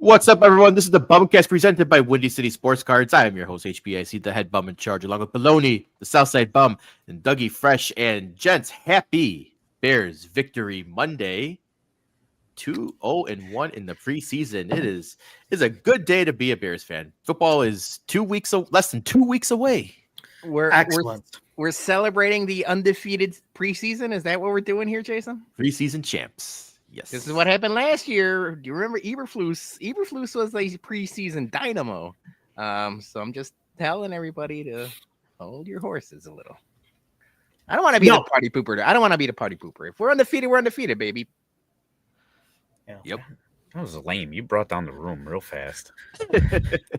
What's up, everyone? This is the BumCast presented by Windy City Sports Cards. I am your host, HBIC, the head bum in charge, along with Baloney, the Southside Bum, and Dougie Fresh. And gents, happy Bears Victory Monday. 2-0-1 in the preseason. It is a good day to be a Bears fan. Football is less than 2 weeks away. We're celebrating the undefeated preseason. Is that what we're doing here, Jason? Preseason champs. Yes. This is what happened last year. Do you remember Eberflus? Eberflus was a preseason dynamo. So I'm just telling everybody to hold your horses a little. I don't want to be the party pooper. I don't want to be the party pooper. If we're undefeated, baby. Yeah. Yep. That was lame. You brought down the room real fast.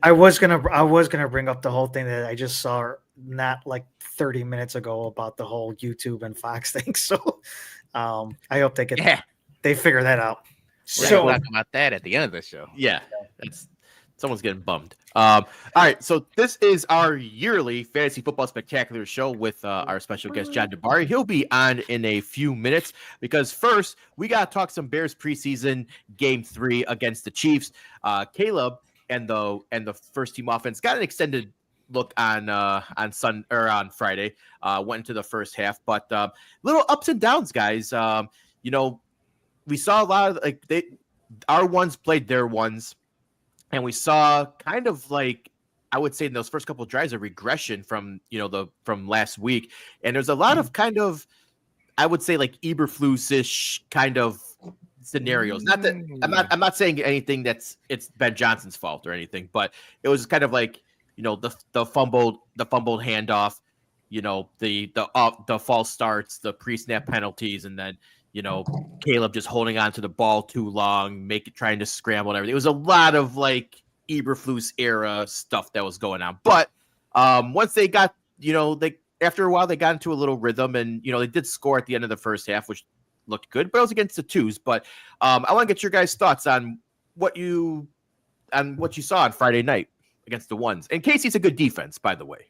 I was gonna bring up the whole thing that I just saw not like 30 minutes ago about the whole YouTube and Fox thing. So I hope they figure that out. We're going to talk about that at the end of the show. Yeah, someone's getting bummed. All right, so this is our yearly fantasy football spectacular show with our special guest, John Di Bari. He'll be on in a few minutes because first we got to talk some Bears preseason game 3 against the Chiefs. Caleb and the first team offense got an extended look on Friday. Went into the first half, but little ups and downs, guys. We saw a lot of our ones played their ones, and we saw kind of like, I would say in those first couple of drives, a regression from last week. And there's a lot of kind of, I would say, like Eberflus-ish kind of scenarios. Not that I'm not saying anything it's Ben Johnson's fault or anything, but it was kind of like, the fumbled handoff, the false starts, the pre-snap penalties, and then Caleb just holding on to the ball too long, trying to scramble and everything. It was a lot of like Eberflus era stuff that was going on. But once they got, after a while they got into a little rhythm, and they did score at the end of the first half, which looked good, but it was against the twos. But I want to get your guys' thoughts on what you saw on Friday night against the ones. And Casey's a good defense, by the way.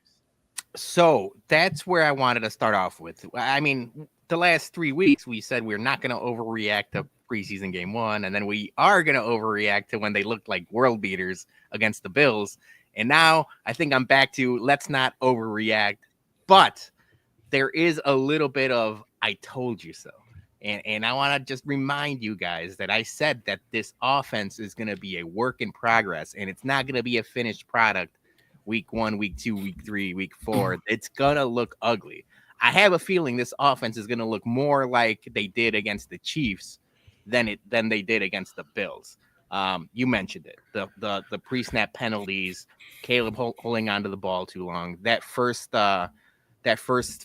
So that's where I wanted to start off with. I mean, the last 3 weeks, we said we're not going to overreact to preseason game 1, and then we are going to overreact to when they looked like world beaters against the Bills. And now I think I'm back to let's not overreact, but there is a little bit of I told you so. And I want to just remind you guys that I said that this offense is going to be a work in progress, and it's not going to be a finished product week 1, week 2, week 3, week 4. It's going to look ugly. I have a feeling this offense is going to look more like they did against the Chiefs than they did against the Bills. You mentioned it, the pre-snap penalties, Caleb holding onto the ball too long, that first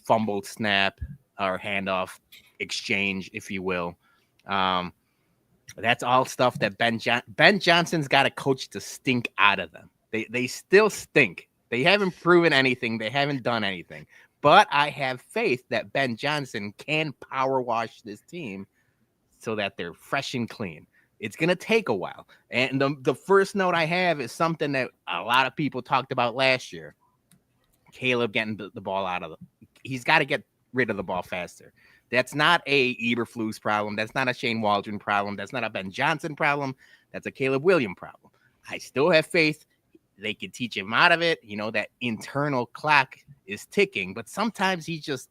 fumbled snap or handoff exchange, if you will. That's all stuff that Ben Johnson's got a coach to stink out of them. They still stink. They haven't proven anything. They haven't done anything. But I have faith that Ben Johnson can power wash this team so that they're fresh and clean. It's going to take a while. And the first note I have is something that a lot of people talked about last year. Caleb getting the ball he's got to get rid of the ball faster. That's not a Eberflus problem. That's not a Shane Waldron problem. That's not a Ben Johnson problem. That's a Caleb Williams problem. I still have faith they could teach him out of it. That internal clock is ticking, but sometimes he just,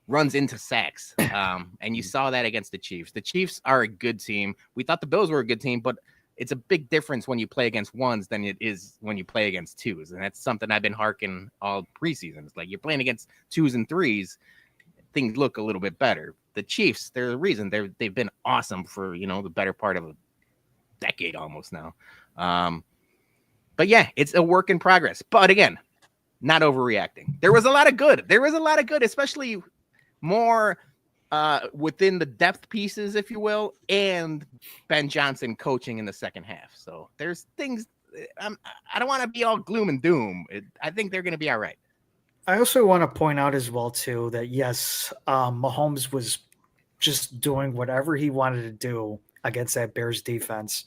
runs into sacks. And you saw that against the Chiefs. The Chiefs are a good team. We thought the Bills were a good team, but it's a big difference when you play against ones than it is when you play against twos. And that's something I've been harking all preseason. It's like you're playing against 2s and 3s, things look a little bit better. The Chiefs, there's a reason they've been awesome for, the better part of a decade almost now. But yeah, it's a work in progress. But again, not overreacting. There was a lot of good. Especially more within the depth pieces, if you will, and Ben Johnson coaching in the second half. So there's things. I don't want to be all gloom and doom. I think they're going to be all right. I also want to point out as well, too, that yes, Mahomes was just doing whatever he wanted to do against that Bears defense.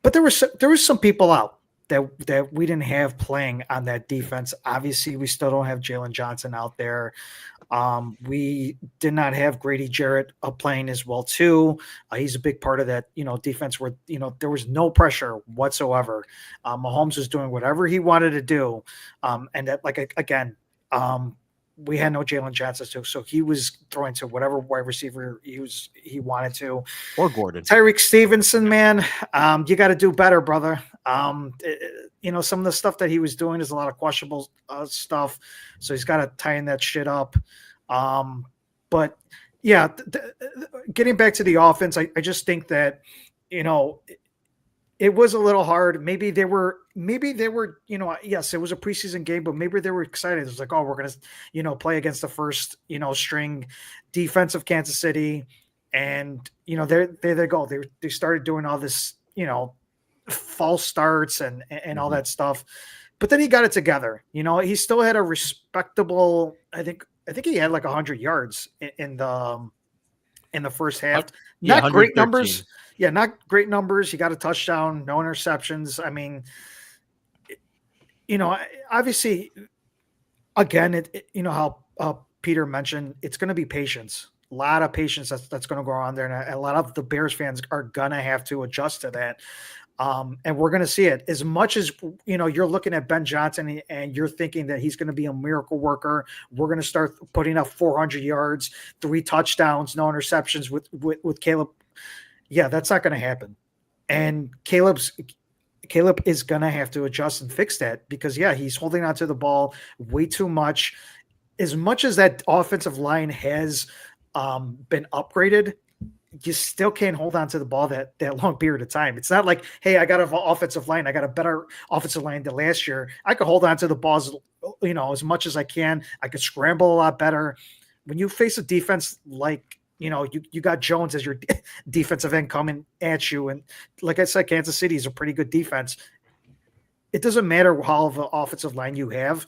But there was some people out. that we didn't have playing on that defense. Obviously, we still don't have Jalen Johnson out there. We did not have Grady Jarrett playing as well too. He's a big part of that, defense where, there was no pressure whatsoever. Mahomes was doing whatever he wanted to do. And that, we had no Jalen Johnson too, so he was throwing to whatever wide receiver he wanted to. Or Gordon. Tyreek Stevenson, man, you got to do better, brother. Some of the stuff that he was doing is a lot of questionable stuff, so he's got to tighten that shit up. But yeah, getting back to the offense, I just think that it was a little hard. Maybe they were, yes, it was a preseason game, but maybe they were excited. It was like, oh, we're going to, play against the first, string defense of Kansas City. And, there they go. They started doing all this, false starts and all that stuff. But then he got it together. He still had a respectable, I think he had like 100 yards in the first half. Not great numbers. Yeah, not great numbers. He got a touchdown, no interceptions. I mean, obviously, again, how Peter mentioned, it's going to be patience. A lot of patience that's going to go on there, and a lot of the Bears fans are going to have to adjust to that. And we're going to see it. As much as you're looking at Ben Johnson and you're thinking that he's going to be a miracle worker. We're going to start putting up 400 yards, 3 touchdowns, no interceptions with Caleb. Yeah, that's not going to happen. And Caleb is going to have to adjust and fix that because, yeah, he's holding on to the ball way too much. As much as that offensive line has been upgraded, you still can't hold on to the ball that long period of time. It's not like, hey, I got an offensive line. I got a better offensive line than last year. I could hold on to the balls, as much as I can. I could scramble a lot better. When you face a defense like, you got Jones as your defensive end coming at you. And like I said, Kansas City is a pretty good defense. It doesn't matter how of an offensive line you have,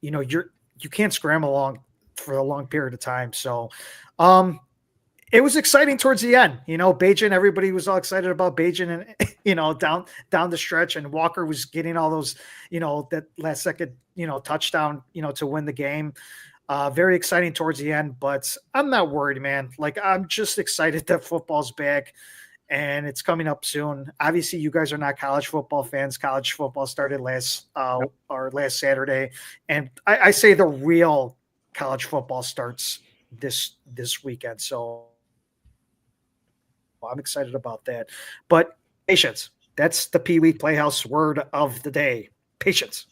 you can't scramble along for a long period of time. So it was exciting towards the end, Bajan, everybody was all excited about Bajan and, down the stretch, and Walker was getting all those, that last second, touchdown, to win the game. Very exciting towards the end, but I'm not worried, man. Like, I'm just excited that football's back and it's coming up soon. Obviously, you guys are not college football fans. College football started last Saturday. And I say the real college football starts this weekend. So I'm excited about that. But patience. That's the Pee Wee Playhouse word of the day. Patience.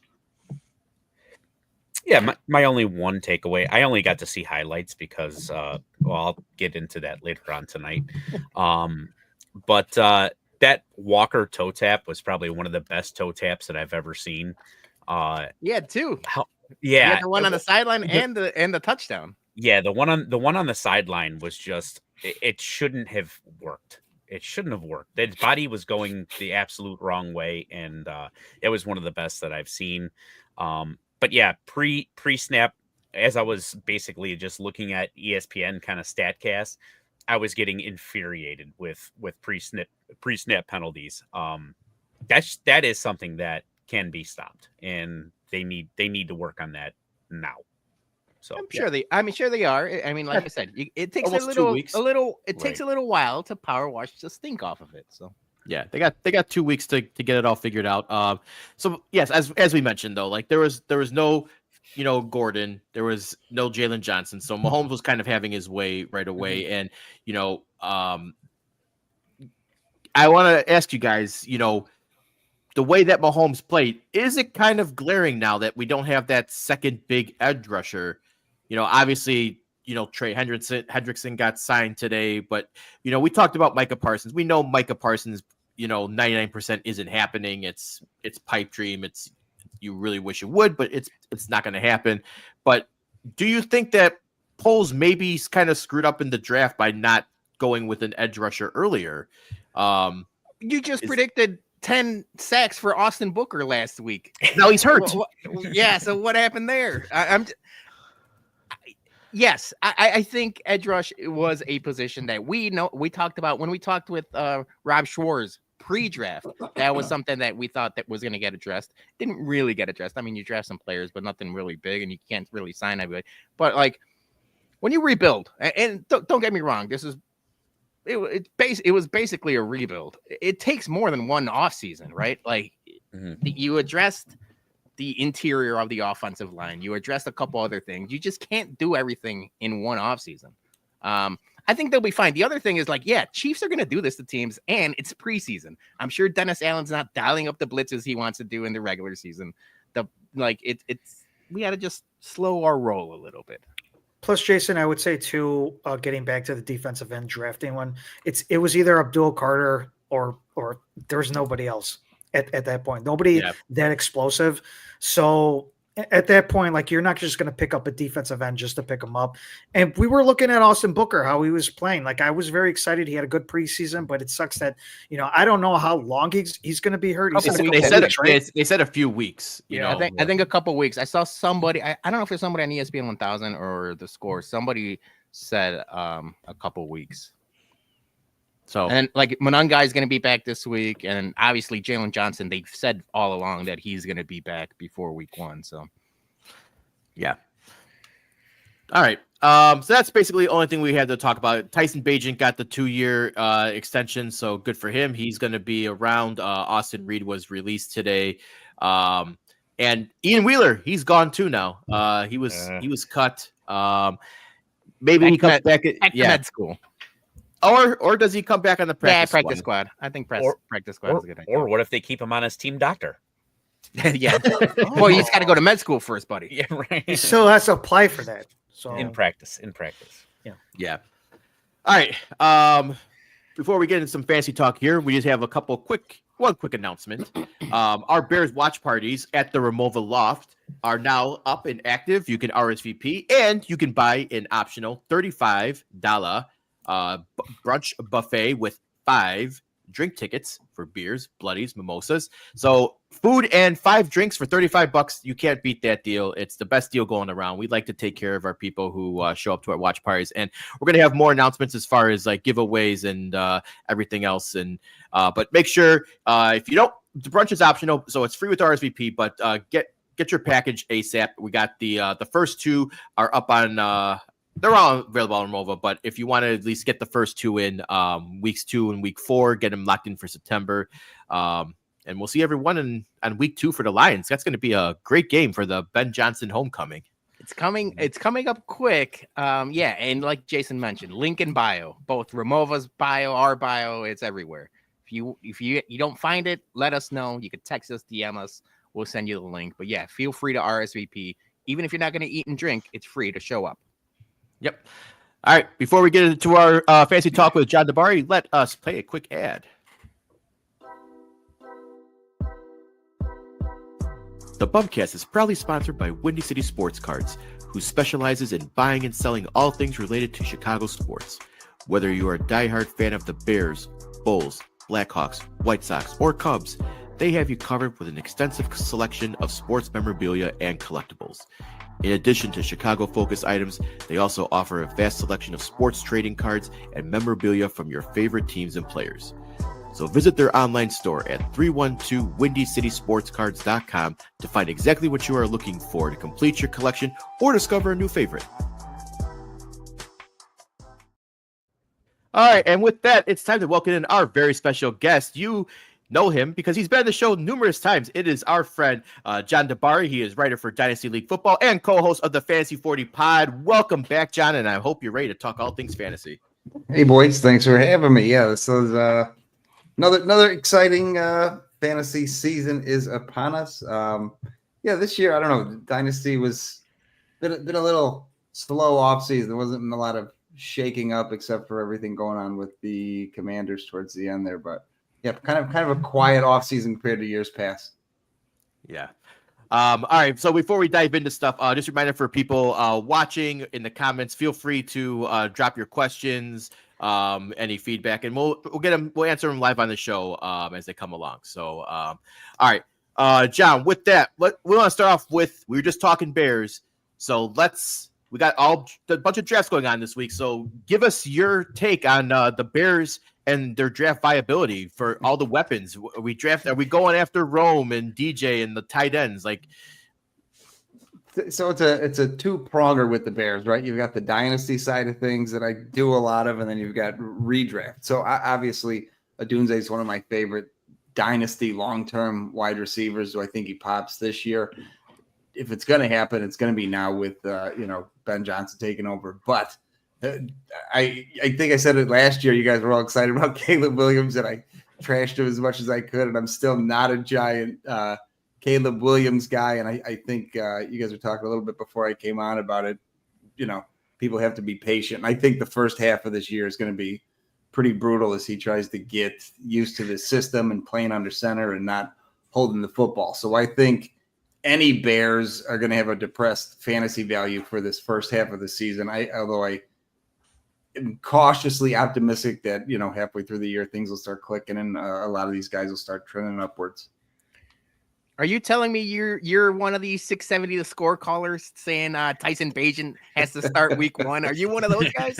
Yeah, my only one takeaway, I only got to see highlights because, I'll get into that later on tonight. But that Walker toe tap was probably one of the best toe taps that I've ever seen. Yeah, too. Yeah, the one on the sideline and the touchdown. Yeah, the one on the sideline was just it shouldn't have worked. It shouldn't have worked. His body was going the absolute wrong way, and it was one of the best that I've seen. But yeah, pre-snap, as I was basically just looking at ESPN kind of StatCast, I was getting infuriated with pre-snap penalties. That is something that can be stopped, and they need to work on that now. So I'm sure they are. I mean, like I said, it takes Almost 2 weeks. takes a little while to power wash the stink off of it. So. Yeah, they got 2 weeks to get it all figured out. So yes, as we mentioned though, like there was no, Gordon, there was no Jalen Johnson. So Mahomes was kind of having his way right away. And I want to ask you guys, the way that Mahomes played, is it kind of glaring now that we don't have that second big edge rusher? Obviously, Trey Hendrickson got signed today, but we talked about Micah Parsons. We know Micah Parsons, 99% isn't happening. It's pipe dream. You really wish it would, but it's not going to happen. But do you think that Poles maybe kind of screwed up in the draft by not going with an edge rusher earlier? You just predicted 10 sacks for Austin Booker last week. Now he's hurt. Yeah. So what happened there? Yes, I think edge rush was a position that we talked about when we talked with Rob Schwartz pre-draft, that was something that we thought that was going to get addressed. Didn't really get addressed. I mean, you draft some players, but nothing really big, and you can't really sign everybody. But like when you rebuild, and don't get me wrong, it was basically a rebuild. It takes more than one offseason, right? Like you addressed the interior of the offensive line. You addressed a couple other things. You just can't do everything in one offseason. I think they'll be fine. The other thing is like, yeah, Chiefs are going to do this to teams, and it's preseason. I'm sure Dennis Allen's not dialing up the blitzes he wants to do in the regular season. We got to just slow our roll a little bit. Plus, Jason, I would say too, getting back to the defensive end drafting one, it was either Abdul Carter or there was nobody else at that point. Nobody that explosive. So at that point, like, you're not just going to pick up a defensive end just to pick him up. And we were looking at Austin Booker, how he was playing. Like, I was very excited. He had a good preseason, but it sucks that, I don't know how long he's going to be hurt. They said a few weeks. I think a couple weeks. I saw somebody. I don't know if it's somebody on ESPN 1000 or The Score. Somebody said a couple weeks. So, and like Monangai is going to be back this week, and obviously Jalen Johnson, they've said all along that he's going to be back before week 1. So, yeah. All right. So that's basically the only thing we had to talk about. Tyson Bagent got the 2-year extension, so good for him. He's going to be around. Austin Reed was released today, and Ian Wheeler, he's gone too now. He was cut. Maybe he comes back at med school. Or does he come back on the practice squad? I think practice squad is a good idea. Or what if they keep him on as team doctor? Yeah. Well, he's got to go to med school first, buddy. Yeah, right. He still has to apply for that. So in practice. Yeah. All right. Before we get into some fancy talk here, we just have one quick announcement. Our Bears watch parties at the Ramova Loft are now up and active. You can RSVP, and you can buy an optional $35 brunch buffet with 5 drink tickets for beers, bloodies, mimosas. So food and 5 drinks for $35. You can't beat that deal. It's the best deal going around. We'd like to take care of our people who show up to our watch parties, and we're going to have more announcements as far as like giveaways and everything else. And but make sure if you don't, the brunch is optional, so it's free with RSVP. But get your package ASAP. We got the first 2 are up on. They're all available on Ramova, but if you want to at least get the first 2 in weeks 2 and week 4, get them locked in for September. And we'll see everyone on week 2 for the Lions. That's going to be a great game for the Ben Johnson homecoming. It's coming up quick. And like Jason mentioned, link in bio, both Ramova's bio, our bio, it's everywhere. If you don't find it, let us know. You can text us, DM us. We'll send you the link. But yeah, feel free to RSVP. Even if you're not going to eat and drink, it's free to show up. Yep. All right. Before we get into our fancy talk with John Di Bari, let us play a quick ad. The BumCast is proudly sponsored by Windy City Sports Cards, who specializes in buying and selling all things related to Chicago sports. Whether you are a diehard fan of the Bears, Bulls, Blackhawks, White Sox, or Cubs, they have you covered with an extensive selection of sports memorabilia and collectibles. In addition to Chicago-focused items, they also offer a vast selection of sports trading cards and memorabilia from your favorite teams and players. So visit their online store at 312WindyCitySportsCards.com to find exactly what you are looking for to complete your collection or discover a new favorite. All right, and with that, it's time to welcome in our very special guest. You know him because he's been on the show numerous times. It is our friend John Di Bari. He is writer for Dynasty League Football and co-host of the Fantasy 40 Pod. Welcome back, John, and I hope you're ready to talk all things fantasy. Hey, boys, thanks for having me. Yeah, this is another exciting fantasy season is upon us. This year, I don't know, Dynasty was been a little slow off season. There wasn't a lot of shaking up except for everything going on with the Commanders towards the end there, but yeah, kind of a quiet off season compared to years past. Yeah. All right. So before we dive into stuff, just a reminder for people watching in the comments, feel free to drop your questions, any feedback, and we'll answer them live on the show as they come along. So, all right, John. With that, we want to start off with we were just talking Bears, so we got a bunch of drafts going on this week. So give us your take on the Bears and their draft viability for all the weapons. Are we going after Rome and DJ and the tight ends? Like, so it's a two-pronger with the Bears, right? You've got the dynasty side of things that I do a lot of, and then you've got redraft. So obviously, Odunze is one of my favorite dynasty long-term wide receivers. So I think he pops this year. If it's going to happen, it's going to be now with Ben Johnson taking over. But I think I said it last year. You guys were all excited about Caleb Williams, and I trashed him as much as I could. And I'm still not a giant Caleb Williams guy. And I think you guys were talking a little bit before I came on about it. People have to be patient. And I think the first half of this year is going to be pretty brutal as he tries to get used to this system and playing under center and not holding the football. So I think any Bears are going to have a depressed fantasy value for this first half of the season. Although I am cautiously optimistic that, halfway through the year, things will start clicking and a lot of these guys will start trending upwards. Are you telling me you're one of these 670 the score callers saying Tyson Bagent has to start week 1? Are you one of those guys?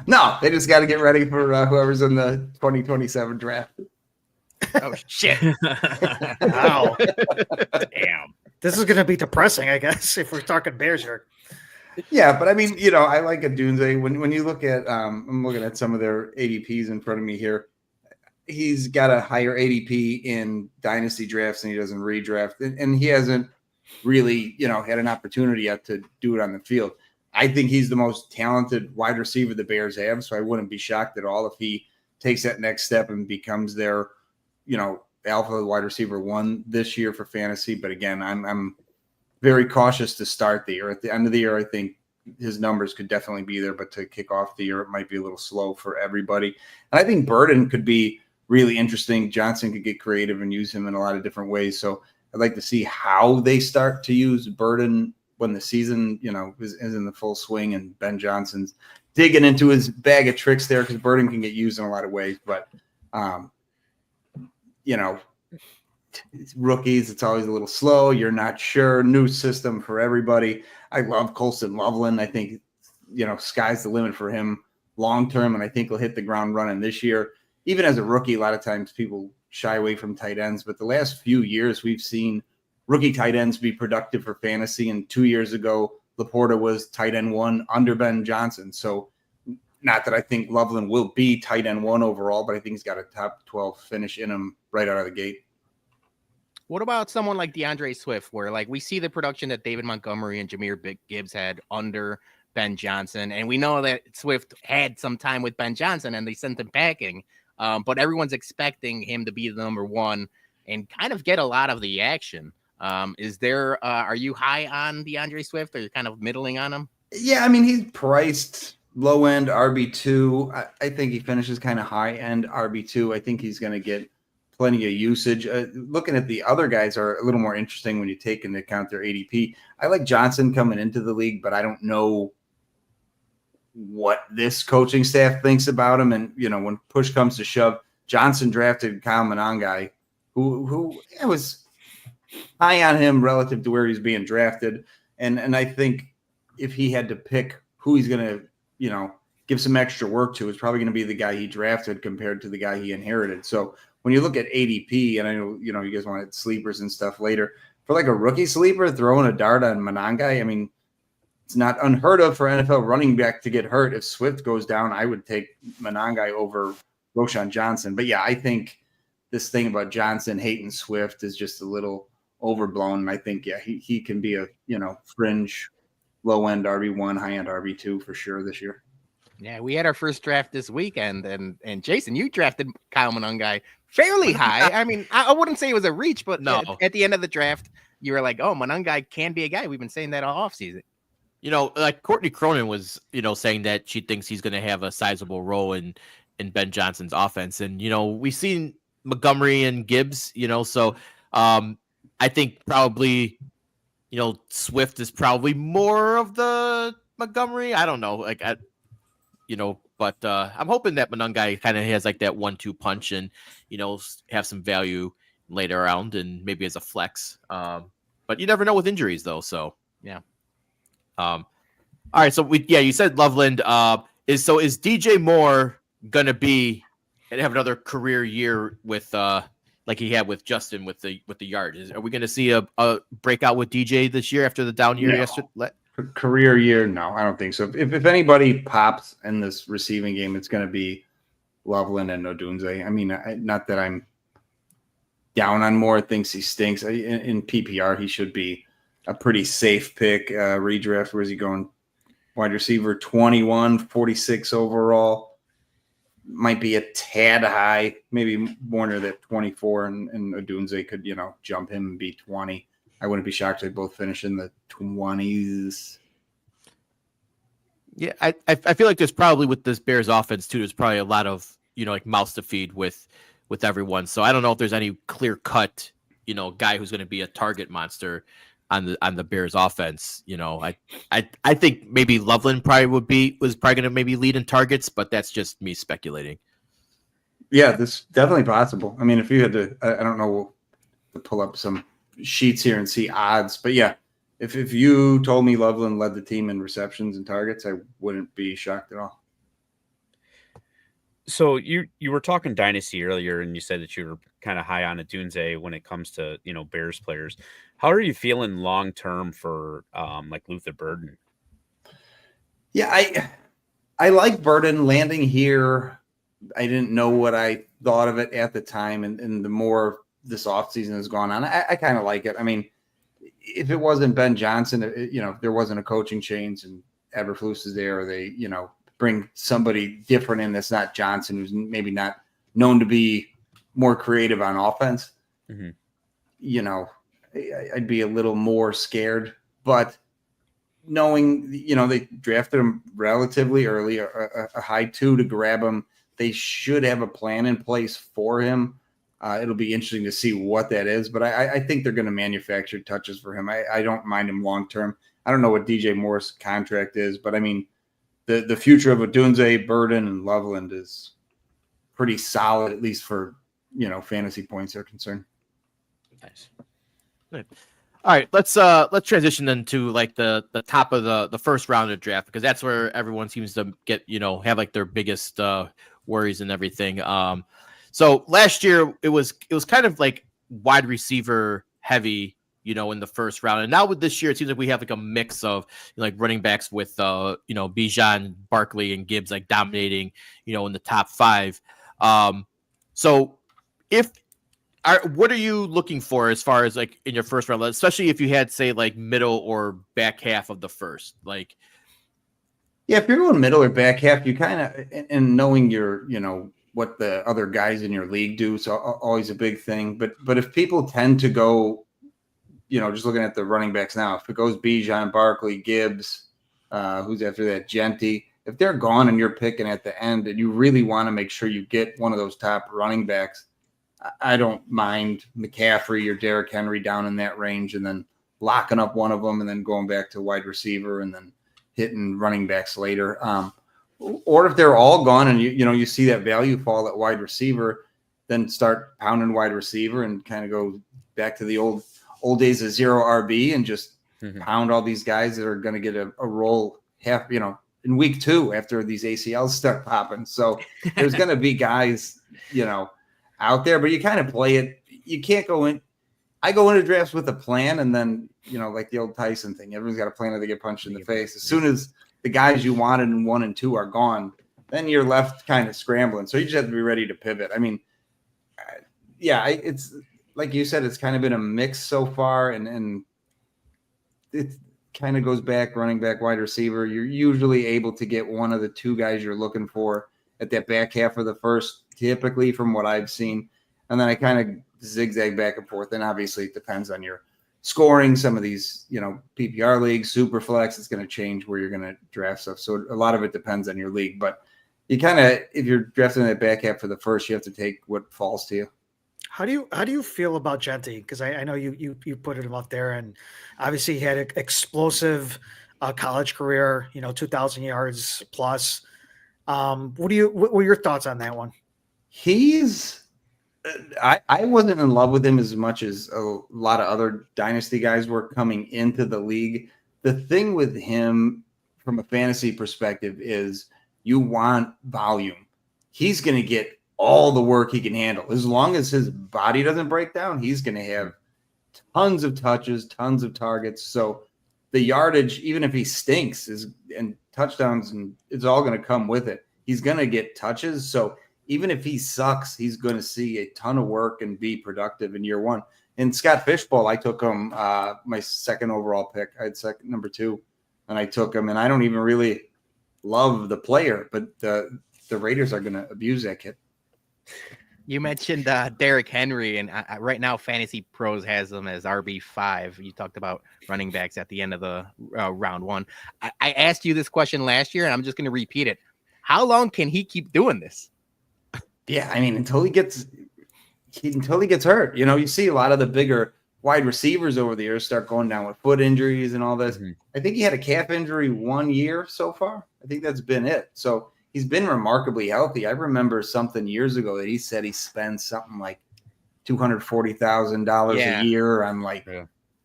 No, they just got to get ready for whoever's in the 2027 draft. Oh, shit. Wow. Damn. This is going to be depressing, I guess, if we're talking Bears here. Yeah, but I mean, I like Odunze. When you look at, I'm looking at some of their ADPs in front of me here. He's got a higher ADP in dynasty drafts than he does in redraft, and he hasn't really, had an opportunity yet to do it on the field. I think he's the most talented wide receiver the Bears have, so I wouldn't be shocked at all if he takes that next step and becomes their, alpha wide receiver 1 this year for fantasy. But again, I'm very cautious to start the year. At the end of the year, I think his numbers could definitely be there, but to kick off the year, it might be a little slow for everybody. And I think Burden could be really interesting. Johnson could get creative and use him in a lot of different ways. So I'd like to see how they start to use Burden when the season, is in the full swing and Ben Johnson's digging into his bag of tricks there, because Burden can get used in a lot of ways. But, rookies, it's always a little slow. You're not sure. New system for everybody. I love Colston Loveland. I think, sky's the limit for him long term, and I think he'll hit the ground running this year. Even as a rookie, a lot of times people shy away from tight ends, but the last few years we've seen rookie tight ends be productive for fantasy. And 2 years ago, Laporta was tight end 1 under Ben Johnson. So not that I think Loveland will be tight end 1 overall, but I think he's got a top 12 finish in him right out of the gate. What about someone like DeAndre Swift, where we see the production that David Montgomery and Jahmyr Gibbs had under Ben Johnson, and we know that Swift had some time with Ben Johnson and they sent him packing, but everyone's expecting him to be the number 1 and kind of get a lot of the action. Are you high on DeAndre Swift, or you're kind of middling on him? Yeah, I mean, he's priced low end RB2. I think he finishes kind of high end RB2. I think he's going to get plenty of usage. Looking at the other guys are a little more interesting when you take into account their ADP. I like Johnson coming into the league, but I don't know what this coaching staff thinks about him. And, when push comes to shove, Johnson drafted Kyle Monangai, who was high on him relative to where he's being drafted. And I think if he had to pick who he's going to, give some extra work to, it's probably going to be the guy he drafted compared to the guy he inherited. So when you look at ADP, and I know, you guys wanted sleepers and stuff later, for like a rookie sleeper, throwing a dart on Monangai, I mean, it's not unheard of for NFL running back to get hurt. If Swift goes down, I would take Monangai over Roschon Johnson. But yeah, I think this thing about Johnson hating Swift is just a little overblown. And I think, yeah, he can be a, fringe low end RB1, high end RB2 for sure this year. Yeah, we had our first draft this weekend, and Jason, you drafted Kyle Monangai fairly high. I mean, I wouldn't say it was a reach, but no. At the end of the draft, you were like, oh, Monangai can be a guy. We've been saying that all offseason. Like Courtney Cronin was, saying that she thinks he's going to have a sizable role in Ben Johnson's offense. And, we've seen Montgomery and Gibbs, so I think probably, Swift is probably more of the Montgomery. I don't know. But I'm hoping that Monangai kind of has like that 1-2 punch and, have some value later around and maybe as a flex. But you never know with injuries though. So, yeah. All right. So you said Loveland is DJ Moore going to be and have another career year with like he had with Justin with the yard. Are we going to see a breakout with DJ this year after the down year No. yesterday? Career year? No, I don't think so. If anybody pops in this receiving game, it's going to be Loveland and Odunze. I mean, not that I'm down on Moore, thinks he stinks. In PPR, he should be a pretty safe pick. Redraft, where's he going? Wide receiver 21, 46 overall. Might be a tad high. Maybe Warner that 24 and Odunze could, jump him and be 20. I wouldn't be shocked if they both finish in the 20s. Yeah, I feel like there's probably with this Bears offense too, there's probably a lot of, like mouths to feed with everyone. So I don't know if there's any clear cut, guy who's going to be a target monster on the Bears offense. I think maybe Loveland was probably going to maybe lead in targets, but that's just me speculating. Yeah, this definitely possible. I mean, if you had to, I don't know, to pull up some sheets here and see odds, but yeah, if you told me Loveland led the team in receptions and targets, I wouldn't be shocked at all. So you were talking dynasty earlier, and you said that you were kind of high on Odunze when it comes to Bears players. How are you feeling long term for like Luther Burden? Yeah, I like Burden landing here. I didn't know what I thought of it at the time, and the more this offseason has gone on, I kind of like it. I mean, if it wasn't Ben Johnson, if there wasn't a coaching change and Eberflus is there, or they, bring somebody different in that's not Johnson, who's maybe not known to be more creative on offense, I'd be a little more scared. But knowing, they drafted him relatively early, a high 2 to grab him, they should have a plan in place for him. It'll be interesting to see what that is, but I think they're going to manufacture touches for him. I don't mind him long term. I don't know what DJ Moore's contract is, but I mean, the future of Odunze, Burden, and Loveland is pretty solid, at least for fantasy points are concerned. Nice. Good. All right, let's transition then to like the top of the first round of draft, because that's where everyone seems to get have like their biggest worries and everything. So last year it was kind of like wide receiver heavy, in the first round. And now with this year, it seems like we have like a mix of like running backs with, Bijan, Barkley, and Gibbs like dominating, in the top 5. So what are you looking for as far as like in your first round, especially if you had say like middle or back half of the first, like? Yeah, if you're going middle or back half, you kind of, and knowing your, what the other guys in your league do, so always a big thing. But if people tend to go, just looking at the running backs now, if it goes Bijan, Barkley, Gibbs, who's after that, Genty, if they're gone and you're picking at the end and you really want to make sure you get one of those top running backs, I don't mind McCaffrey or Derrick Henry down in that range and then locking up one of them and then going back to wide receiver and then hitting running backs later. Or if they're all gone and you see that value fall at wide receiver, then start pounding wide receiver and kind of go back to the old days of zero RB and just pound all these guys that are going to get a role in week 2 after these ACLs start popping. So there's going to be guys, out there, but you kind of play it. You can't go in. I go into drafts with a plan, and then, like the old Tyson thing, everyone's got a plan or they get punched in the face. As soon as the guys you wanted in 1 and 2 are gone, then you're left kind of scrambling. So you just have to be ready to pivot. I mean, it's like you said, it's kind of been a mix so far, and it kind of goes back, running back, wide receiver. You're usually able to get one of the 2 guys you're looking for at that back half of the first, typically from what I've seen. And then I kind of zigzag back and forth. And obviously it depends on your scoring. Some of these, PPR leagues, super flex, it's going to change where you're going to draft stuff. So a lot of it depends on your league, but you kind of, if you're drafting that back half for the first, you have to take what falls to you. How do you feel about Genty? Because I know you put him up there, and obviously he had an explosive college career, 2,000 yards plus. What were your thoughts on that one? I wasn't in love with him as much as a lot of other dynasty guys were coming into the league. The thing with him from a fantasy perspective is you want volume. He's going to get all the work he can handle. As long as his body doesn't break down, he's going to have tons of touches, tons of targets. So the yardage, even if he stinks, and touchdowns, and it's all going to come with it. He's going to get touches. So even if he sucks, he's going to see a ton of work and be productive in year one. And Scott Fishbowl, I took him my second overall pick. I had number 2, and I took him. And I don't even really love the player, but the Raiders are going to abuse that kid. You mentioned Derrick Henry, and right now Fantasy Pros has him as RB5. You talked about running backs at the end of the round 1. I asked you this question last year, and I'm just going to repeat it. How long can he keep doing this? Yeah, I mean, until he gets hurt. You see a lot of the bigger wide receivers over the years start going down with foot injuries and all this. Mm-hmm. I think he had a calf injury 1 year so far. I think that's been it. So he's been remarkably healthy. I remember something years ago that he said he spends something like $240,000 a year on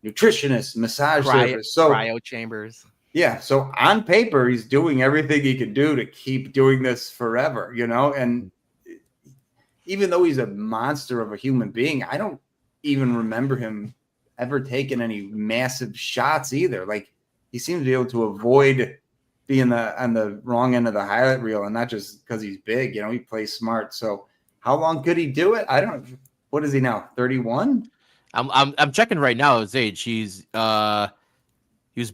nutritionists, massage therapists, cryo chambers. Yeah. So on paper, he's doing everything he can do to keep doing this forever, and even though he's a monster of a human being, I don't even remember him ever taking any massive shots either. Like, he seems to be able to avoid being on the wrong end of the highlight reel, and not just because he's big. He plays smart. So how long could he do it? I don't. What is he now? 31? I'm checking right now his age. He was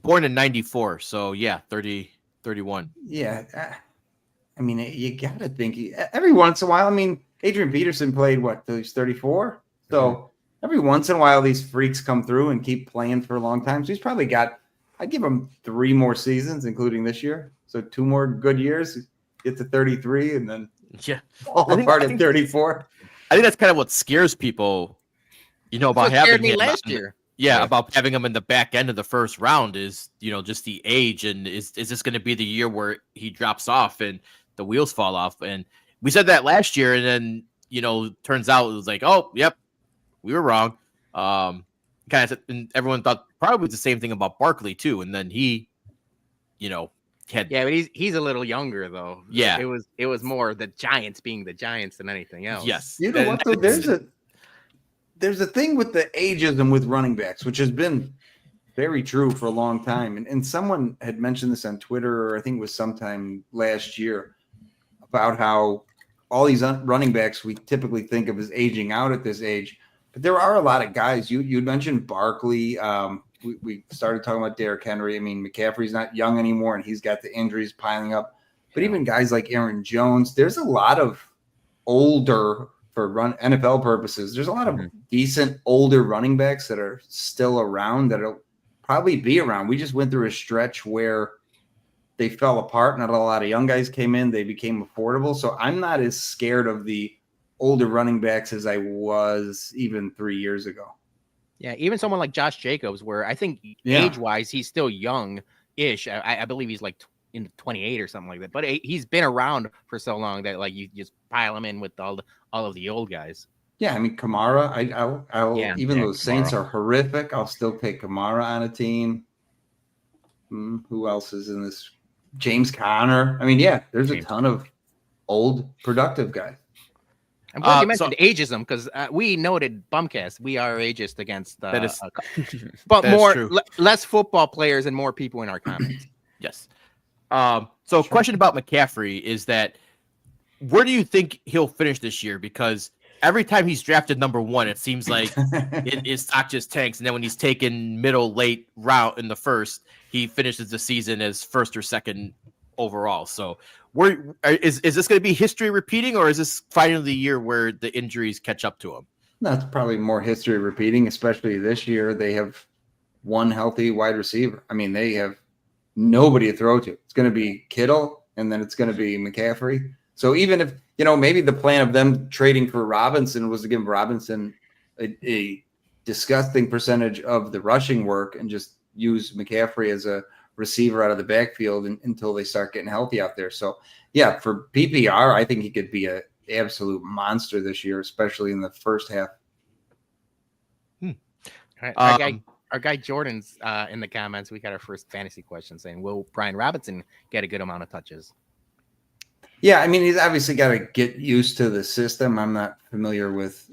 born in 94, so yeah, 31. Yeah. I mean, you got to think every once in a while. I mean, Adrian Peterson played till he's 34. So every once in a while, these freaks come through and keep playing for a long time. So he's probably got, I'd give him 3 more seasons, including this year. So 2 more good years, get to 33, and then fall apart at 34. I think that's kind of what scares people, about having me last year. Yeah, about having him in the back end of the first round is, just the age, and is this going to be the year where he drops off and the wheels fall off? And we said that last year, and then turns out it was like, oh, yep, we were wrong. Kind of, and everyone thought probably the same thing about Barkley too, and then he, had but he's a little younger though. Yeah, it was more the Giants being the Giants than anything else. Yes, you know what? Though, there's a thing with the ageism with running backs, which has been very true for a long time. And someone had mentioned this on Twitter, or I think it was sometime last year, about how all these running backs we typically think of as aging out at this age. But there are a lot of guys. You mentioned Barkley. We started talking about Derrick Henry. I mean, McCaffrey's not young anymore, and he's got the injuries piling up. But even guys like Aaron Jones, there's a lot of older, for NFL purposes, there's a lot of decent older running backs that are still around, that'll probably be around. We just went through a stretch where they fell apart. Not a lot of young guys came in. They became affordable. So I'm not as scared of the older running backs as I was even 3 years ago. Yeah, even someone like Josh Jacobs, where I think age-wise, he's still young-ish. I believe he's like in 28 or something like that. But he's been around for so long that you just pile him in with all of the old guys. Yeah, I mean, Kamara, I'll even though the Saints are horrific, I'll still take Kamara on a team. Who else is in this? James Conner. I mean, there's a ton of old productive guys. I'm glad you mentioned ageism, because we noted BumCast. We are ageist against that is, but more less football players and more people in our comments. Yes. So a question about McCaffrey is that, where do you think he'll finish this year? Because every time he's drafted number 1, it seems like his stock just tanks. And then when he's taken middle, late route in the first, he finishes the season as first or second overall. So is this going to be history repeating, or is this finally the year where the injuries catch up to him? That's probably more history repeating, especially this year. They have one healthy wide receiver. I mean, they have nobody to throw to. It's going to be Kittle, and then it's going to be McCaffrey. So even if, maybe the plan of them trading for Robinson was to give Robinson a disgusting percentage of the rushing work and just use McCaffrey as a receiver out of the backfield until they start getting healthy out there. So, for PPR, I think he could be an absolute monster this year, especially in the first half. Our guy Jordan's in the comments. We got our first fantasy question saying, will Brian Robinson get a good amount of touches? Yeah, I mean, he's obviously got to get used to the system. I'm not familiar with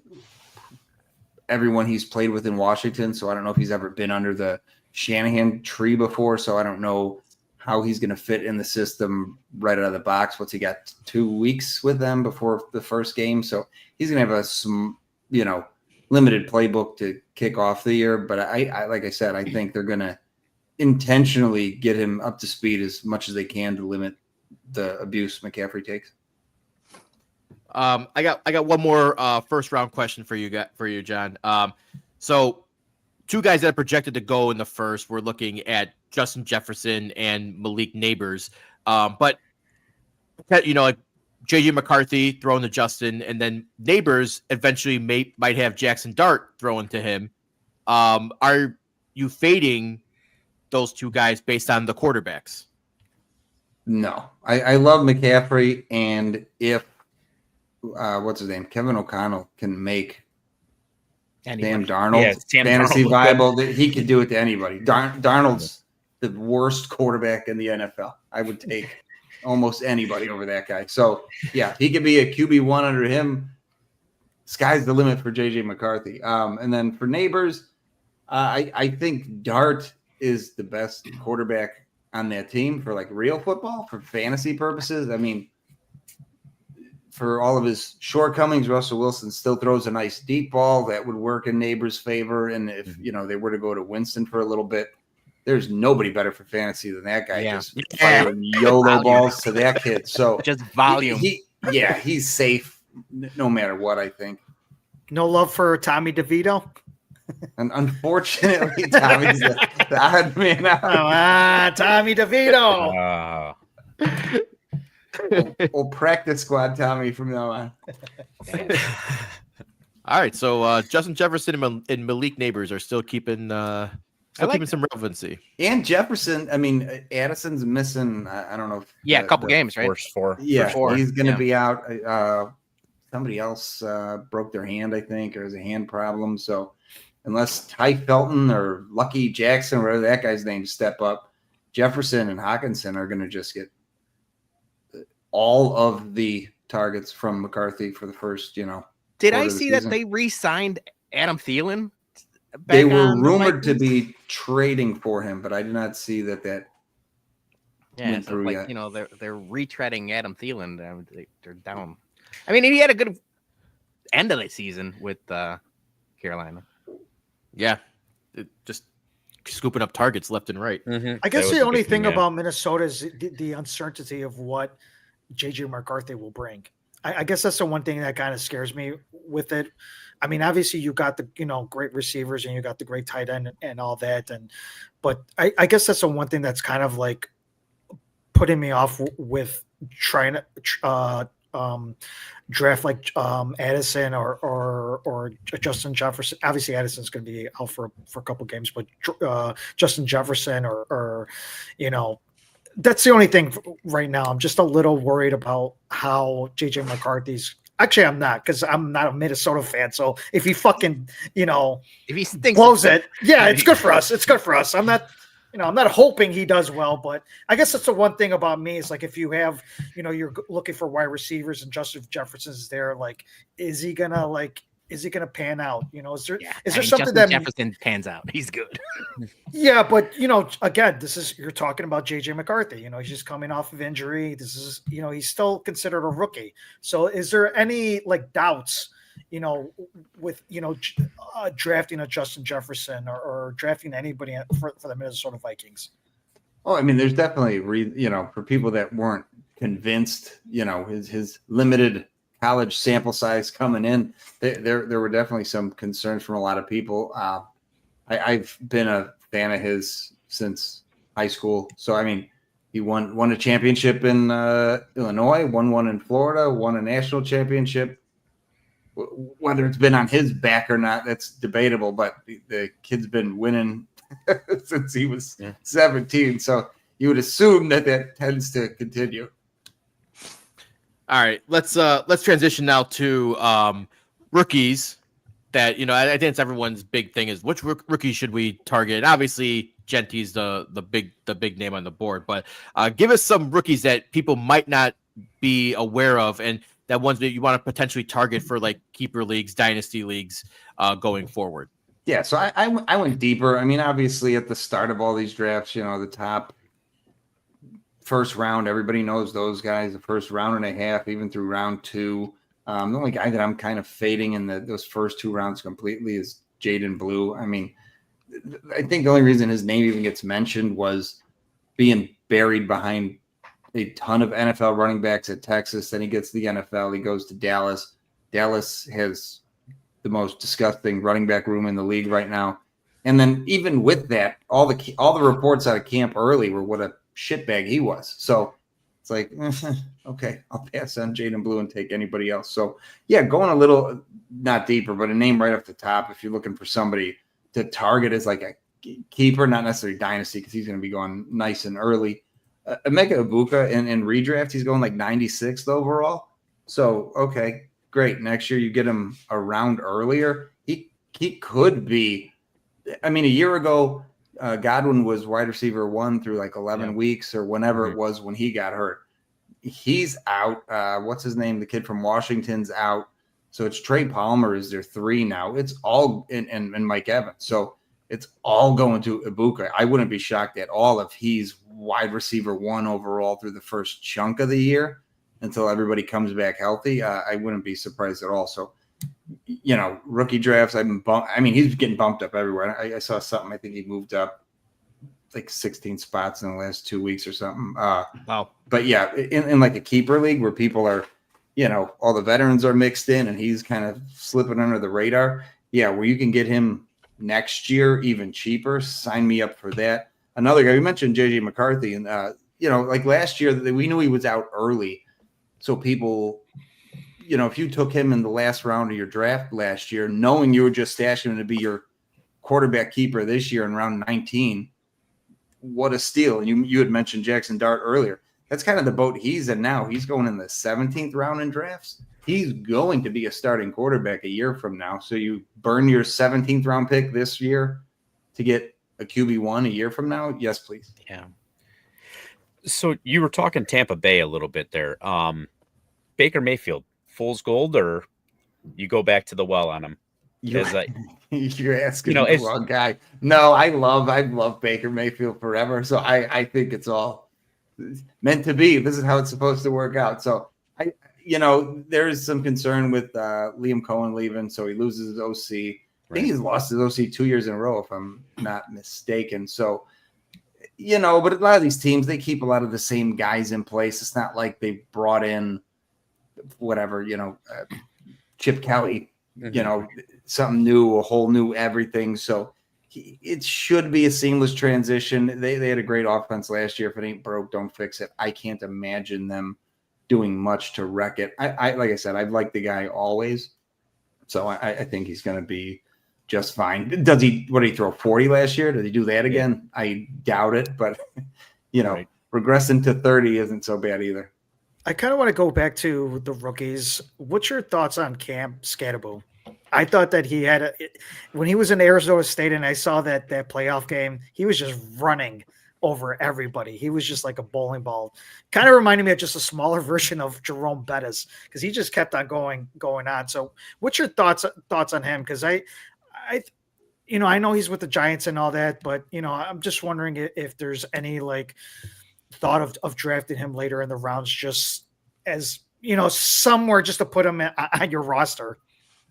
everyone he's played with in Washington, so I don't know if he's ever been under the Shanahan tree before, so I don't know how he's going to fit in the system right out of the box. What's he got, 2 weeks with them before the first game? So he's going to have some, limited playbook to kick off the year. But I like I said, I think they're going to intentionally get him up to speed as much as they can to limit the abuse McCaffrey takes. I got one more first round question for you, John. So 2 guys that are projected to go in the first, we're looking at Justin Jefferson and Malik Neighbors. But like JJ McCarthy throwing to Justin, and then Neighbors eventually might have Jackson Dart throwing to him. Are you fading those 2 guys based on the quarterbacks? No, I love McCaffrey, and if what's his name, Kevin O'Connell can make Sam Darnold fantasy viable, that he could do it to anybody. Darnold's the worst quarterback in the NFL. I would take almost anybody over that guy. So yeah, he could be a QB1 under him. Sky's the limit for JJ McCarthy. And then for Neighbors, I think Dart is the best quarterback on that team for like real football, for fantasy purposes. I mean, for all of his shortcomings, Russell Wilson still throws a nice deep ball that would work in Neighbors' favor. And if they were to go to Winston for a little bit, there's nobody better for fantasy than that guy. Yeah. Just firing YOLO balls to that kid. So just volume. He's safe no matter what, I think. No love for Tommy DeVito? And unfortunately, Tommy's the odd man out. Tommy DeVito. We'll practice squad Tommy from now on. All right, so Justin Jefferson and Malik Neighbors are still keeping keeping some relevancy. And Jefferson, I mean, Addison's missing. I don't know. A couple games, right? First 4. Yeah, four. He's going to be out. Somebody else broke their hand, I think, or has a hand problem. So unless Ty Felton or Lucky Jackson, whatever that guy's name, step up, Jefferson and Hawkinson are going to just get all of the targets from McCarthy for the first, Did I see that they re-signed Adam Thielen? They were rumored to be trading for him, but I did not see that. Yeah, went so through like yet. they're retreading Adam Thielen. They're down. I mean, he had a good end of the season with Carolina. Yeah, just scooping up targets left and right. Mm-hmm. I guess the only thing about Minnesota is the uncertainty of what JJ McCarthy will bring. I guess that's the one thing that kind of scares me with it. I mean, obviously you got the great receivers and you got the great tight end and all that, but I guess that's the one thing that's kind of like putting me off with trying to draft like Addison or Justin Jefferson. Obviously, Addison's going to be out for a couple games, but Justin Jefferson or that's the only thing right now. I'm just a little worried about how JJ McCarthy's. Actually, I'm not, because I'm not a Minnesota fan. So if he fucking, if he stinks, blows it, yeah, it's good for us. It's good for us. I'm not hoping he does well, but I guess that's the one thing about me is like, if you have, you're looking for wide receivers and Justin Jefferson's there, like, is he gonna pan out? Is there something Justin that Jefferson pans out? He's good. Yeah, but again, you're talking about JJ McCarthy. He's just coming off of injury. This is, he's still considered a rookie. So is there any like doubts, with drafting a Justin Jefferson or drafting anybody for the Minnesota Vikings? Oh, I mean, there's definitely for people that weren't convinced, his limited college sample size coming in, there were definitely some concerns from a lot of people. I've been a fan of his since high school. So, I mean, he won a championship in Illinois, won one in Florida, won a national championship. Whether it's been on his back or not, that's debatable, but the kid's been winning since he was 17. So you would assume that tends to continue. All right, let's transition now to rookies. That I think it's everyone's big thing is which rookie should we target? And obviously, Genti's the big name on the board, but give us some rookies that people might not be aware of, and that ones that you want to potentially target for like keeper leagues, dynasty leagues going forward? Yeah, so I went deeper. I mean, obviously at the start of all these drafts, the top first round, everybody knows those guys. The first round and a half, even through round 2. The only guy that I'm kind of fading in those first 2 rounds completely is Jaden Blue. I mean, I think the only reason his name even gets mentioned was being buried behind a ton of NFL running backs at Texas. Then he gets the NFL. He goes to Dallas. Dallas has the most disgusting running back room in the league right now. And then even with that, all the reports out of camp early were what a shitbag he was. So it's like, okay, I'll pass on Jaden Blue and take anybody else. So yeah, going a little not deeper, but a name right off the top if you're looking for somebody to target as like a keeper, not necessarily dynasty because he's going to be going nice and early. Emeka Ibuka in redraft, he's going like 96th overall. So okay, great. Next year you get him a round earlier. He could be. I mean, a year ago, Godwin was wide receiver 1 through like 11 weeks or whenever it was when he got hurt. He's out. What's his name? The kid from Washington's out. So it's Trey Palmer is their 3 now. It's all and Mike Evans. So it's all going to Ibuka. I wouldn't be shocked at all if he's wide receiver 1 overall through the first chunk of the year until everybody comes back healthy. I wouldn't be surprised at all. So, rookie drafts, he's getting bumped up everywhere. I saw something. I think he moved up like 16 spots in the last 2 weeks or something. Wow. But yeah, in like a keeper league where people are, all the veterans are mixed in and he's kind of slipping under the radar. Yeah, where you can get him next year even cheaper. Sign me up for that. Another guy, we mentioned JJ McCarthy, and like last year we knew he was out early. So people, if you took him in the last round of your draft last year, knowing you were just stashing him to be your quarterback keeper this year in round 19, what a steal. And you had mentioned Jackson Dart earlier. That's kind of the boat he's in now. He's going in the 17th round in drafts. He's going to be a starting quarterback a year from now. So you burn your 17th round pick this year to get a QB1 a year from now? Yes, please. Yeah. So you were talking Tampa Bay a little bit there. Baker Mayfield, fool's gold, or you go back to the well on him? You're asking the wrong guy. No, I love Baker Mayfield forever. So I think it's all meant to be. This is how it's supposed to work out. So there is some concern with Liam Cohen leaving, so he loses his OC. I think he's lost his OC 2 years in a row, if I'm not mistaken. So, but a lot of these teams, they keep a lot of the same guys in place. It's not like they brought in whatever, Chip Kelly, something new, a whole new everything. So it should be a seamless transition. They had a great offense last year. If it ain't broke, don't fix it. I can't imagine them doing much to wreck it. I like I said, I've liked the guy always. So I think he's going to be just fine. What did he throw 40 last year? Did he do that again? Yeah. I doubt it, but regressing to 30 isn't so bad either. I kind of want to go back to the rookies. What's your thoughts on Cam Scatterbo? I thought that he had when he was in Arizona State and I saw that playoff game, he was just running over everybody. He was just like a bowling ball. Kind of reminded me of just a smaller version of Jerome Bettis because he just kept on going on. So what's your thoughts on him? Because I know he's with the Giants and all that, but I'm just wondering if there's any like thought of drafting him later in the rounds, just as somewhere just to put him on your roster.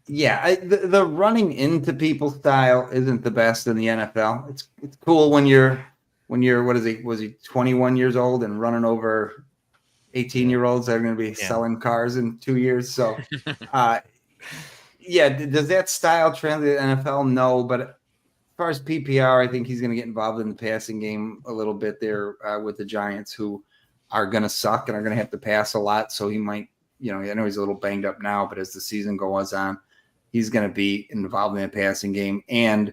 Yeah, the running into people style isn't the best in the NFL. It's cool when you're what is he? Was he 21 years old and running over 18-year-olds that are going to be selling cars in 2 years? So, does that style translate to NFL? No, but as far as PPR, I think he's going to get involved in the passing game a little bit there with the Giants, who are going to suck and are going to have to pass a lot. So he might, I know he's a little banged up now, but as the season goes on, he's going to be involved in the passing game. And,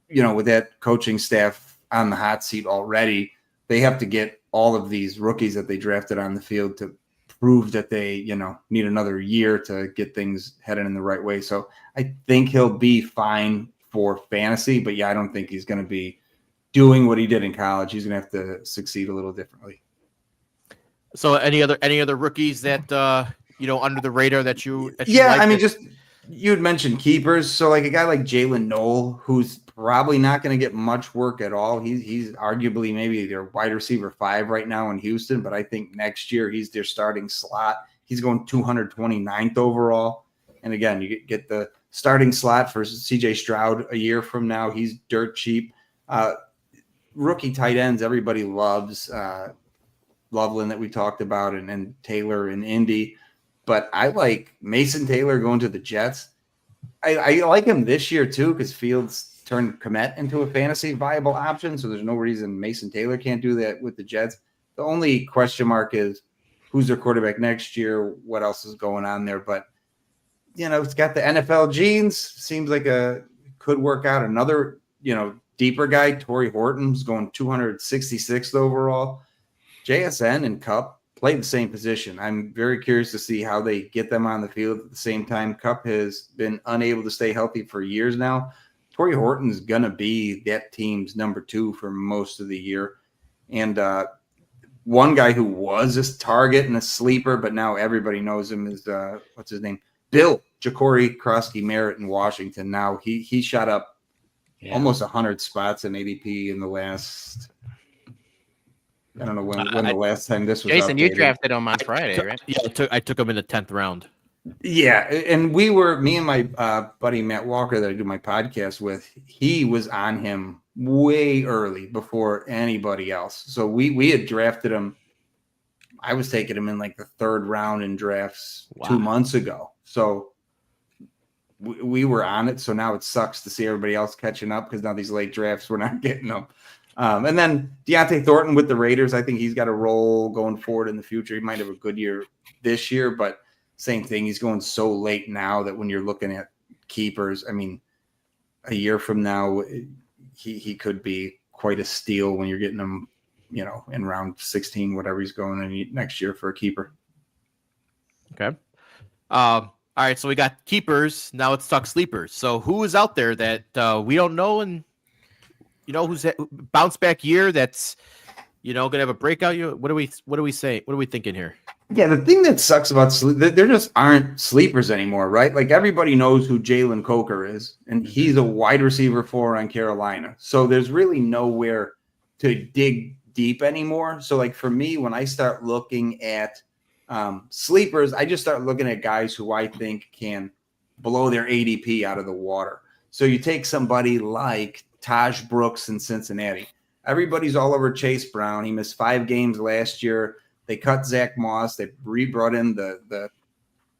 with that coaching staff on the hot seat already, they have to get all of these rookies that they drafted on the field to prove that they, need another year to get things headed in the right way. So I think he'll be fine for fantasy, but I don't think he's going to be doing what he did in college. He's going to have to succeed a little differently. So any other rookies that under the radar that you Yeah, like? I mean, just you had mentioned keepers. So like a guy like Jalen Noel, who's probably not going to get much work at all. He's arguably maybe their wide receiver 5 right now in Houston, but I think next year he's their starting slot. He's going 229th overall. And again, you get the starting slot for CJ Stroud a year from now. He's dirt cheap. Rookie tight ends, everybody loves Loveland that we talked about and Taylor and Indy. But I like Mason Taylor going to the Jets. I like him this year too because Fields turned Kmet into a fantasy viable option. So there's no reason Mason Taylor can't do that with the Jets. The only question mark is who's their quarterback next year? What else is going on there? But, it's got the NFL genes. Seems like could work out. Another, deeper guy, Torrey Horton's going 266th overall. JSN and Cup play the same position. I'm very curious to see how they get them on the field at the same time. Cup has been unable to stay healthy for years now. Torrey Horton's going to be that team's number 2 for most of the year. And one guy who was a target and a sleeper, but now everybody knows him is, what's his name? Bill Ja'Cory Krosky-Merritt in Washington. Now he shot up almost 100 spots in ADP in the last – I don't know when the last time this was. Jason, updated. you drafted him on Friday, right? Yeah, I took him in the 10th round. Yeah, and me and my buddy Matt Walker that I do my podcast with, he was on him way early before anybody else. So we had drafted him. I was taking him in like the 3rd round in drafts 2 months ago. So we were on it. So now it sucks to see everybody else catching up because now these late drafts we're not getting them. And then Deontay Thornton with the Raiders, I think he's got a role going forward in the future. He might have a good year this year, but same thing. He's going so late now that when you're looking at keepers, I mean, a year from now, he could be quite a steal when you're getting him, in round 16, whatever he's going in next year for a keeper. Okay. All right. So we got keepers. Now let's talk sleepers. So who is out there that we don't know and who's bounce back year that's, gonna have a breakout year? What do we say? What are we thinking here? Yeah, the thing that sucks about there just aren't sleepers anymore, right? Like everybody knows who Jalen Coker is, and he's a wide receiver 4 on Carolina. So there's really nowhere to dig deep anymore. So like for me, when I start looking at sleepers, I just start looking at guys who I think can blow their ADP out of the water. So you take somebody like Taj Brooks in Cincinnati. Everybody's all over Chase Brown. He missed 5 games last year. They cut Zach Moss. They brought in the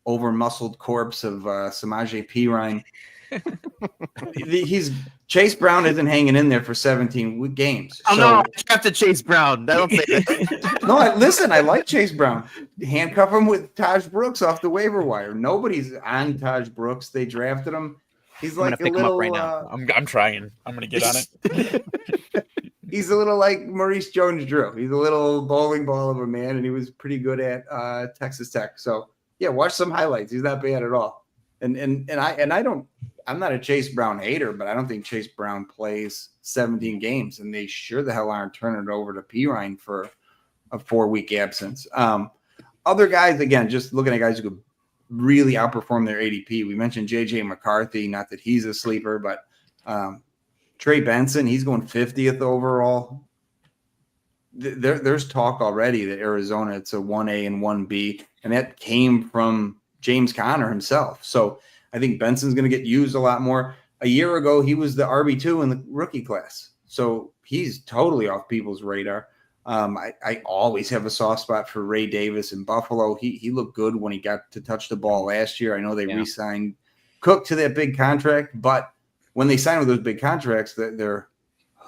over-muscled corpse of Samaje Perine. Chase Brown isn't hanging in there for 17 games. Oh, no, I drafted Chase Brown. Don't say that. No, I like Chase Brown. Handcuff him with Taj Brooks off the waiver wire. Nobody's on Taj Brooks. They drafted him. He's like a little. Right now. I'm trying. I'm gonna get on it. He's a little like Maurice Jones-Drew. He's a little bowling ball of a man, and he was pretty good at Texas Tech. So yeah, watch some highlights. He's not bad at all. And I'm not a Chase Brown hater, but I don't think Chase Brown plays 17 games, and they sure the hell aren't turning it over to Perine for a 4-week absence. Other guys, again, just looking at guys who could really outperform their ADP. We mentioned JJ McCarthy, not that he's a sleeper, but Trey Benson, he's going 50th overall. There's talk already that Arizona, it's a 1A and 1B, and that came from James Conner himself. So I think Benson's going to get used a lot more. A year ago, he was the RB2 in the rookie class. So he's totally off people's radar. I always have a soft spot for Ray Davis in Buffalo. He looked good when he got to touch the ball last year. I know they re-signed Cook to that big contract, but when they sign with those big contracts, they're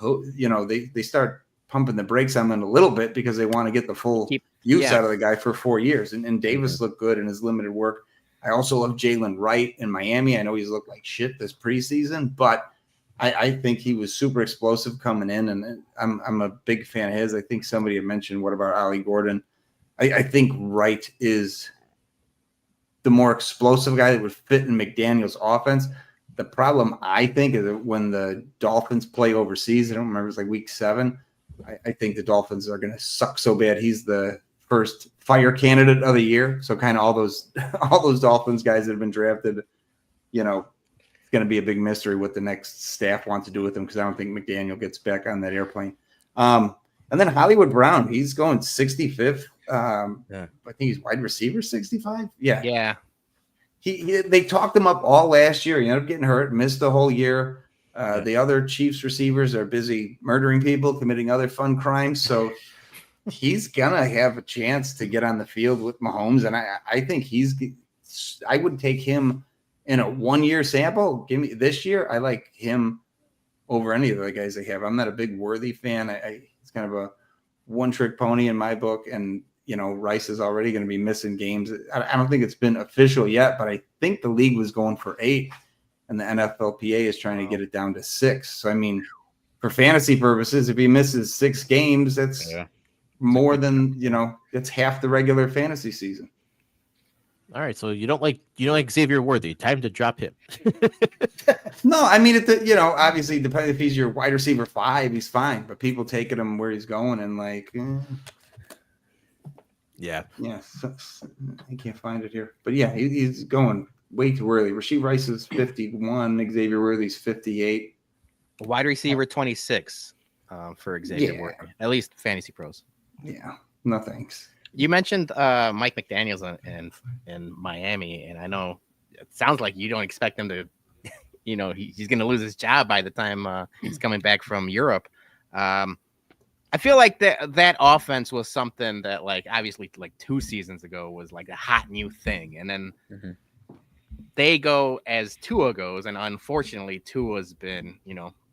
they start pumping the brakes on them a little bit because they want to get the full use out of the guy for 4 years. And Davis looked good in his limited work. I also love Jalen Wright in Miami. I know he's looked like shit this preseason, but I think he was super explosive coming in, and I'm a big fan of his. I think somebody had mentioned, what about Ollie Gordon? I think Wright is the more explosive guy that would fit in McDaniel's offense. The problem, I think, is that when the Dolphins play overseas, I don't remember, it's like week 7, I think the Dolphins are going to suck so bad. He's the first fire candidate of the year. So kind of all those Dolphins guys that have been drafted, you know, it's going to be a big mystery what the next staff wants to do with them because I don't think McDaniel gets back on that airplane. And then Hollywood Brown, he's going 65th. I think he's wide receiver 65. Yeah. They talked him up all last year. He ended up getting hurt, missed the whole year. The other Chiefs receivers are busy murdering people, committing other fun crimes. So he's gonna have a chance to get on the field with Mahomes, and I think I would take him in a 1-year sample. Give me this year. I like him over any of the guys they have. I'm not a big Worthy fan. It's kind of a one-trick pony in my book, and you know Rice is already going to be missing games. I don't think it's been official yet, but I think the league was going for 8, and the NFLPA is trying to get it down to 6. So I mean, for fantasy purposes, if he misses 6 games, that's more than it's half the regular fantasy season. All right, so you don't like Xavier Worthy. Time to drop him. No, I mean, obviously, depending if he's your wide receiver 5, he's fine. But people taking him where he's going and yeah, I can't find it here. But yeah, he's going way too early. Rasheed Rice is 51. Xavier Worthy's 58. Wide receiver 26 for Xavier Worthy, at least Fantasy Pros. Yeah, no thanks. You mentioned Mike McDaniels in Miami, and I know it sounds like you don't expect him to, he's going to lose his job by the time he's coming back from Europe. I feel like that offense was something that, obviously, 2 seasons ago was a hot new thing, and then they go as Tua goes, and unfortunately, Tua's been,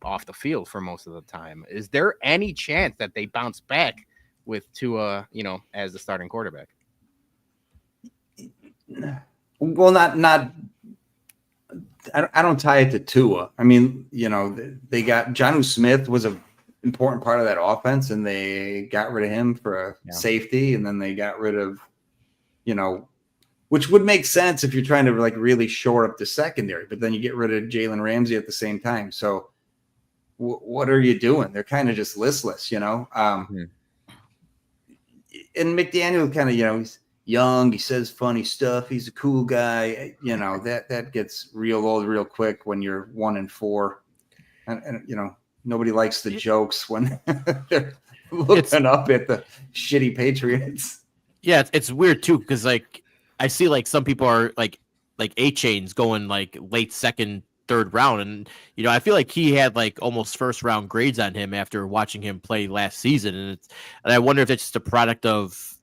off the field for most of the time. Is there any chance that they bounce back with Tua, as the starting quarterback? Well, not. I don't tie it to Tua. I mean, they got Jonnu Smith was an important part of that offense, and they got rid of him for a safety, and then they got rid of, which would make sense if you're trying to really shore up the secondary, but then you get rid of Jalen Ramsey at the same time. So, what are you doing? They're kind of just listless, And McDaniel kind of, he's young. He says funny stuff. He's a cool guy. That gets real old real quick when you're 1-4, and nobody likes the jokes when they're looking up at the shitty Patriots. Yeah, it's weird too because I see some people are like A-Chain's going late second, third round, and I feel like he had almost first round grades on him after watching him play last season, and I wonder if it's just a product of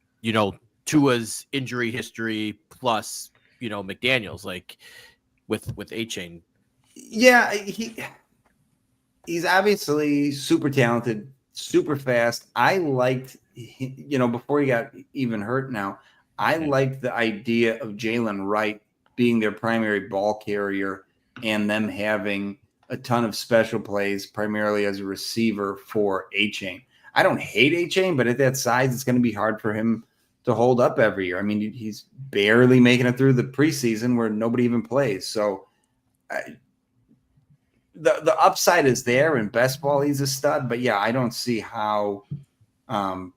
Tua's injury history plus McDaniel's with A-Chain. Yeah, he's obviously super talented, super fast. I liked before he got even hurt. Now I liked the idea of Jalen Wright being their primary ball carrier and them having a ton of special plays, primarily as a receiver for A-Chain. I don't hate A-Chain, but at that size, it's going to be hard for him to hold up every year. I mean, he's barely making it through the preseason where nobody even plays. So the upside is there. In best ball, he's a stud. But, yeah, I don't see how I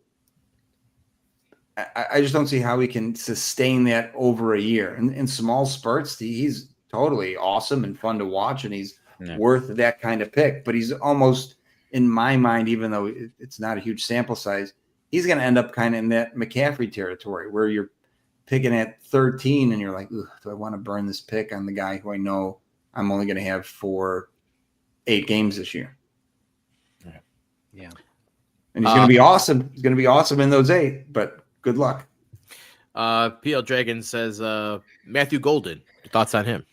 just don't see how he can sustain that over a year. In small spurts, he's totally awesome and fun to watch, and he's worth that kind of pick. But he's almost, in my mind, even though it's not a huge sample size, he's going to end up kind of in that McCaffrey territory where you're picking at 13 and you're like, do I want to burn this pick on the guy who I know I'm only going to have for 8 games this year? Yeah. And he's going to be awesome. He's going to be awesome in those 8, but good luck. PL Dragon says Matthew Golden. Thoughts on him?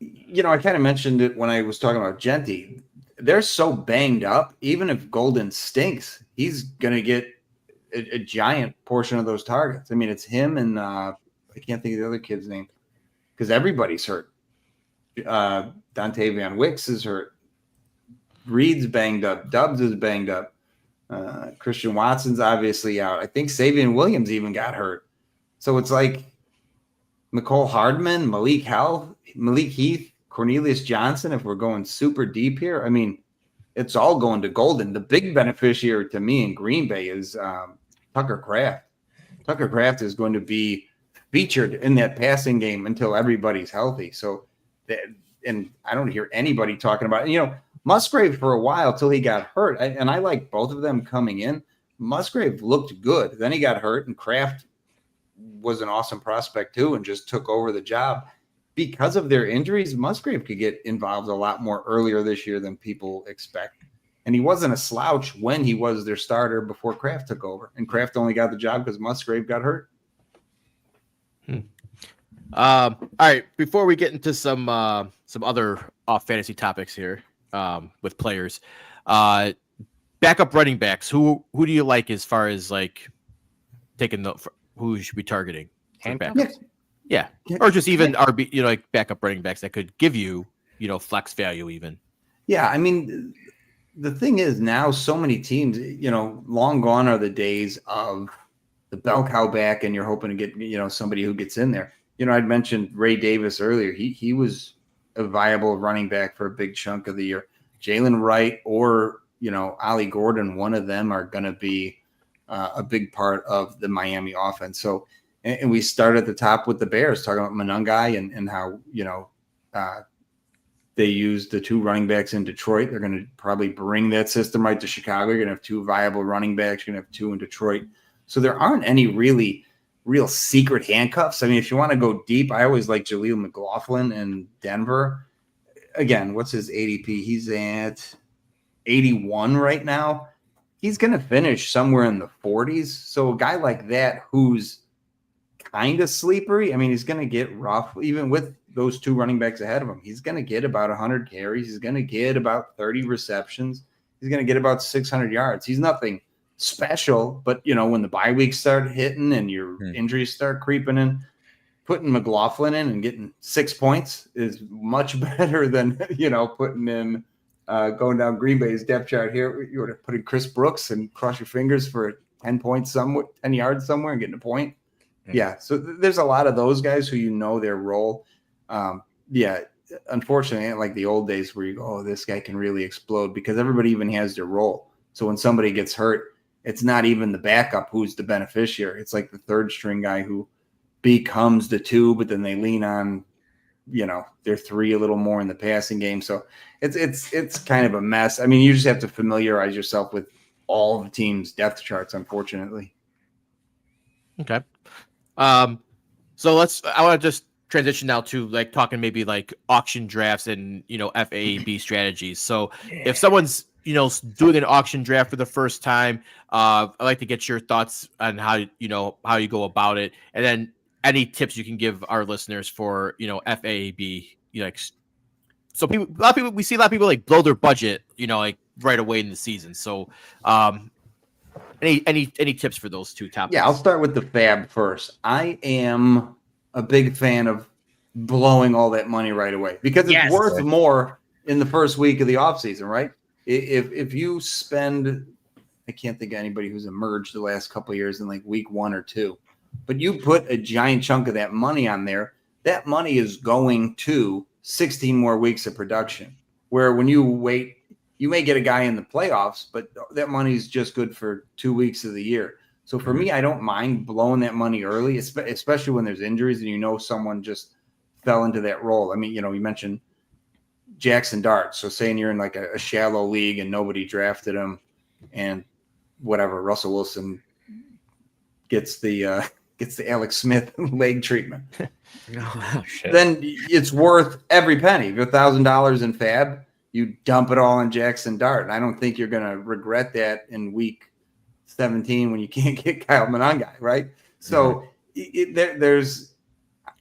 I kind of mentioned it when I was talking about Genti. They're so banged up. Even if Golden stinks, he's going to get a giant portion of those targets. I mean, it's him and I can't think of the other kid's name because everybody's hurt. Dontavian Wicks is hurt. Reed's banged up. Dubs is banged up. Christian Watson's obviously out. I think Savion Williams even got hurt. So it's like Mecole Hardman, Malik Heath, Cornelius Johnson, if we're going super deep here. I mean, it's all going to Golden. The big beneficiary to me in Green Bay is Tucker Kraft. Tucker Kraft is going to be featured in that passing game until everybody's healthy. So that, and I don't hear anybody talking about it. You know, Musgrave for a while till he got hurt, and I like both of them coming in. Musgrave looked good. Then he got hurt, and Kraft was an awesome prospect too and just took over the job. Because of their injuries, Musgrave could get involved a lot more earlier this year than people expect. And he wasn't a slouch when he was their starter before Kraft took over. And Kraft only got the job because Musgrave got hurt. All right, before we get into some other off fantasy topics here with players, backup running backs. Who do you like as far as like taking who you should be targeting? Yeah, or just even RB, like backup running backs that could give you, flex value even. Yeah, I mean, the thing is now so many teams, long gone are the days of the bell cow back and you're hoping to get, somebody who gets in there. I'd mentioned Ray Davis earlier. He was a viable running back for a big chunk of the year. Jalen Wright or, Ollie Gordon, one of them are going to be a big part of the Miami offense. So, and we start at the top with the Bears, talking about Monangai and how, they used the two running backs in Detroit. They're going to probably bring that system right to Chicago. You're going to have two viable running backs. You're going to have two in Detroit. So there aren't any real secret handcuffs. I mean, if you want to go deep, I always like Jaleel McLaughlin in Denver. Again, what's his ADP? He's at 81 right now. He's going to finish somewhere in the 40s. So a guy like that who's kind of sleepery, I mean, he's going to get rough, even with those two running backs ahead of him. He's going to get about 100 carries. He's going to get about 30 receptions. He's going to get about 600 yards. He's nothing special, but, when the bye weeks start hitting and your injuries start creeping in, putting McLaughlin in and getting 6 points is much better than, putting in going down Green Bay's depth chart here. You would have put in Chris Brooks and cross your fingers for 10 points somewhere, 10 yards somewhere and getting a point. Yeah. So there's a lot of those guys who their role. Unfortunately, like the old days where you go, oh, this guy can really explode because everybody even has their role. So when somebody gets hurt, it's not even the backup who's the beneficiary. It's like the third string guy who becomes the two, but then they lean on, their three a little more in the passing game. So it's kind of a mess. I mean, you just have to familiarize yourself with all the teams' depth charts, unfortunately. Okay. So I want to just transition now to like talking maybe like auction drafts and, FAAB strategies. So if someone's, doing an auction draft for the first time, I'd like to get your thoughts on how you go about it. And then any tips you can give our listeners for, FAAB, so we see a lot of people like blow their budget, like right away in the season. So, any tips for those two topics? Yeah, I'll start with the FAAB first. I am a big fan of blowing all that money right away because it's worth more in the first week of the offseason, right? If you spend, I can't think of anybody who's emerged the last couple of years in like week 1 or 2, but you put a giant chunk of that money on there, that money is going to 16 more weeks of production. Where when you wait, you may get a guy in the playoffs, but that money is just good for 2 weeks of the year. So for me, I don't mind blowing that money early, especially when there's injuries and someone just fell into that role. I mean, you mentioned Jackson Dart. So saying you're in like a shallow league and nobody drafted him and whatever, Russell Wilson gets the Alex Smith leg treatment. Oh, shit. Then it's worth every penny. If $1,000 in FAAB, you dump it all in Jackson Dart. And I don't think you're going to regret that in week 17 when you can't get Kyle Monangai, right? So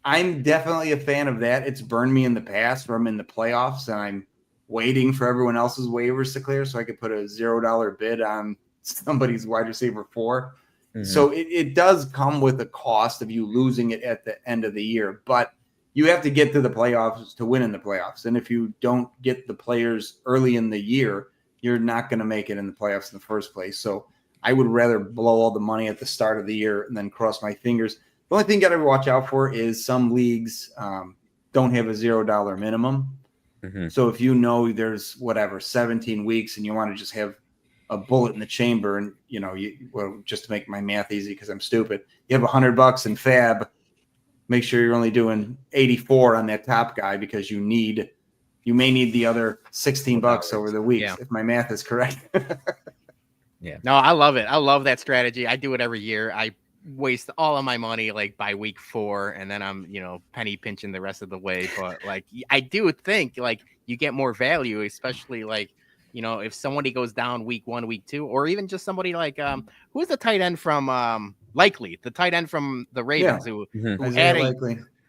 I'm definitely a fan of that. It's burned me in the past where I'm in the playoffs and I'm waiting for everyone else's waivers to clear so I could put a $0 bid on somebody's wide receiver 4. So it does come with a cost of you losing it at the end of the year, but you have to get to the playoffs to win in the playoffs. And if you don't get the players early in the year, you're not going to make it in the playoffs in the first place. So I would rather blow all the money at the start of the year and then cross my fingers. The only thing you got to watch out for is some leagues don't have a $0 minimum. So if there's 17 weeks and you want to just have a bullet in the chamber, and just to make my math easy because I'm stupid, you have $100 in FAAB. Make sure you're only doing 84 on that top guy because you may need the other $16 over the weeks, if my math is correct. Yeah. No, I love it. I love that strategy. I do it every year. I waste all of my money like by week 4, and then I'm penny pinching the rest of the way. But like I do think like you get more value, especially like if somebody goes down week 1, week 2, or even just somebody like who's the tight end from Likely, the tight end from the Ravens who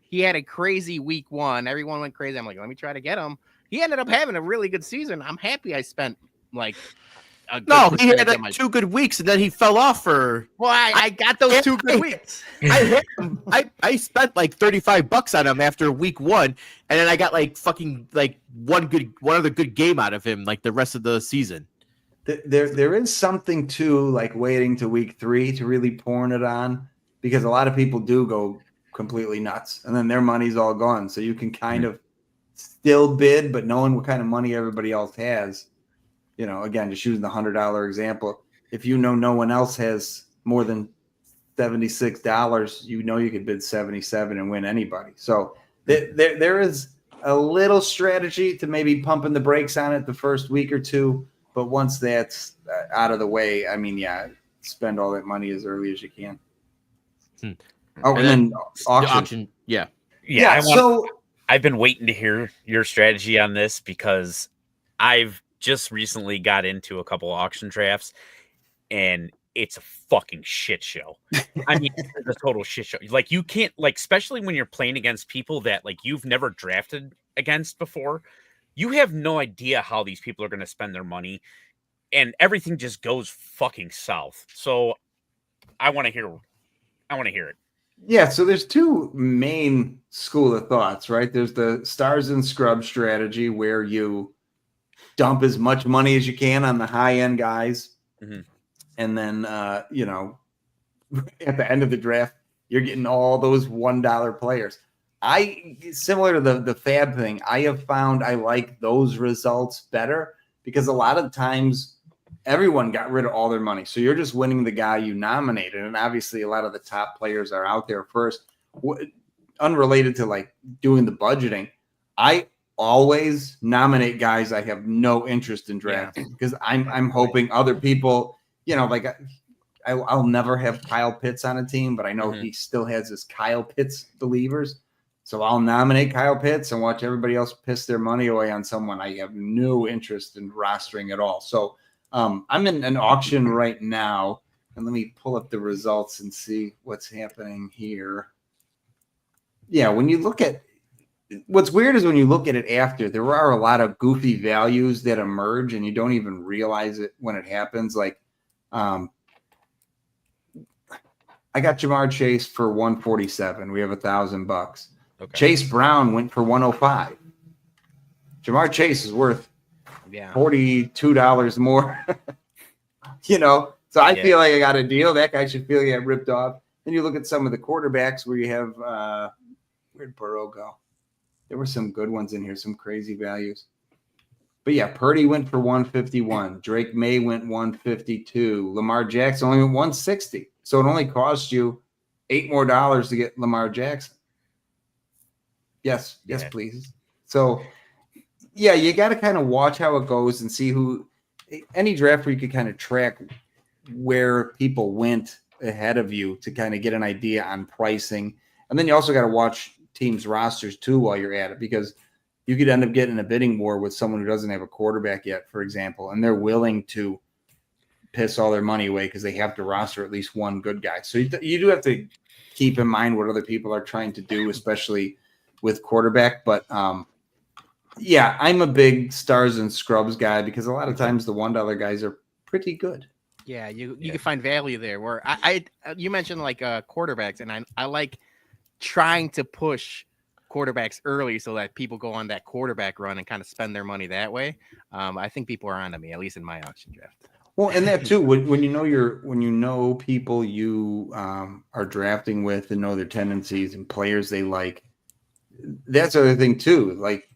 he had a crazy week 1. Everyone went crazy. I'm like, let me try to get him. He ended up having a really good season. I'm happy I spent like he had like 2 good weeks and then he fell off for. Well, I got those 2 good weeks. I spent like $35 on him after week 1, and then I got like fucking like one other good game out of him like the rest of the season. There is something to like waiting to week 3 to really pouring it on, because a lot of people do go completely nuts and then their money's all gone. So you can kind of still bid, but knowing what kind of money everybody else has. Again, just using the $100 example, if no one else has more than $76, you could bid 77 and win anybody. So there is a little strategy to maybe pumping the brakes on it the first week or 2, but once that's out of the way, I mean, spend all that money as early as you can. Oh, and then auction. Yeah. So I've been waiting to hear your strategy on this because I've just recently got into a couple auction drafts, and it's a fucking shit show. I mean, it's a total shit show. Like you can't especially when you're playing against people that like you've never drafted against before. You have no idea how these people are going to spend their money, and everything just goes fucking south. So I want to hear it. Yeah, so there's 2 main school of thoughts, right? There's the stars and scrubs strategy where you dump as much money as you can on the high-end guys. Mm-hmm. And then, at the end of the draft, you're getting all those $1 players. Similar to the FAAB thing, I have found I like those results better because a lot of times everyone got rid of all their money. So you're just winning the guy you nominated. And obviously a lot of the top players are out there first. Unrelated to like doing the budgeting, I always nominate guys I have no interest in drafting because I'm hoping other people, I'll never have Kyle Pitts on a team, but I know he still has his Kyle Pitts believers. So I'll nominate Kyle Pitts and watch everybody else piss their money away on someone I have no interest in rostering at all. So I'm in an auction right now, and let me pull up the results and see what's happening here. Yeah, when you look at what's weird is when you look at it after, there are a lot of goofy values that emerge, and you don't even realize it when it happens. Like, I got Jamar Chase for 147. We have $1,000. Okay. Chase Brown went for 105. Jamar Chase is worth $42 more. So I feel like I got a deal. That guy should feel he got ripped off. Then you look at some of the quarterbacks where you have where'd Burrow go? There were some good ones in here, some crazy values. But yeah, Purdy went for 151. Drake May went 152. Lamar Jackson only went 160. So it only cost you $8 more to get Lamar Jackson. Yes, please. So yeah, you got to kind of watch how it goes and see any draft where you could kind of track where people went ahead of you to kind of get an idea on pricing. And then you also got to watch teams' rosters too while you're at it, because you could end up getting a bidding war with someone who doesn't have a quarterback yet, for example, and they're willing to piss all their money away because they have to roster at least one good guy. So you do have to keep in mind what other people are trying to do, especially with quarterback. But yeah, I'm a big stars and scrubs guy because a lot of times the $1 guys are pretty good. Yeah, you can find value there. Where you mentioned like quarterbacks, and I like trying to push quarterbacks early so that people go on that quarterback run and kind of spend their money that way. I think people are onto me, at least in my auction draft. Well, and that too, when you know people you are drafting with and know their tendencies and players they like, that's the other thing too. Like,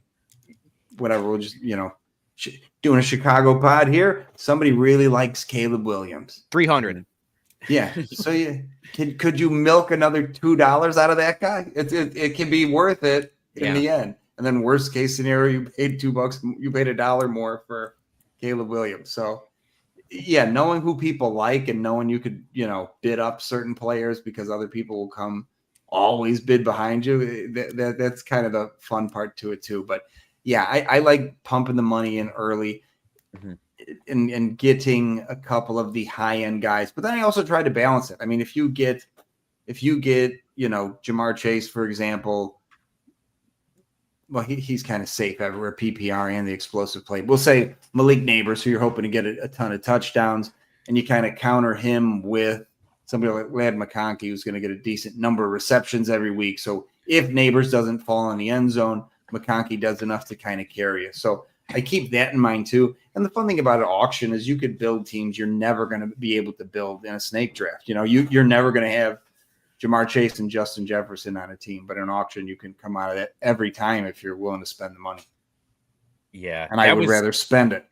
whatever, we'll just doing a Chicago pod here. Somebody really likes Caleb Williams. 300. Yeah. So could you milk another $2 out of that guy? It can be worth it in the end. And then worst case scenario, you paid $2, you paid $1 more for Caleb Williams. So yeah, knowing who people like and knowing you could, bid up certain players because other people will come always bid behind you. That's kind of the fun part to it too. But yeah, I like pumping the money in early. And getting a couple of the high end guys, but then I also try to balance it. I mean, if you get, Jamar Chase, for example, well, he's kind of safe everywhere, PPR and the explosive play. We'll say Malik Neighbors, who you're hoping to get a ton of touchdowns, and you kind of counter him with somebody like Ladd McConkey, who's going to get a decent number of receptions every week. So if Neighbors doesn't fall in the end zone, McConkey does enough to kind of carry you. So I keep that in mind too. And the fun thing about an auction is you could build teams you're never going to be able to build in a snake draft. You're never going to have Jamar Chase and Justin Jefferson on a team, but in an auction you can come out of that every time if you're willing to spend the money. Yeah. And I would rather spend it.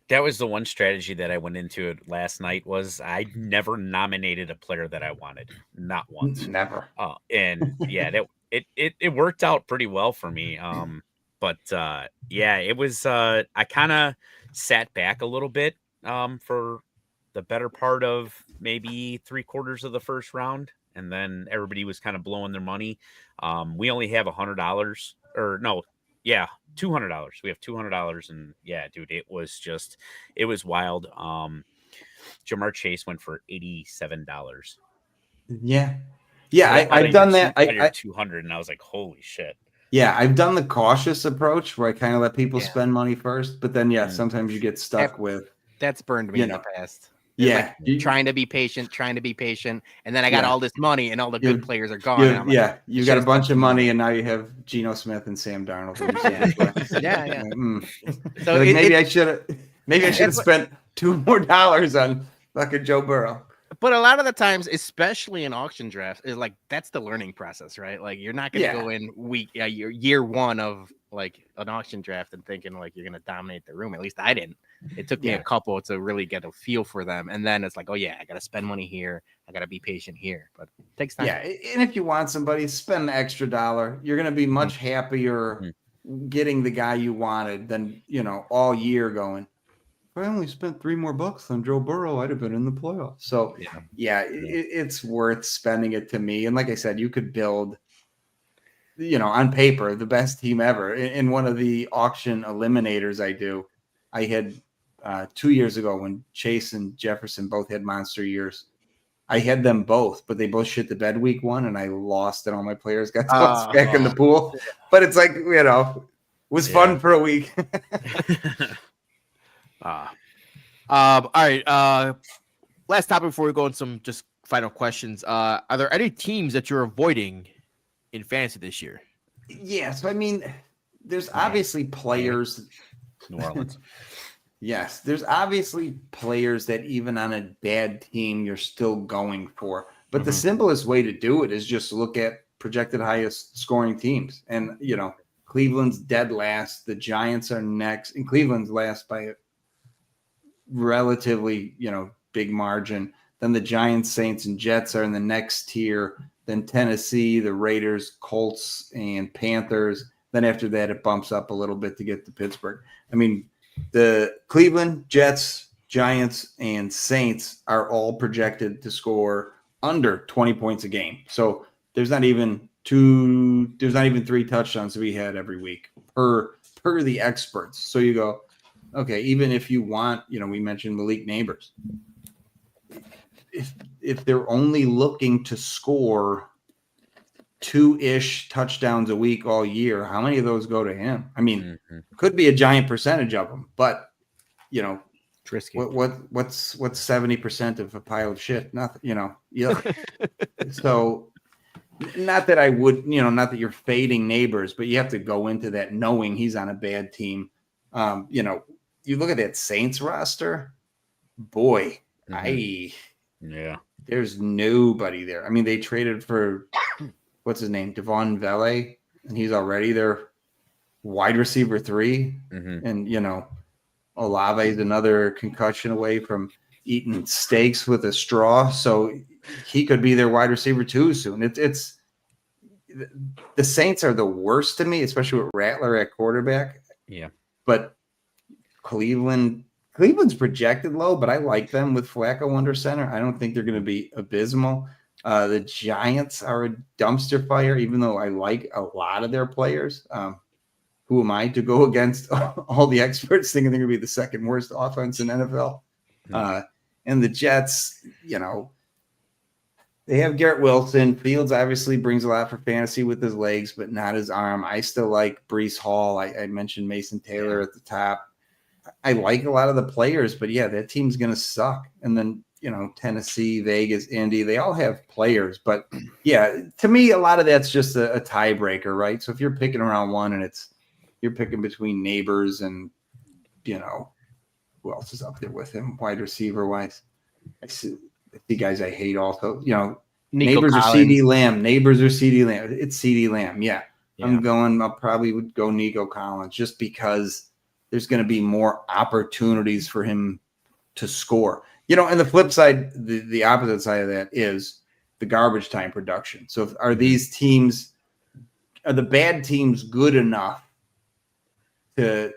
That was the one strategy that I went into it last night was I never nominated a player that I wanted. Not once. Never. And yeah, it worked out pretty well for me. But yeah, it was I kind of sat back a little bit for the better part of maybe 3/4 of the first round. And then everybody was kind of blowing their money. We only have $100 or no. Yeah, $200. We have $200. And yeah, dude, it was wild. Jamar Chase went for $87. Yeah. Yeah, I've done that. I 200 and I was like, holy shit. Yeah, I've done the cautious approach where I kind of let people spend money first, but then sometimes you get stuck with. That's burned me in the past. Yeah, like trying to be patient, and then I got all this money, and all the good players are gone. You got a bunch of money, and now you have Geno Smith and Sam Darnold. So like maybe I should have spent $2 more on fucking Joe Burrow. But a lot of the times, especially in auction drafts, is like that's the learning process, right? Like you're not going to go in year one of like an auction draft and thinking like you're going to dominate the room. At least I didn't. It took me a couple to really get a feel for them, and then it's like, oh yeah, I got to spend money here. I got to be patient here, but it takes time. Yeah, and if you want somebody, spend the extra $1. You're going to be much happier getting the guy you wanted than all year going. If I only spent $3 more on Joe Burrow, I'd have been in the playoffs. So it's worth spending it to me. And like I said, you could build, on paper, the best team ever. In one of the auction eliminators I had 2 years ago when Chase and Jefferson both had monster years. I had them both, but they both shit the bed week 1, and I lost, and all my players got tossed back in the pool. But it's like, it was fun for a week. All right. Last topic before we go on some just final questions. Are there any teams that you're avoiding in fantasy this year? Yes. I mean, there's obviously players. New Orleans. Yes. There's obviously players that even on a bad team, you're still going for. But the simplest way to do it is just look at projected highest scoring teams. And, Cleveland's dead last. The Giants are next. And Cleveland's last by a relatively, big margin. Then the Giants, Saints, and Jets are in the next tier. Then Tennessee, the Raiders, Colts, and Panthers. Then after that, it bumps up a little bit to get to Pittsburgh. I mean, the Cleveland, Jets, Giants, and Saints are all projected to score under 20 points a game. So there's not even 3 touchdowns to be had every week per the experts. So you go, okay, even if you want, we mentioned Malik Neighbors. If they're only looking to score 2-ish touchdowns a week all year, how many of those go to him? I mean, could be a giant percentage of them, but risky. What's 70% of a pile of shit? Nothing, So not that I would, not that you're fading Neighbors, but you have to go into that knowing he's on a bad team. You look at that Saints roster, boy, there's nobody there. I mean, they traded for what's his name, Devon Vele, and he's already their wide receiver 3. And Olave is another concussion away from eating steaks with a straw, so he could be their wide receiver too soon. It's the Saints are the worst to me, especially with Rattler at quarterback. Yeah, but Cleveland's projected low, but I like them with Flacco under center. I don't think they're going to be abysmal. The Giants are a dumpster fire, even though I like a lot of their players. Who am I to go against all the experts thinking they're going to be the second worst offense in NFL? And the Jets, they have Garrett Wilson. Fields obviously brings a lot for fantasy with his legs, but not his arm. I still like Breece Hall. I mentioned Mason Taylor at the top. I like a lot of the players, but yeah, that team's going to suck. And then, Tennessee, Vegas, Indy, they all have players. But yeah, to me, a lot of that's just a tiebreaker, right? So if you're picking around one and you're picking between Neighbors and, who else is up there with him, wide receiver wise? I see guys I hate also. Neighbors or CD Lamb. Neighbors or CD Lamb. It's CD Lamb. Yeah. I'll probably would go Nico Collins just because there's going to be more opportunities for him to score. And the flip side, the opposite side of that is the garbage time production. So are the bad teams good enough to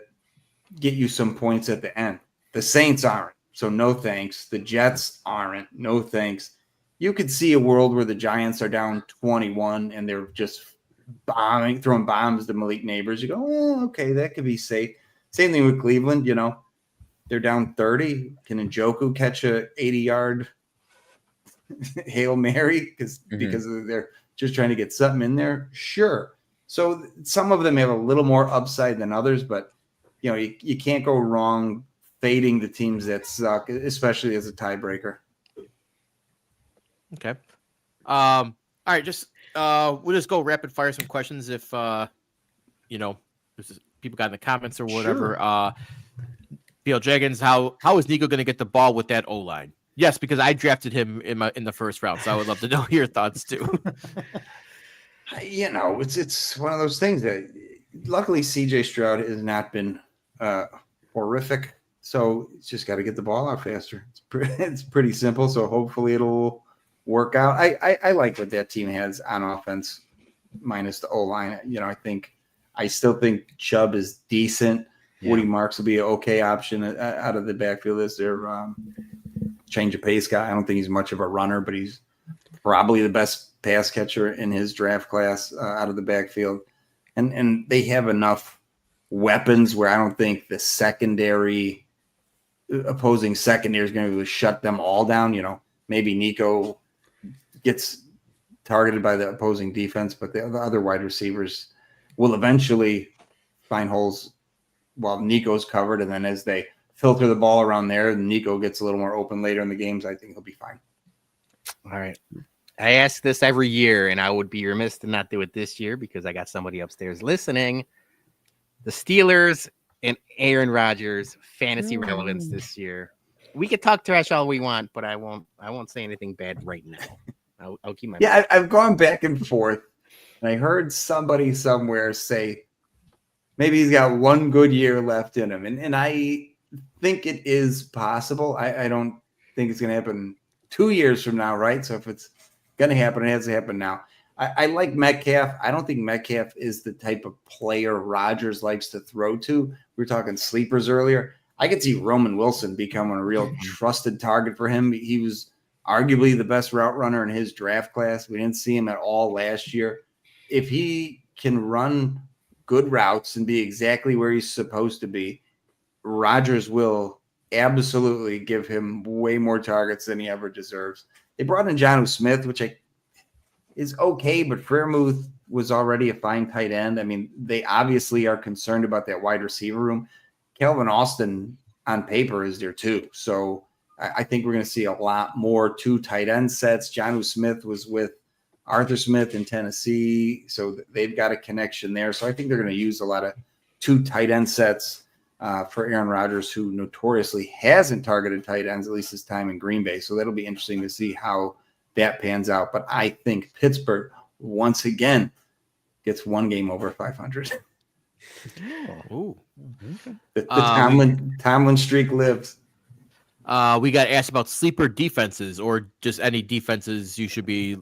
get you some points at the end? The Saints aren't. So no thanks. The Jets aren't. No thanks. You could see a world where the Giants are down 21 and they're just throwing bombs to Malik Neighbors. You go, okay, that could be safe. Same thing with Cleveland. They're down 30. Can Njoku catch a 80-yard Hail Mary because they're just trying to get something in there? Sure. So some of them have a little more upside than others, but you can't go wrong fading the teams that suck, especially as a tiebreaker. Okay. All right. We'll just go rapid fire some questions if people got in the comments or whatever. Sure. Bill Jaggins, how is Nico going to get the ball with that O-line? Yes, because I drafted him in the first round, so I would love to know your thoughts too. It's one of those things that luckily CJ Stroud has not been horrific, so it's just got to get the ball out faster. It's pretty simple, so hopefully it'll work out. I like what that team has on offense, minus the O-line. I still think Chubb is decent. Yeah. Woody Marks will be an okay option out of the backfield as their change of pace guy. I don't think he's much of a runner, but he's probably the best pass catcher in his draft class out of the backfield. And they have enough weapons where I don't think the opposing secondary is going to be able to shut them all down. Maybe Nico gets targeted by the opposing defense, but the other wide receivers will eventually find holes while Nico's covered. And then as they filter the ball around there, Nico gets a little more open later in the games. I think he'll be fine. All right. I ask this every year, and I would be remiss to not do it this year because I got somebody upstairs listening. The Steelers and Aaron Rodgers fantasy relevance this year. We could talk trash all we want, but I won't say anything bad right now. I'll keep my mouth. I've gone back and forth, and I heard somebody somewhere say maybe he's got one good year left in him, and I think it is possible. I don't think it's going to happen 2 years from now, right? So if it's going to happen, it has to happen now. I like Metcalf. I don't think Metcalf is the type of player Rodgers likes to throw to. We were talking sleepers earlier. I could see Roman Wilson becoming a real trusted target for him. He was arguably the best route runner in his draft class. We didn't see him at all last year. If he can run good routes and be exactly where he's supposed to be, Rodgers will absolutely give him way more targets than he ever deserves. They brought in Jonnu Smith, which is okay, but Freiermuth was already a fine tight end. I mean, they obviously are concerned about that wide receiver room. Calvin Austin on paper is there too. So I think we're going to see a lot more 2 tight end sets. Jonnu Smith was with Arthur Smith in Tennessee, so they've got a connection there. So I think they're going to use a lot of 2 tight end sets for Aaron Rodgers, who notoriously hasn't targeted tight ends, at least his time in Green Bay. So that'll be interesting to see how that pans out. But I think Pittsburgh, once again, gets one game over 500. Ooh. The Tomlin streak lives. We got asked about sleeper defenses or just any defenses you should be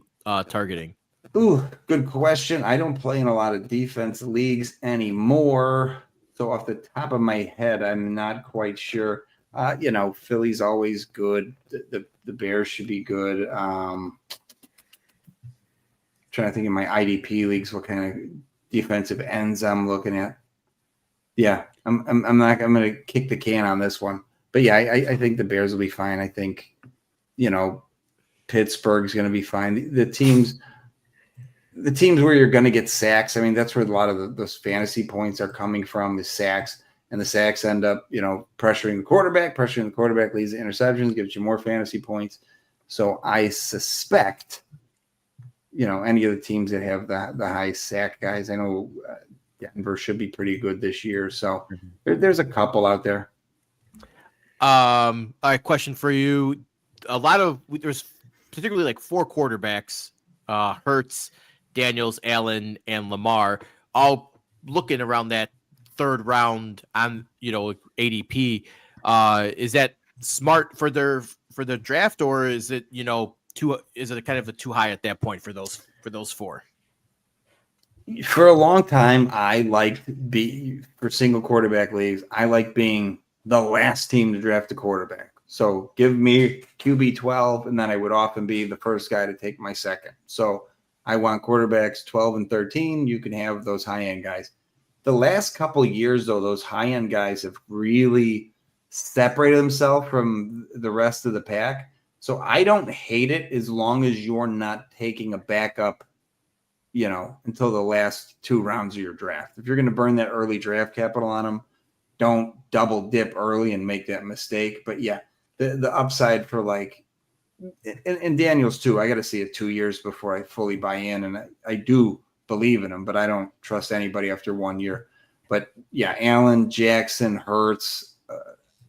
targeting. Ooh, good question. I don't play in a lot of defense leagues anymore. So off the top of my head, I'm not quite sure. Philly's always good. The Bears should be good. Trying to think of my IDP leagues, what kind of defensive ends I'm looking at. Yeah, I'm going to kick the can on this one. But yeah, I think the Bears will be fine. I think, Pittsburgh's going to be fine. The teams where you're going to get sacks, I mean, that's where a lot of those fantasy points are coming from, the sacks. And the sacks end up, pressuring the quarterback. Pressuring the quarterback leads to interceptions, gives you more fantasy points. So I suspect, any of the teams that have the high sack guys, I know Denver should be pretty good this year. So there's a couple out there. All right, question for you. There's particularly like 4 quarterbacks, Hurts, Daniels, Allen, and Lamar, all looking around that 3rd round on ADP. Is that smart for their draft, or is it is it kind of too high at that point for those 4? For a long time, I liked for single quarterback leagues, I like being the last team to draft a quarterback. So give me QB 12, and then I would often be the first guy to take my second. So I want quarterbacks 12 and 13. You can have those high-end guys. The last couple of years, though, those high-end guys have really separated themselves from the rest of the pack. So I don't hate it as long as you're not taking a backup, until the last 2 rounds of your draft. If you're going to burn that early draft capital on them, don't double dip early and make that mistake. But yeah, the upside for and Daniels too, I got to see it 2 years before I fully buy in. And I do believe in him, but I don't trust anybody after 1 year. But yeah, Allen, Jackson, Hurts,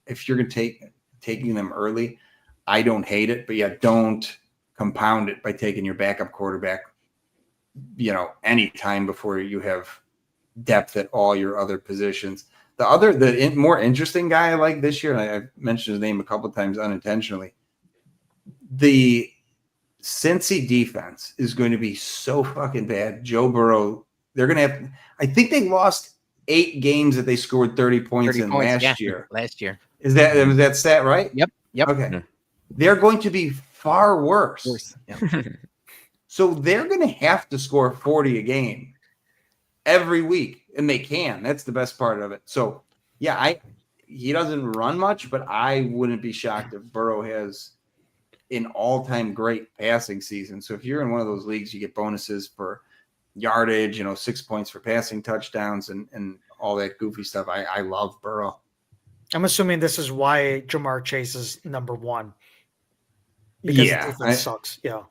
if you're going to taking them early, I don't hate it, but yeah, don't compound it by taking your backup quarterback, any time before you have depth at all your other positions. The more interesting guy I like this year, and I've mentioned his name a couple of times unintentionally, the Cincy defense is going to be so fucking bad. Joe Burrow, they're going to have, I think they lost 8 games that they scored 30 points last year. Last year. Is that stat right? Yep. Okay. Yeah. They're going to be far worse. Yep. So they're going to have to score 40 a game every week, and they can. That's the best part of it. So, yeah, he doesn't run much, but I wouldn't be shocked if Burrow has an all-time great passing season. So if you're in one of those leagues, you get bonuses for yardage, 6 points for passing touchdowns and all that goofy stuff. I love Burrow. I'm assuming this is why Jamar Chase is number 1. Because the defense sucks. Yeah.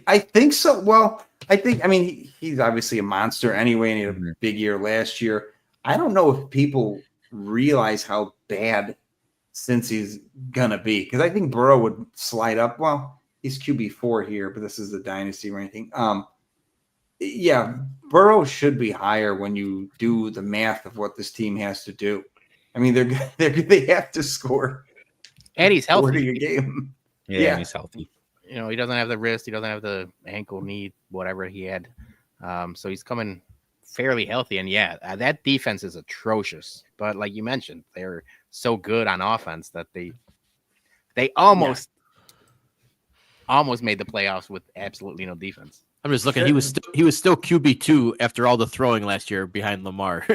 I think so. Well, he's obviously a monster anyway, and he had a big year last year. I don't know if people realize how bad Cincy's going to be, because I think Burrow would slide up. Well, he's QB4 here, but this is the dynasty or anything. Yeah, Burrow should be higher when you do the math of what this team has to do. I mean, they have to score. And he's healthy. 40 a game. Yeah, and he's healthy. He doesn't have the wrist. He doesn't have the ankle, knee, whatever he had. So he's coming fairly healthy. And yeah, that defense is atrocious. But like you mentioned, they're so good on offense that they almost made the playoffs with absolutely no defense. I'm just looking. He was still QB2 after all the throwing last year behind Lamar.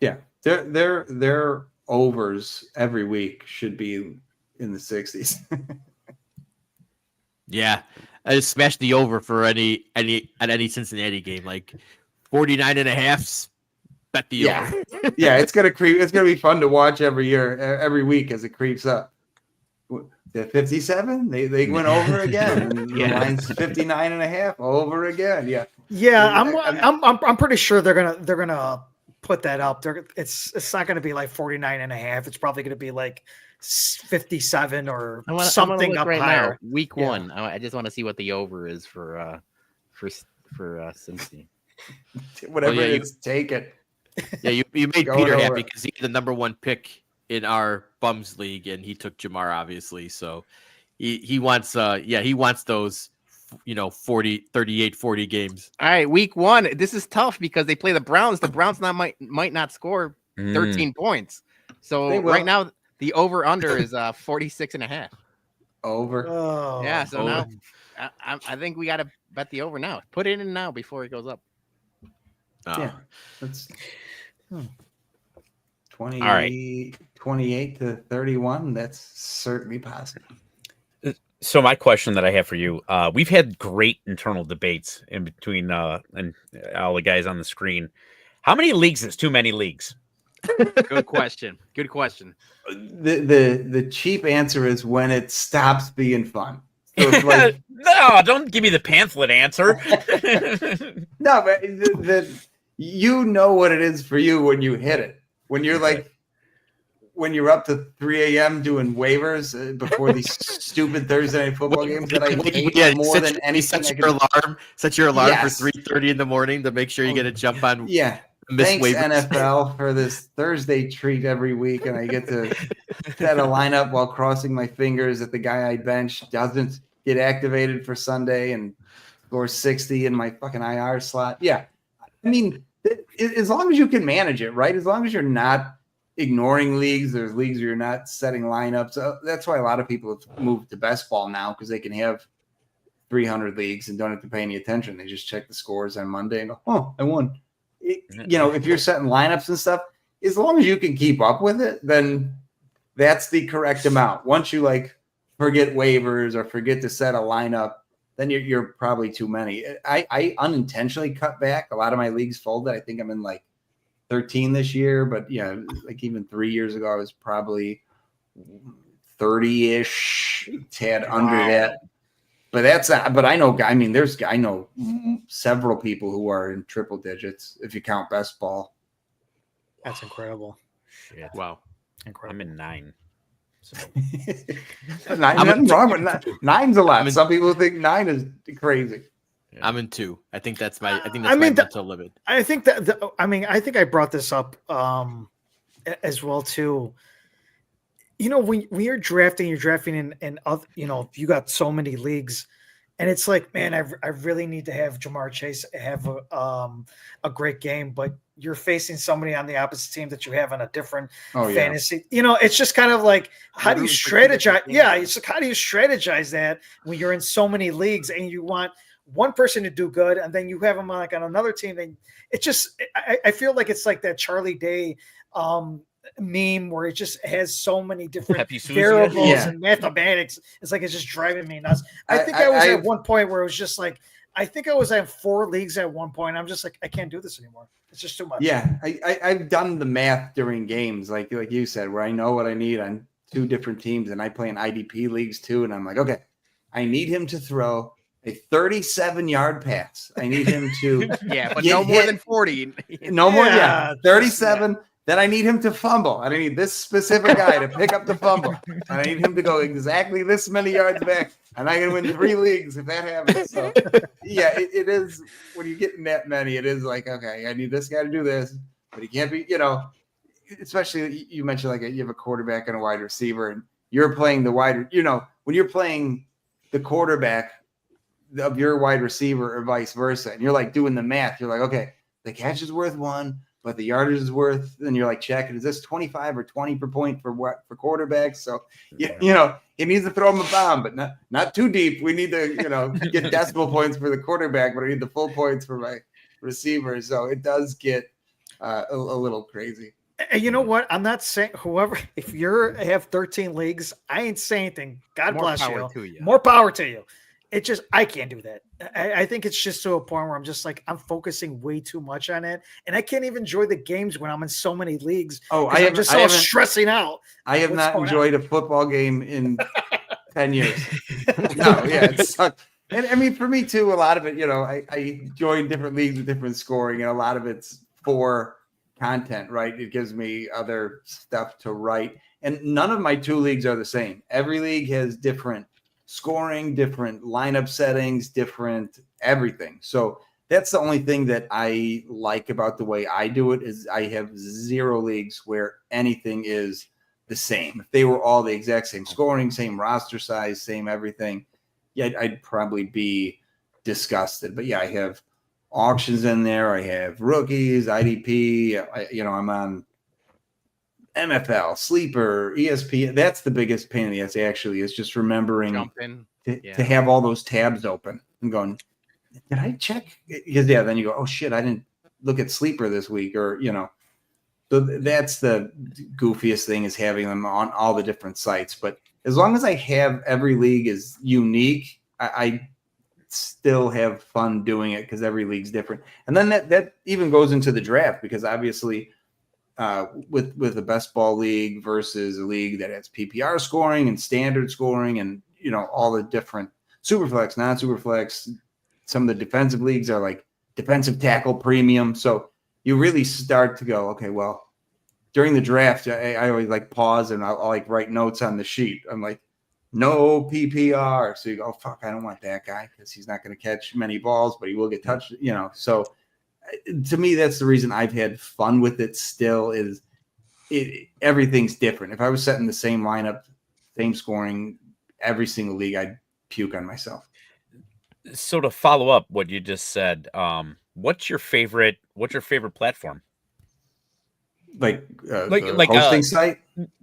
Yeah, their overs every week should be in the 60s. Yeah, I just smashed the over for any Cincinnati game, like 49.5. Bet the over. Yeah, it's gonna creep. It's gonna be fun to watch every week as it creeps up. The 57, they went over again. And the line's 59.5 over again. Yeah, I'm pretty sure they're gonna put that up. It's not gonna be like 49.5. It's probably gonna be like 57 or something up right higher. Now, week 1. I just want to see what the over is for Cincy. Whatever it is, take it. Yeah, you made Going Peter over. happy because he had the number 1 pick in our Bums League, and he took Jamar, obviously. So he wants he wants those 40 games. All right, week 1. This is tough because they play the Browns. The Browns might not score 13 points. So right now the over under is 46.5. Over. Oh, Yeah, so over. now I think we got to bet the over now. Put it in now before it goes up. Yeah, that's 20, All right. 28 to 31. That's certainly possible. So my question that I have for you, we've had great internal debates in between and all the guys on the screen. How many leagues is too many leagues? Good question. Good question. The cheap answer is when it stops being fun. So it's like, No, don't give me the pamphlet answer. no, but you know what it is for you when you hit it. When you're like, when you're up to 3 a.m. doing waivers before these stupid Thursday night football games that I hate more than anything. Set your alarm Yes. for 3:30 in the morning to make sure you get a jump on. Yeah. Thanks, NFL, for this Thursday treat every week, and I get to set a lineup while crossing my fingers that the guy I bench doesn't get activated for Sunday and score 60 in my fucking IR slot. Yeah. I mean, as long as you can manage it, right? As long as you're not ignoring leagues, there's leagues where you're not setting lineups. That's why a lot of people have moved to best ball now, because they can have 300 leagues and don't have to pay any attention. They just check the scores on Monday and go, oh, I won. If you're setting lineups and stuff, as long as you can keep up with it, then that's the correct amount. Once you forget waivers or forget to set a lineup, then you're probably too many. I unintentionally cut back. A lot of my leagues folded. I think I'm in 13 this year, but even 3 years ago, I was probably 30-ish, tad under that. But I know. I know several people who are in triple digits if you count best ball. that's incredible. Shit. Wow. I'm in 9. So Nothing wrong with 9. 9's a lot. Some people think 9 is crazy. I'm in 2. I think that's my my mental limit. I think that I think I brought this up as well too. When you're drafting in other, you got so many leagues, and it's like, man, I really need to have Jamar Chase have a great game, but you're facing somebody on the opposite team that you have on a different fantasy. It's just kind of like, how do you strategize? Yeah, it's like, how do you strategize that when you're in so many leagues and you want one person to do good, and then you have them on another team, and it just, I feel like it's like that Charlie Day meme where it just has so many different variables and mathematics. It's like, it's just driving me nuts. I think I was at one point where it was just like, I think I was at 4 leagues at one point. I'm just like, I can't do this anymore. It's just too much. Yeah, I've done the math during games, like you said, where I know what I need on 2 different teams, and I play in IDP leagues too, and I'm like, okay, I need him to throw a 37-yard pass. I need him to but no more than 40. No more, 37. Then I need him to fumble. I need this specific guy to pick up the fumble. And I need him to go exactly this many yards back. And I can win 3 leagues if that happens. So, it is, when you get in that many, it is like, okay, I need this guy to do this. But he can't be, especially you mentioned you have a quarterback and a wide receiver, and you're playing the wide, when you're playing the quarterback of your wide receiver or vice versa, and you're doing the math, you're like, okay, the catch is worth 1, but the yardage is worth, and you're checking, is this 25 or 20 per point for quarterbacks? So, he needs to throw him a bomb, but not too deep. We need to, get decimal points for the quarterback, but I need the full points for my receiver. So it does get a little crazy. And you know what? I'm not saying if have 13 leagues, I ain't saying anything. God bless you. More power to you. It just, I can't do that. I think it's just to a point where I'm just I'm focusing way too much on it, and I can't even enjoy the games when I'm in so many leagues. Oh, I'm just stressing out. I have not enjoyed a football game in 10 years. No, it sucks. And I mean, for me too, a lot of it, I join different leagues with different scoring, and a lot of it's for content, right? It gives me other stuff to write, and none of my 2 leagues are the same. Every league has different scoring, different lineup settings, different everything. So that's the only thing that I like about the way I do it is I have 0 leagues where anything is the same. If they were all the exact same scoring, same roster size, same everything, yeah, I'd probably be disgusted. But yeah, I have auctions in there. I have rookies, IDP. I'm on MFL, Sleeper, ESP. That's the biggest pain in the ass, actually, is just remembering to have all those tabs open and going, did I check? Because then you go, oh shit, I didn't look at Sleeper this week, or So that's the goofiest thing, is having them on all the different sites. But as long as I have every league is unique, I still have fun doing it because every league's different. And then that even goes into the draft, because obviously with a best ball league versus a league that has PPR scoring and standard scoring and all the different superflex, non-superflex. Some of the defensive leagues are like defensive tackle premium. So you really start to go, okay, well, during the draft, I always like pause and I'll like write notes on the sheet. I'm like, no PPR. So you go, oh, fuck, I don't want that guy because he's not going to catch many balls, but he will get touched, So to me, that's the reason I've had fun with it still, is everything's different. If I was setting the same lineup, same scoring, every single league, I'd puke on myself. So to follow up what you just said, what's your favorite platform? Like like hosting site?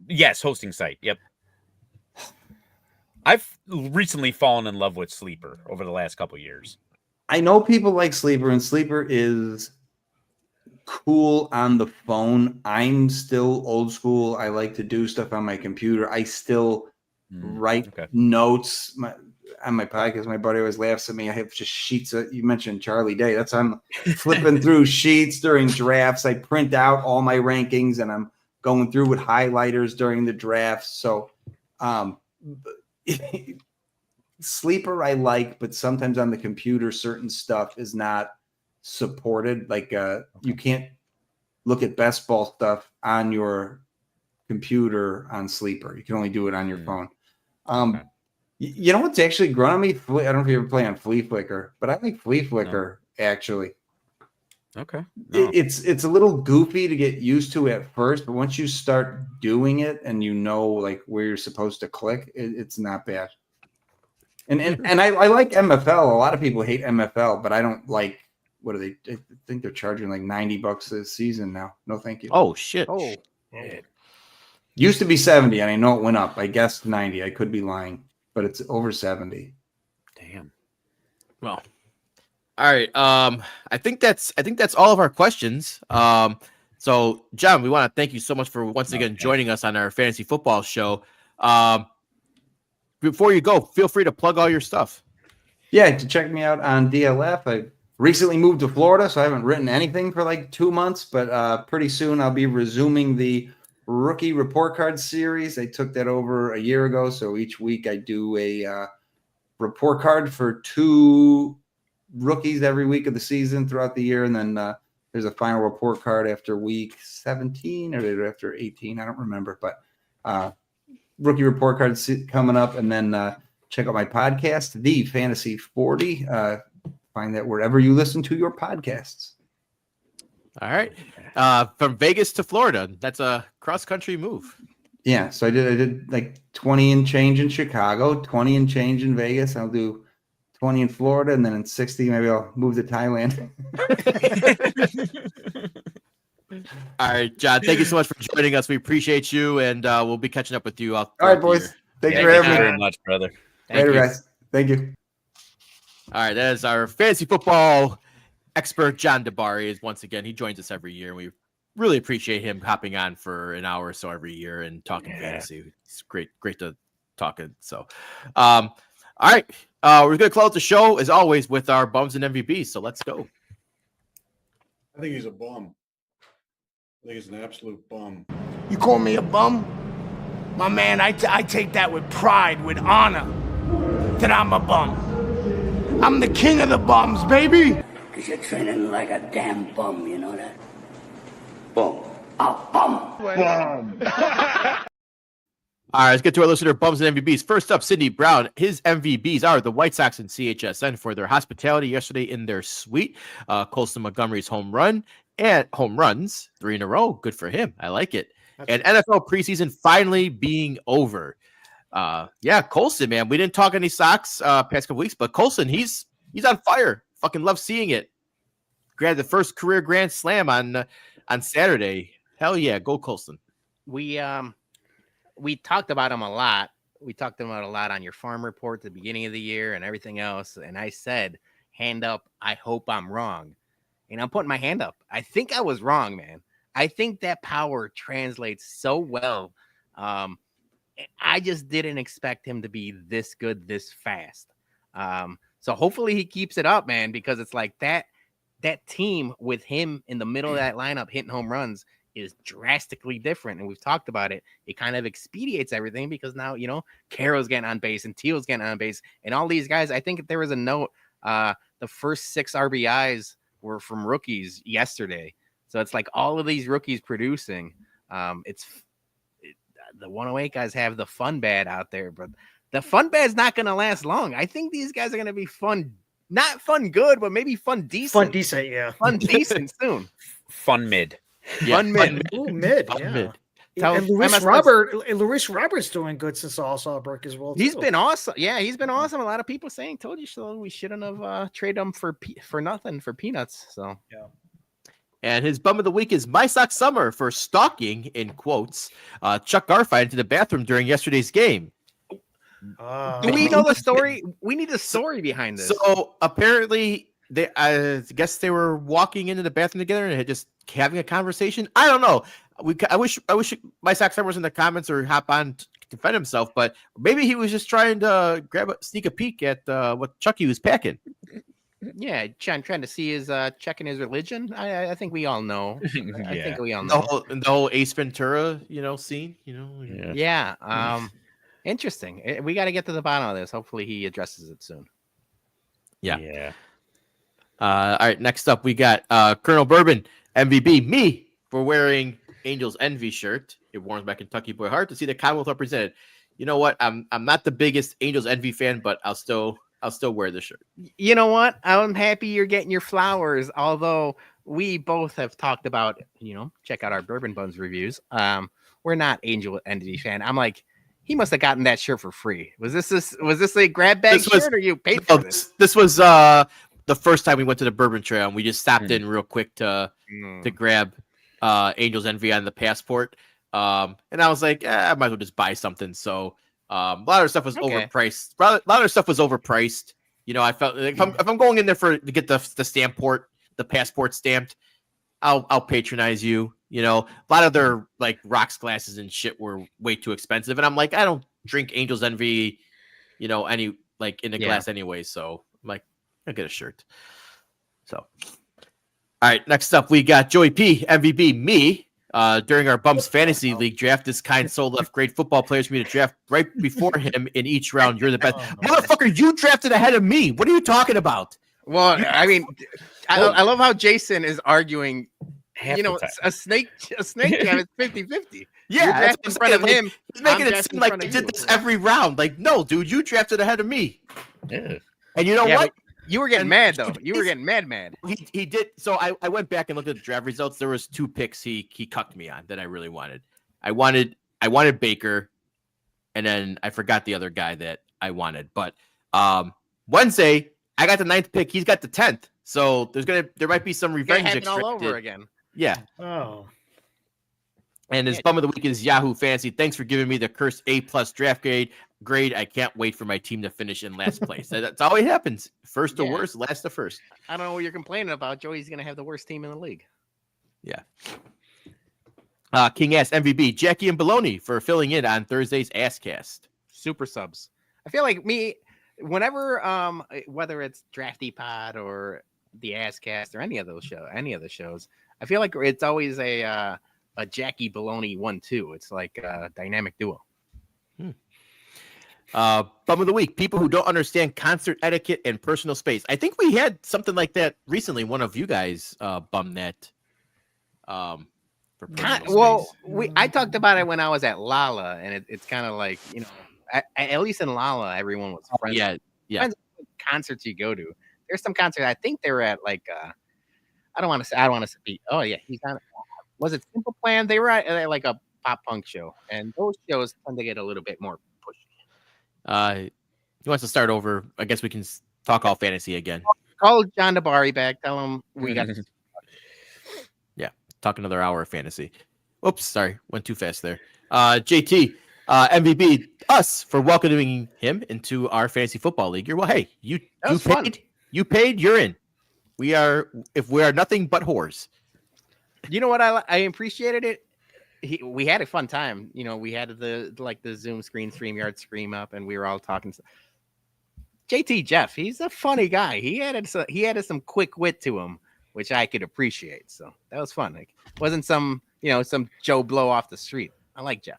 Yes, hosting site. Yep. I've recently fallen in love with Sleeper over the last couple of years. I know people like Sleeper, and Sleeper is cool on the phone. I'm still old school. I like to do stuff on my computer. I still write notes on my podcast. My buddy always laughs at me. I have just sheets. You mentioned Charlie Day. I'm flipping through sheets during drafts. I print out all my rankings, and I'm going through with highlighters during the drafts. So Sleeper I like, but sometimes on the computer certain stuff is not supported. Like you can't look at best ball stuff on your computer on Sleeper. You can only do it on your phone. You know what's actually grown on me? I don't know if you ever play on Flea Flicker, but I like Flea Flicker actually. Okay. No. It's a little goofy to get used to at first, but once you start doing it and like where you're supposed to click, it's not bad. And I like MFL. A lot of people hate MFL, but I don't like. What are they? I think they're charging like $90 a season now. No, thank you. Oh shit! Oh, used to be 70, and I know it went up. I guess 90. I could be lying, but it's over 70. Damn. Well, all right. I think that's all of our questions. So John, we want to thank you so much for once again joining us on our fantasy football show. Before you go, feel free to plug all your stuff. Yeah, to check me out on DLF. I recently moved to Florida, so I haven't written anything for like 2 months, but pretty soon I'll be resuming the rookie report card series. I took that over a year ago, so each week I do a report card for 2 rookies every week of the season throughout the year, and then there's a final report card after week 17 or after 18. I don't remember, but rookie report card coming up, and then check out my podcast, The Fantasy 40. Find that wherever you listen to your podcasts. All right. From Vegas to Florida. That's a cross-country move. Yeah. So I did like 20 and change in Chicago, 20 and change in Vegas. I'll do 20 in Florida, and then in 60, maybe I'll move to Thailand. All right, John, thank you so much for joining us. We appreciate you, and we'll be catching up with you. All right, boys. Thanks for having me. Thank you very much, brother. Later, guys. Thank you. All right, that is our fantasy football expert, John Di Bari. Once again, he joins us every year, and we really appreciate him hopping on for an hour or so every year and talking fantasy. It's great to talk. So, all right, we're going to close the show, as always, with our bums and MVPs. So let's go. I think he's a bum. I think he's an absolute bum. You call me a bum? My man, I take that with pride, with honor, that I'm a bum. I'm the king of the bums, baby. Because you're training like a damn bum, you know that? Bum. A bum. Bum. All right, let's get to our listener bums and MVBs. First up, Sidney Brown. His MVBs are the White Sox and CHSN for their hospitality yesterday in their suite. Colson Montgomery's home run and home runs 3 in a row. Good for him. I like it. And NFL preseason finally being over. Colson, man. We didn't talk any Sox past couple weeks, but Colson, he's on fire. Fucking love seeing it. Grabbed the first career grand slam on Saturday. Hell yeah, go Colson. We talked about him a lot. We talked about a lot on your farm report at the beginning of the year and everything else. And I said, hand up, I hope I'm wrong. And I'm putting my hand up. I think I was wrong, man. I think that power translates so well. I just didn't expect him to be this good, this fast. So hopefully he keeps it up, man, because it's like that team with him in the middle of that lineup hitting home runs is drastically different. And we've talked about it. It kind of expedites everything because now, Carroll's getting on base and Teal's getting on base and all these guys. I think there was a note, the first 6 RBIs were from rookies yesterday. So it's like all of these rookies producing. The 108 guys have the fun bad out there, but the fun bad's not going to last long. I think these guys are going to be fun, not fun good, but maybe fun decent. Fun decent, yeah. Fun decent soon. Fun mid. Yeah, fun mid. Ooh, mid, Fun yeah. mid. And Luis Robert's doing good since the All-Star break as well. He's been awesome. Yeah, he's been awesome. A lot of people saying, "Told you so." We shouldn't have traded him for nothing for peanuts. So yeah. And his bum of the week is My Sox Summer for stalking, in quotes, Chuck Garfien into the bathroom during yesterday's game. Do we know the story? We need the story behind this. So apparently, I guess they were walking into the bathroom together and had just having a conversation. I don't know. I wish My Sox Summer was in the comments or hop on to defend himself, but maybe he was just trying to sneak a peek at what Chucky was packing. Yeah, trying to see his checking his religion. I think we all know. I think we all know the whole Ace Ventura, scene. Yeah. Interesting. We got to get to the bottom of this. Hopefully, he addresses it soon. Yeah. All right. Next up, we got Colonel Bourbon, MVB. Me for wearing Angels Envy shirt. It warms my Kentucky boy heart to see the Commonwealth represented. You know what? I'm not the biggest Angels Envy fan, but I'll still wear the shirt. You know what? I'm happy you're getting your flowers. Although we both have talked about, check out our Bourbon Buns reviews. We're not Angel Envy fan. I'm like, he must have gotten that shirt for free. Was this a grab bag shirt or you paid for this? This was the first time we went to the Bourbon Trail and we just stopped in real quick to grab Angels Envy on the passport. And I was like, I might as well just buy something. So a lot of stuff was overpriced. A lot of stuff was overpriced. I felt like if I'm going in there to get the passport stamped, I'll patronize you. A lot of their like rocks glasses and shit were way too expensive, and I'm like, I don't drink Angels Envy, any like in a glass anyway. So I'm like, I'll get a shirt. So, all right, next up we got Joey P, MVB, me. During our Bums Fantasy League draft, this kind soul left great football players for me to draft right before him in each round. You're the best. Motherfucker, you drafted ahead of me. What are you talking about? Well, I mean, I love how Jason is arguing. A snake jam is 50-50. Yeah, that's in front of him. He's making it seem like he did this every round. Like, no, dude, you drafted ahead of me. Yeah. And you know what? You were getting mad though. You were getting mad. He did. So I went back and looked at the draft results. There was 2 picks he cucked me on that I really wanted. I wanted Baker, and then I forgot the other guy that I wanted. But Wednesday, I got the 9th pick. He's got the 10th. So there might be some revenge expected all over again. Yeah. Oh. And his bum of the week is Yahoo Fantasy. Thanks for giving me the cursed A+ draft grade. I can't wait for my team to finish in last place. That's always happens. First to worst, last to first. I don't know what you're complaining about. Joey's going to have the worst team in the league. Yeah. King Ass MVB, Jackie and Baloney for filling in on Thursday's Asscast. Super subs. I feel like whenever, whether it's Drafty Pod or the Asscast or any of the shows, I feel like it's always a Jackie Baloney 1-2. It's like a dynamic duo. Bum of the week, people who don't understand concert etiquette and personal space. I think we had something like that recently. One of you guys bummed that. for personal Well, space. I talked about it when I was at Lala, and it's kind of like, at least in Lala, everyone was friends. Yeah. Depends on what concerts you go to. There's some concerts I think they were at, like I don't want to say. Oh yeah, he's on. Was it Simple Plan? They were at like a pop punk show, and those shows tend to get a little bit more pushy. He wants to start over. I guess we can talk all fantasy again. Call John Di Bari back. Tell him we got. Talk another hour of fantasy. Oops, sorry, went too fast there. JT, MVP, us for welcoming him into our fantasy football league. Well, hey, you paid, you're in. We are nothing but whores. You know what? I appreciated it. We had a fun time. We had the Zoom screen, StreamYard screen up, and we were all talking. JT Jeff, he's a funny guy. He added some quick wit to him, which I could appreciate. So that was fun. Like, wasn't some Joe Blow off the street. I like Jeff.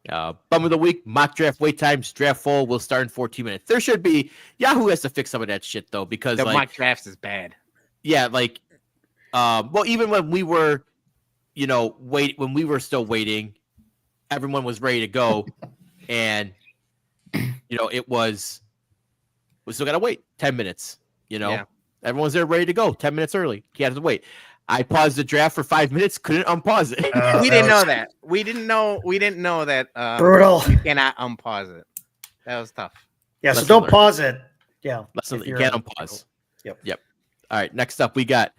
Bum of the week, mock draft wait times, draft full. We'll start in 14 minutes. There should be Yahoo has to fix some of that shit though, because the mock drafts is bad. Yeah, like, well, even when we were, when we were still waiting, everyone was ready to go, and it was we still gotta wait 10 minutes. Yeah. Everyone's there ready to go 10 minutes early. You have to wait. I paused the draft for 5 minutes, couldn't unpause it. We didn't know that. We didn't know that. Brutal. You cannot unpause it. That was tough. Yeah, so don't pause it. Yeah. You can't unpause. Yep. All right, next up we got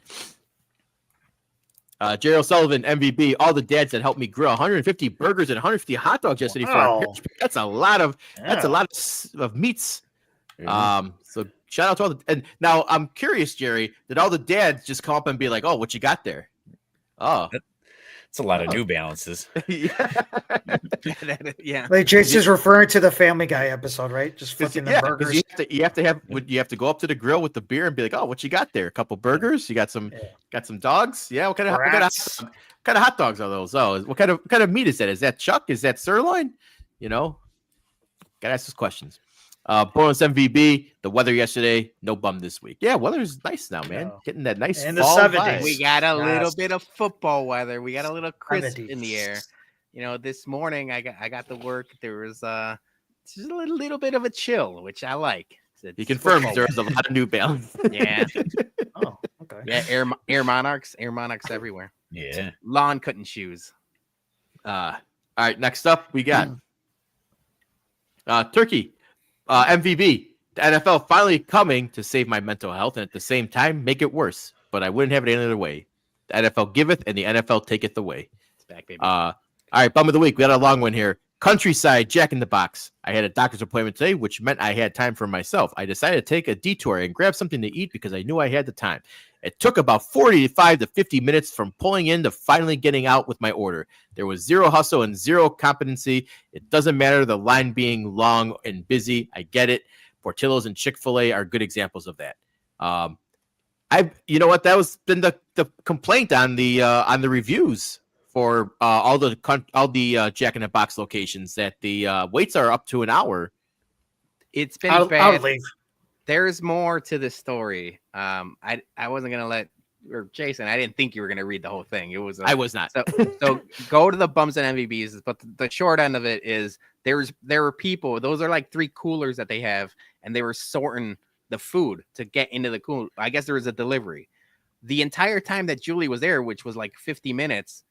Jerry O'Sullivan, MVP. All the dads that helped me grill 150 burgers and 150 hot dogs yesterday. That's a lot of meats. So shout out to all and now I'm curious, Jerry, did all the dads just come up and be like, "Oh, what you got there?" Oh, it's a lot of New Balances. Yeah. Like Jason's referring to the Family Guy episode, right? Just flipping the burgers. You have to go up to the grill with the beer and be like, "Oh, what you got there? A couple burgers? You got some dogs? Yeah. What kind of hot dogs are those? Oh, what kind of meat is that? Is that chuck? Is that sirloin? Gotta ask those questions. Bonus MVP, the weather yesterday, no bum this week. Yeah, weather's nice now, man. Getting that nice in fall the 70s. vibe. We got a little bit of football weather. We got a little crisp in the air. This morning I got to work. There was just a little bit of a chill, which I like. He confirms there's a lot of New Balance. Yeah. Oh, okay. Yeah, Air Monarchs everywhere. Yeah. Lawn cutting shoes. All right, next up we got Turkey. MVP, the NFL finally coming to save my mental health and at the same time make it worse. But I wouldn't have it any other way. The NFL giveth and the NFL taketh away. It's back, baby. All right, bum of the week. We got a long one here. Countryside, Jack in the Box. I had a doctor's appointment today, which meant I had time for myself. I decided to take a detour and grab something to eat because I knew I had the time. It took about 45 to 50 minutes from pulling in to finally getting out with my order. There was zero hustle and zero competency. It doesn't matter the line being long and busy. I get it. Portillo's and Chick-fil-A are good examples of that. You know what? That was been the complaint on the reviews for all the Jack in the Box locations that the waits are up to an hour. It's been bad. I would leave. There's more to the story. I wasn't gonna Jason. I didn't think you were gonna read the whole thing. I was not. So go to the bums and MVBs. But the short end of it is there were people. Those are like 3 coolers that they have, and they were sorting the food to get into the cooler. I guess there was a delivery. The entire time that Julie was there, which was like 50 minutes,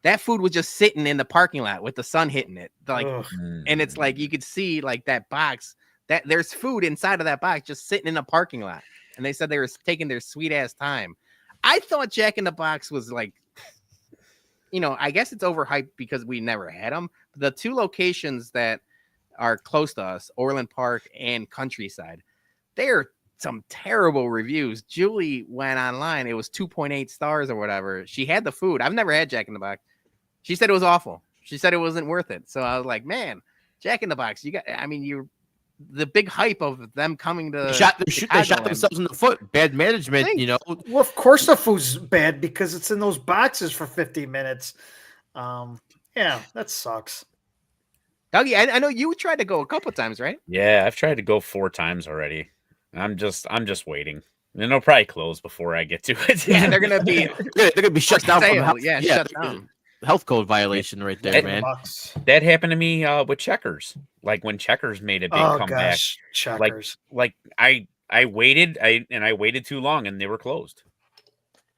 that food was just sitting in the parking lot with the sun hitting it. And it's like you could see like that box. That there's food inside of that box just sitting in a parking lot. And they said they were taking their sweet ass time. I thought Jack in the Box was like, I guess it's overhyped because we never had them. The 2 locations that are close to us, Orland Park and Countryside, they're some terrible reviews. Julie went online. It was 2.8 stars or whatever. She had the food. I've never had Jack in the Box. She said it was awful. She said it wasn't worth it. So I was like, man, Jack in the Box, you're the big hype of them coming to they shot themselves in the foot. Bad management, Well, of course the food's bad because it's in those boxes for 50 minutes. Yeah, that sucks. Dougie, I know you tried to go a couple times, right? Yeah, I've tried to go 4 times already. I'm just waiting. And it'll probably close before I get to it. Yeah, they're gonna be shut down. Yeah, shut down. health code violation right there, That- man. That happened to me with Checkers. Like when Checkers made a big Oh comeback. gosh, Checkers. Like I waited too long and they were closed.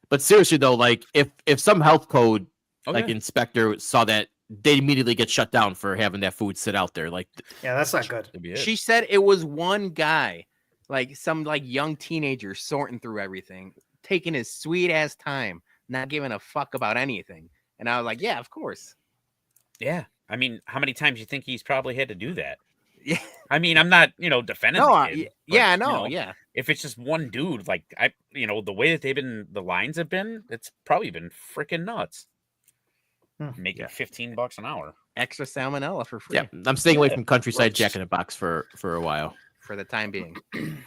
But seriously though, like if some health code Oh, yeah. inspector saw that, they'd immediately get shut down for having that food sit out there. Like, Yeah, that's not good. That'd be it. She said it was one guy, like some like young teenager sorting through everything, taking his sweet ass time, not giving a fuck about anything. And I was like, yeah, of course. Yeah. I mean, how many times you think he's probably had to do that? Yeah. I mean, I'm not, defending No, the kid, yeah, but, no, yeah. if it's just one dude, like the way that the lines have been, it's probably been freaking nuts. Making $15 an hour. Extra salmonella for free. yeah, I'm staying away from Countryside Jack in the Box for a while. For the time being.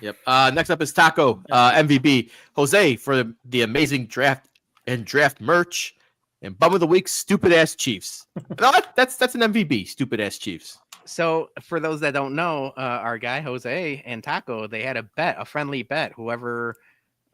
Yep. Next up is Taco MVB Jose for the amazing draft and draft merch, and bum of the week, stupid ass Chiefs. No, that's an MVB, stupid ass Chiefs. So for those that don't know, our guy Jose and Taco, they had a friendly bet. Whoever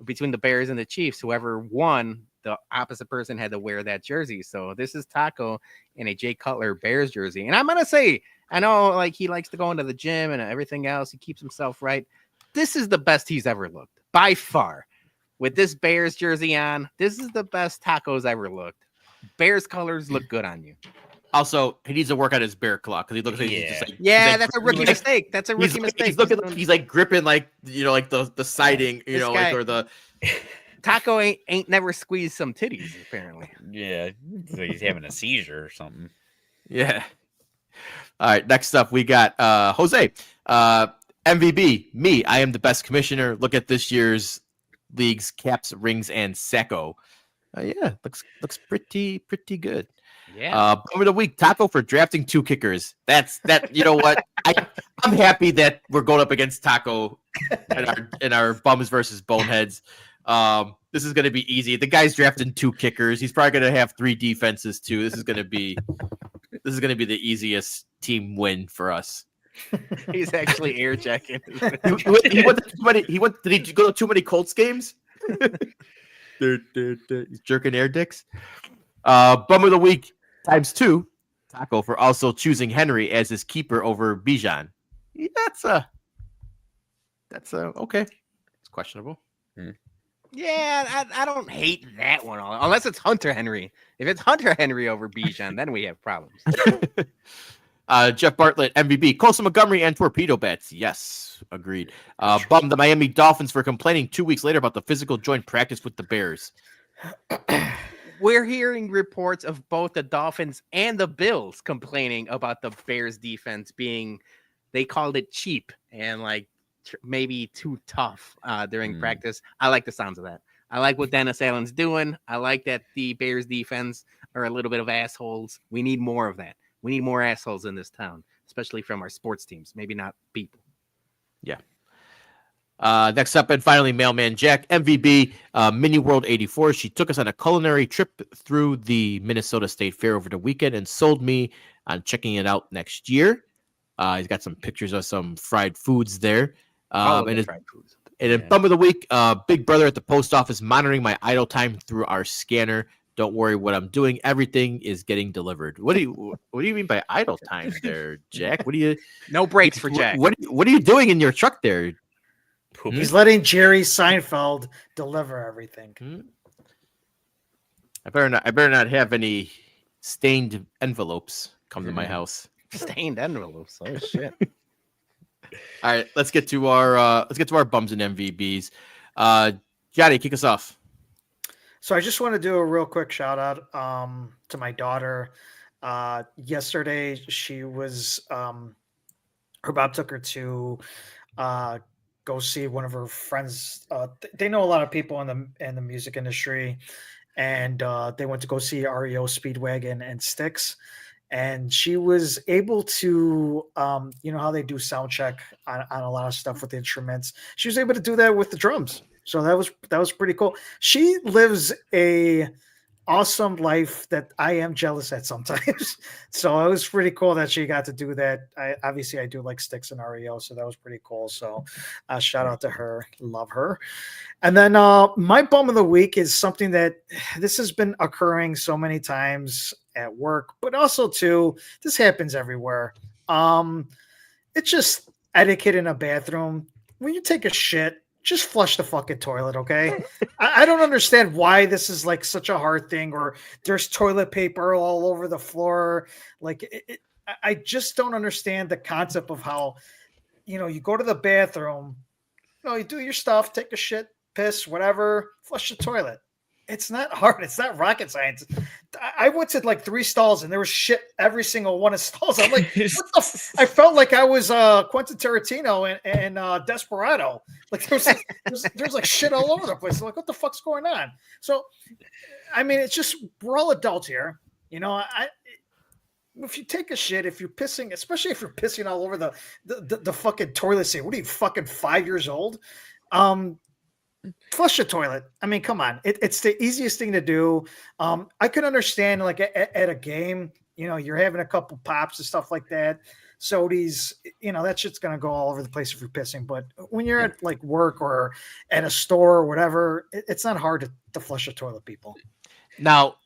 between the Bears and the Chiefs, whoever won, the opposite person had to wear that jersey. So this is Taco in a Jay Cutler Bears jersey. And I'm gonna say, I know like he likes to go into the gym and everything else. He keeps himself right. This is the best he's ever looked by far. With this Bears jersey on, this is the best Taco's ever looked. Bears colors look good on you. Also, he needs to work on his bear claw because he looks like he's just like That's a rookie mistake. That's a rookie mistake. He's looking like he's like gripping like like the siding, guy- or the. Taco ain't never squeezed some titties apparently. Yeah, so he's having a seizure or something. Yeah. All right. Next up, we got Jose. MVB. Me. I am the best commissioner. Look at this year's league's caps, rings, and sacco. Yeah, looks pretty good. Yeah. Over the week, Taco for drafting 2 kickers. That's that. You know what? I'm happy that we're going up against Taco in our bums versus boneheads. This is going to be easy. The guy's drafting 2 kickers. He's probably going to have 3 defenses too. This is going to be the easiest team win for us. He's actually air checking. He went. Did he go to too many Colts games? He's jerking air dicks. Bum of the week ×2. Taco for also choosing Henry as his keeper over Bijan. Yeah, that's okay. It's questionable. Yeah, I don't hate that one unless it's Hunter Henry. If it's Hunter Henry over Bijan, then we have problems. Jeff Bartlett, MVB, Colson Montgomery, and Torpedo Bats. Yes, agreed. Bum the Miami Dolphins for complaining 2 weeks later about the physical joint practice with the Bears. We're hearing reports of both the Dolphins and the Bills complaining about the Bears defense being, they called it cheap and like maybe too tough during practice. I like the sounds of that. I like what Dennis Allen's doing. I like that the Bears defense are a little bit of assholes. We need more of that. We need more assholes in this town, especially from our sports teams. Maybe not people. Yeah. Next up, and finally, Mailman Jack, MVB, Mini World 84. She took us on a culinary trip through the Minnesota State Fair over the weekend and sold me on checking it out next year. He's got some pictures of some fried foods there. And then bum of the week, Big Brother at the post office monitoring my idle time through our scanner. Don't worry what I'm doing. Everything is getting delivered. What do you mean by idle time there, Jack? No breaks for Jack. What are you doing in your truck there? He's letting Jerry Seinfeld deliver everything. I better not have any stained envelopes come to my house. Stained envelopes. Oh shit. All right, let's get to our bums and MVBs. Johnny, kick us off. So I just want to do a real quick shout out to my daughter. Yesterday, she was her Bob took her to go see one of her friends. They know a lot of people in the music industry, and they went to go see REO Speedwagon and Styx. And she was able to, you know how they do sound check on a lot of stuff with the instruments. She was able to do that with the drums. So that was pretty cool. She lives a awesome life that I am jealous at sometimes. So it was pretty cool that she got to do that. I do like Styx and REO, so that was pretty cool. So shout out to her. Love her. And then my bum of the week is something that this has been occurring so many times. at work, but also too, this happens everywhere. It's just etiquette in a bathroom. When you take a shit, just flush the fucking toilet, okay? I don't understand why this is like such a hard thing, or there's toilet paper all over the floor. Like, I just don't understand the concept of how, you go to the bathroom, you do your stuff, take a shit, piss, whatever, flush the toilet. It's not hard. It's not rocket science. I went to like 3 stalls and there was shit every single one of stalls. I'm like, what the I felt like I was Quentin Tarantino and Desperado. Like there's like shit all over the place. I'm like, what the fuck's going on? So, I mean, it's just, we're all adults here. If you take a shit, if you're pissing, especially if you're pissing all over the fucking toilet seat, what are you, fucking 5 years old? Flush the toilet. I mean, come on. It's the easiest thing to do. I can understand like at a game, you're having a couple pops and stuff like that. Sodies, that shit's going to go all over the place if you're pissing. But when you're at like work or at a store or whatever, it's not hard to flush a toilet, people. Now,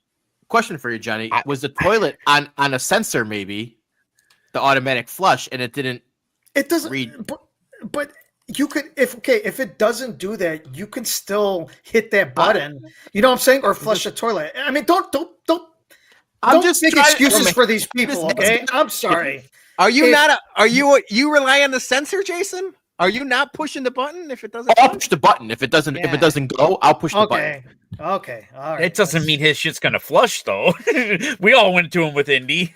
question for you, Johnny. Was the toilet on a sensor, maybe the automatic flush, and it doesn't read? But you could, if it doesn't do that, you can still hit that button. You know what I'm saying? Or flush the toilet. I mean, don't just make excuses for these people. Okay, I'm sorry. Are you you rely on the sensor, Jason? Are you not pushing the button if it doesn't? I'll push the button if it doesn't. Yeah. If it doesn't go, I'll push the button. Okay. All right. It doesn't mean his shit's gonna flush though. We all went to him with Indy.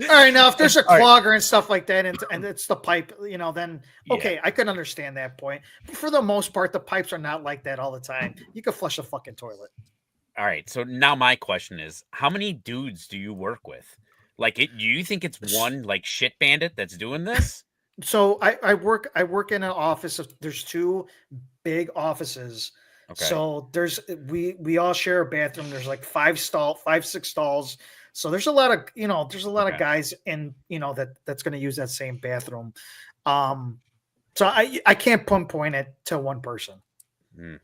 All right, now if there's a clogger and stuff like that, and it's the pipe, then okay, I can understand that point. But for the most part, the pipes are not like that all the time. You can flush a fucking toilet. All right, so now my question is, how many dudes do you work with? Like, do you think it's one like shit bandit that's doing this? So I work in an office. There's 2 big offices. Okay. So we all share a bathroom. There's like 5, 6 stalls. So there's a lot of, of guys in, that's going to use that same bathroom. So I can't pinpoint it to one person. Damn,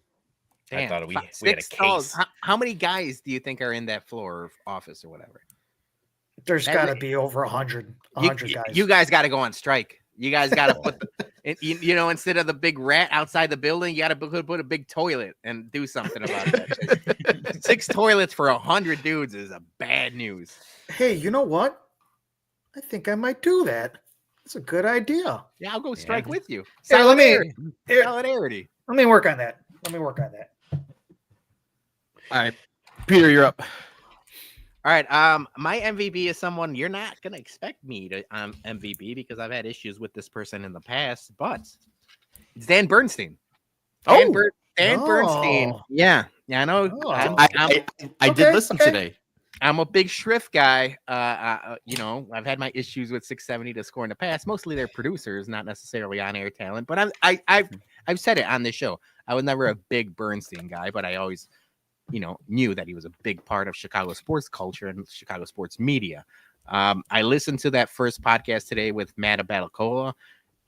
I thought we had a case. Stalls. How many guys do you think are in that floor office or whatever? There's got to be over 100 guys. You guys got to go on strike. You guys got to put, instead of the big rat outside the building, you got to put a big toilet and do something about it. 6 toilets for 100 dudes is a bad news. Hey, you know what? I think I might do that. That's a good idea. Yeah, I'll go strike with you. Solidarity. Solidarity. Let me work on that. All right, Peter, you're up. All right. My MVP is someone you're not gonna expect me to MVP because I've had issues with this person in the past, but it's Dan Bernstein. Dan Bernstein. Yeah, I know. I did listen today. I'm a big Schrift guy. I've had my issues with 670 to score in the past. Mostly they're producers, not necessarily on-air talent. But I've said it on this show. I was never a big Bernstein guy, but I always knew that he was a big part of Chicago sports culture and Chicago sports media. I listened to that first podcast today with Matt Abatacola,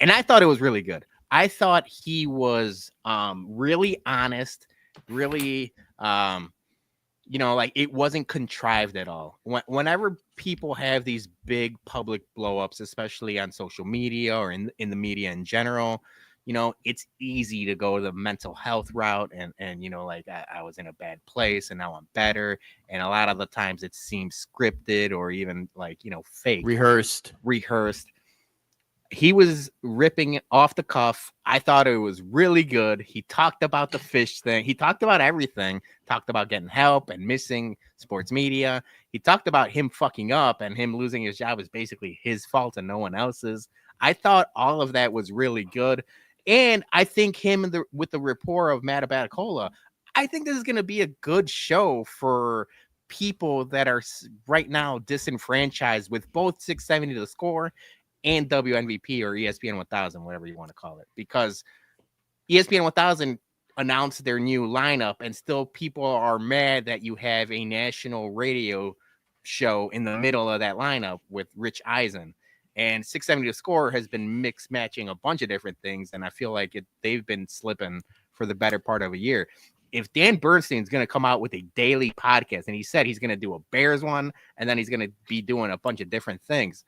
and I thought it was really good. I thought he was really honest, really, like it wasn't contrived at all. Whenever people have these big public blow-ups, especially on social media or in the media in general, it's easy to go the mental health route and I was in a bad place and now I'm better. And a lot of the times it seems scripted or even fake. Rehearsed. He was ripping off the cuff. I thought it was really good. He talked about the fish thing. He talked about everything. Talked about getting help and missing sports media. He talked about him fucking up and him losing his job is basically his fault and no one else's. I thought all of that was really good. And I think him with the rapport of Matt Abatacola, I think this is going to be a good show for people that are right now disenfranchised with both 670 to the score and WNVP or ESPN 1000, whatever you want to call it. Because ESPN 1000 announced their new lineup and still people are mad that you have a national radio show in the middle of that lineup with Rich Eisen. And 670 to score has been mix matching a bunch of different things. And I feel like they've been slipping for the better part of a year. if Dan Bernstein's going to come out with a daily podcast, and he said he's going to do a Bears one, and then he's going to be doing a bunch of different things,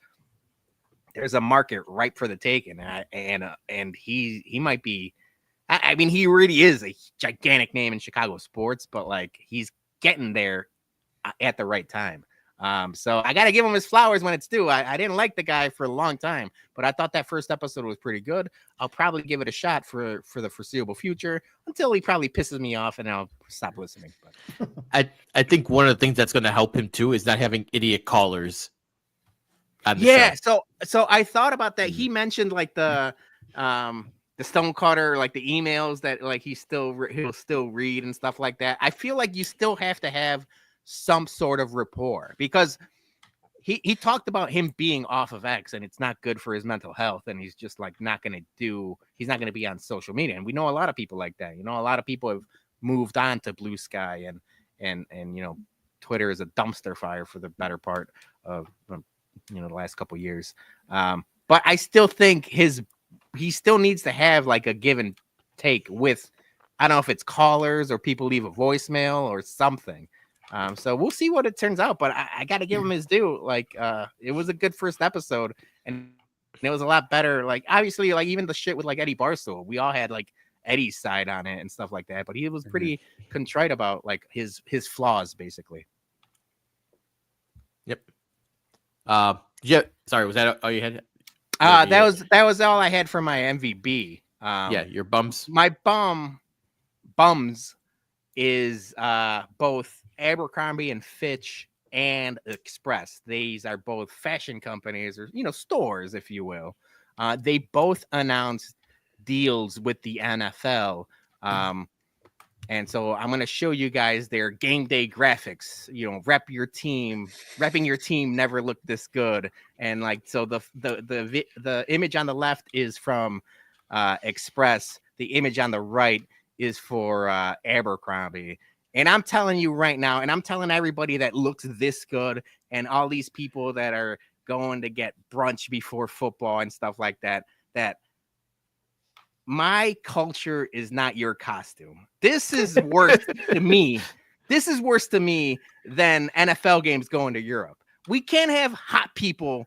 there's a market ripe for the taking. And he might be, I mean, he really is a gigantic name in Chicago sports, but like he's getting there at the right time. So I got to give him his flowers when it's due. I didn't like the guy for a long time, but I thought that first episode was pretty good. I'll probably give it a shot for the foreseeable future until he probably pisses me off and I'll stop listening. But I think one of the things that's going to help him too is not having idiot callers. Yeah. So I thought about that. He mentioned like the Stonecutter, like the emails that like he'll still read and stuff like that. I feel like you still have to have some sort of rapport, because he talked about him being off of X and it's not good for his mental health, and he's just like he's not going to be on social media. And we know a lot of people like that. You know, a lot of people have moved on to Blue Sky, and you know, Twitter is a dumpster fire for the better part of the last couple of years. But I still think he still needs to have like a give and take with, I don't know if it's callers or people leave a voicemail or something. So we'll see what it turns out, but I got to give him his due. Like, it was a good first episode, and it was a lot better. Like, obviously, like even the shit with like Eddie Barstool, we all had like Eddie's side on it and stuff like that, but he was pretty contrite about like his flaws, basically. Yep. Yeah. Sorry, was that all you had? That was all I had for my MVB. Yeah, your bums. My bums is both Abercrombie and Fitch and Express. These are both fashion companies, or stores, if you will. They both announced deals with the NFL. And so I'm going to show you guys their game day graphics. Repping your team never looked this good. And like, so the image on the left is from Express. The image on the right is for Abercrombie. And I'm telling you right now, and I'm telling everybody that looks this good, and all these people that are going to get brunch before football and stuff like that, that my culture is not your costume. This is worse to me. This is worse to me than NFL games going to Europe. We can't have hot people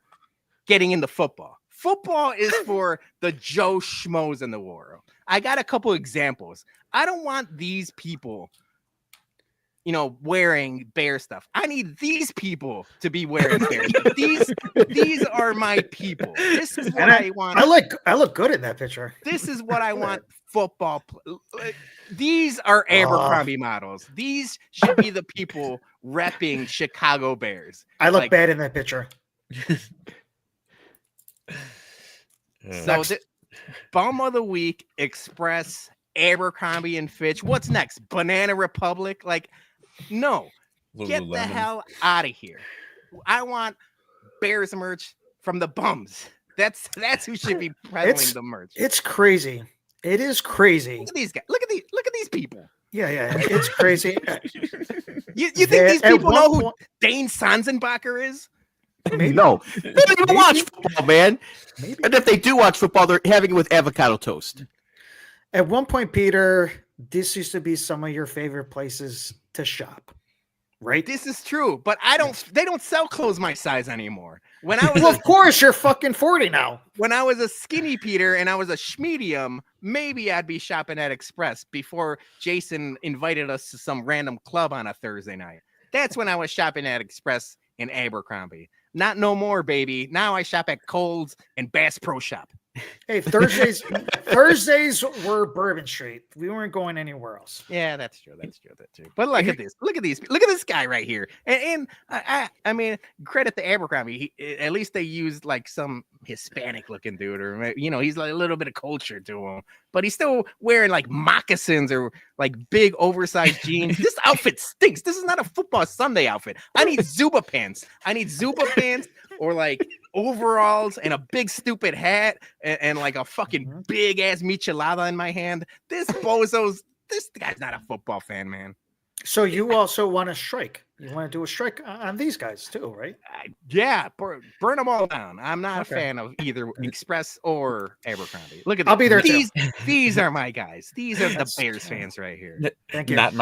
getting into football. Football is for the Joe Schmoes in the world. I got a couple examples. I don't want these people, wearing bear stuff. I need these people to be wearing bear stuff. These are my people. This is what I want. I look good in that picture. This is what I want football. These are Abercrombie models. These should be the people repping Chicago Bears. I look bad in that picture. So bum of the week, Express, Abercrombie and Fitch. What's next? Banana Republic? Like, no. Get the hell out of here. I want Bears merch from the bums. That's who should be peddling the merch. It's crazy. It is crazy. Look at these guys. Look at these people. Yeah. It's crazy. You think these people know who Dane Sanzenbacher is? Maybe. No. They don't even watch football, man. Maybe. And if they do watch football, they're having it with avocado toast. At one point, Peter, this used to be some of your favorite places to shop, right? This is true, but they don't sell clothes my size anymore. When I was of course, you're fucking 40 now. When I was a skinny Peter and I was a schmedium, maybe I'd be shopping at Express before Jason invited us to some random club on a Thursday night. That's when I was shopping at Express and Abercrombie. Not no more, baby. Now I shop at Kohl's and Bass Pro Shop. Hey, Thursdays were Bourbon Street. We weren't going anywhere else. Yeah, that's true. That's true. But look at this. Look at this guy right here. And I mean, credit to Abercrombie. At least they used like some Hispanic looking dude, or he's like a little bit of culture to him. But he's still wearing like moccasins or like big oversized jeans. This outfit stinks. This is not a football Sunday outfit. I need Zuba pants. Or like overalls and a big stupid hat and like a fucking big ass michelada in my hand. This guy's not a football fan, man. So you also want to strike? You want to do a strike on these guys too, right? Yeah, burn them all down. I'm not Okay. a fan of either Express or Abercrombie. Look at I'll be there too. These are my guys. These are the That's- Bears fans right here. Thank you. Not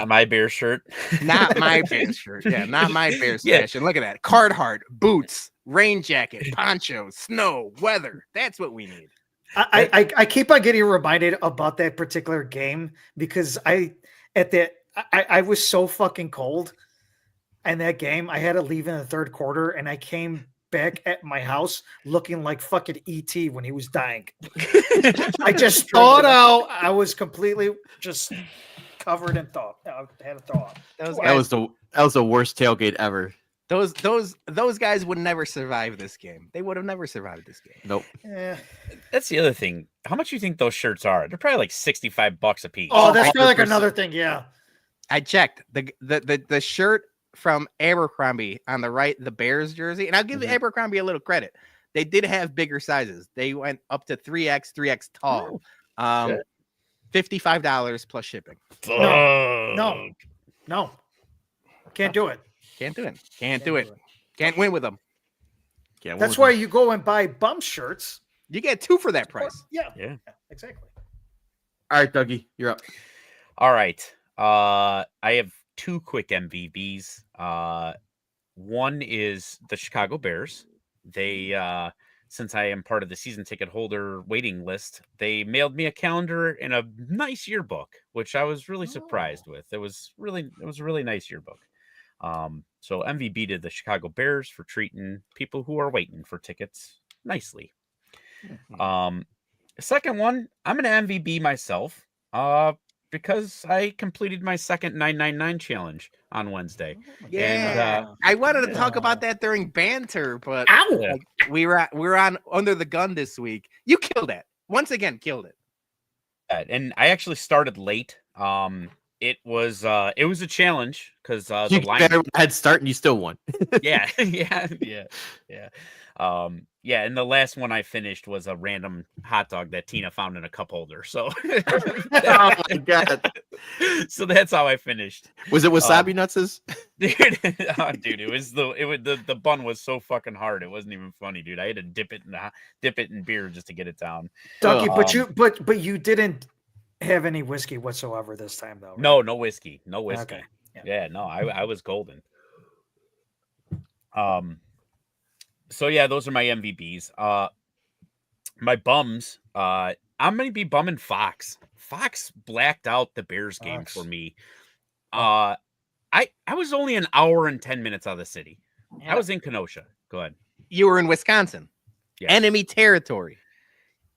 my Bears shirt. Not my Bears shirt. Yeah, not my Bears Yeah. fashion. Look at that. Carhartt, boots, rain jacket, poncho, snow, weather. That's what we need. I keep on getting reminded about that particular game because I was so fucking cold in that game. I had to leave in the third quarter, and I came back at my house looking like fucking ET when he was dying. I just thawed out. I was completely just covered in thaw. I had a thaw. That was the worst tailgate ever. Those guys would never survive this game. They would have never survived this game. Nope. Yeah. That's the other thing. How much do you think those shirts are? They're probably like $65 a piece. Oh, that's probably like 100%. another thing. Yeah. I checked the shirt from Abercrombie on the right, the Bears jersey, and I'll give Abercrombie a little credit. They did have bigger sizes. They went up to 3X tall. $55 plus shipping. No. Can't do it. Can't do it. Can't win with them. That's why you go and buy bum shirts. You get 2 for that price. Yeah. Exactly. All right, Dougie, you're up. All right. I have 2 quick MVBs. One is the Chicago Bears. They, since I am part of the season ticket holder waiting list, they mailed me a calendar and a nice yearbook, which I was really surprised with. It was a really nice yearbook. So MVB to the Chicago Bears for treating people who are waiting for tickets nicely. Second one, I'm gonna MVB myself. Because I completed my second 999 challenge on Wednesday. Yeah, I wanted to talk about that during banter, but we were on under the gun this week. You killed it once again. Killed it. And I actually started late. It was a challenge because You the line got a head start and you still won. yeah. And the last one I finished was a random hot dog that Tina found in a cup holder. So Oh my god! so that's how I finished. Was it wasabi nuts? Dude, it was the bun was so fucking hard. It wasn't even funny, dude. I had to dip it in beer just to get it down. Dougie, but you didn't have any whiskey whatsoever this time, though. Right? No whiskey. Okay. Yeah, no, I was golden. So yeah, those are my MVBs. My bums. I'm gonna be bumming Fox. Fox blacked out the Bears game for me. I was only an hour and 10 minutes out of the city. Yeah. I was in Kenosha. Go ahead. You were in Wisconsin, enemy territory.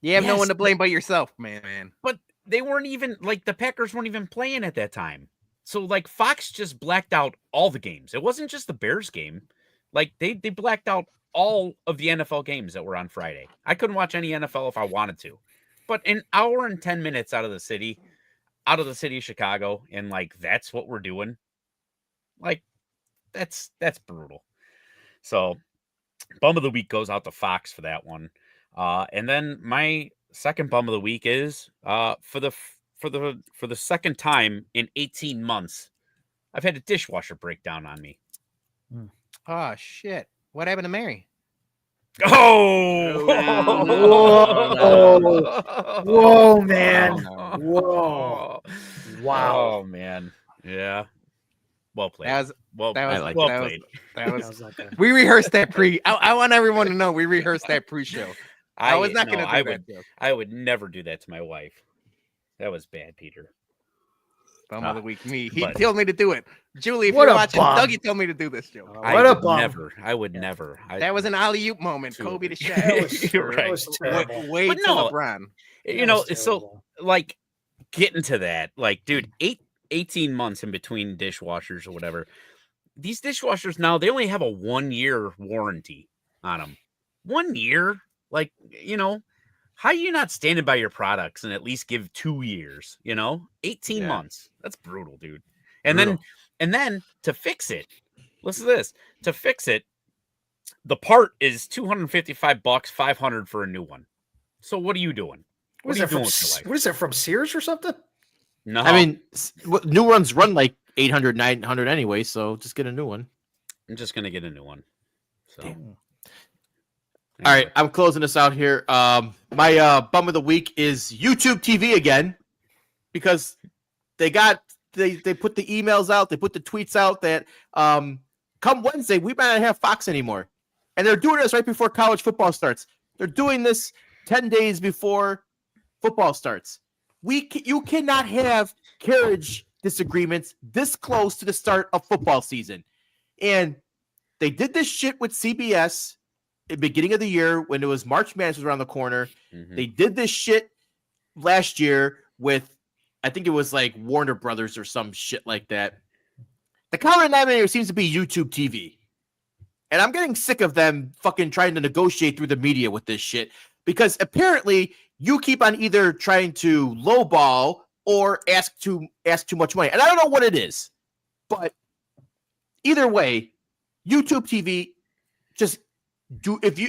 You have no Yes, one to blame but yourself, man. But they weren't even like the Packers weren't even playing at that time. So like Fox just blacked out all the games. It wasn't just the Bears game. Like they blacked out all of the NFL games that were on Friday. I couldn't watch any NFL if I wanted to. But an hour and 10 minutes out of the city of Chicago, and like that's what we're doing. Like that's brutal. So bum of the week goes out to Fox for that one. And then my second bum of the week is for the second time in 18 months, I've had a dishwasher break down on me. Oh shit! What happened to Mary? Oh! Whoa, man! Whoa! Wow! Oh man! Yeah. Well played. That was played. That was not good. We rehearsed that I want everyone to know we rehearsed that pre-show. I was not going to do that joke. I would never do that to my wife. That was bad, Peter. Bum of the week, me. He told me to do it. Julie, if What you're a watching, bum. Dougie told me to do this joke. What a bum. I would never. That was an alley-oop moment. Kobe to Shaq. Right. That was terrible. Wait But till no, LeBron. You know, so like getting to that, like, dude, 18 months in between dishwashers or whatever. These dishwashers now, they only have a 1-year warranty on them. 1 year? Like, you know, how are you not standing by your products and at least give 2 years, you know? 18 months. That's brutal, dude. And then to fix it, listen to this. To fix it, the part is $255, $500 for a new one. So what are you doing? What are you doing with your life? What is it from Sears or something? No. I mean, new ones run like $800, $900 anyway, so just get a new one. I'm just gonna get a new one. So, All right, I'm closing this out here. My bum of the week is YouTube TV again, because they put the emails out, they put the tweets out that come Wednesday we might not have Fox anymore, and they're doing this right before college football starts. They're doing this 10 days before football starts. You cannot have carriage disagreements this close to the start of football season, and they did this shit with CBS at the beginning of the year when it was March Madness was around the corner. Mhm. They did this shit last year with, I think it was like Warner Brothers or some shit like that. The common denominator seems to be YouTube TV. And I'm getting sick of them fucking trying to negotiate through the media with this shit, because apparently you keep on either trying to lowball or ask too much money. And I don't know what it is, but either way, YouTube TV,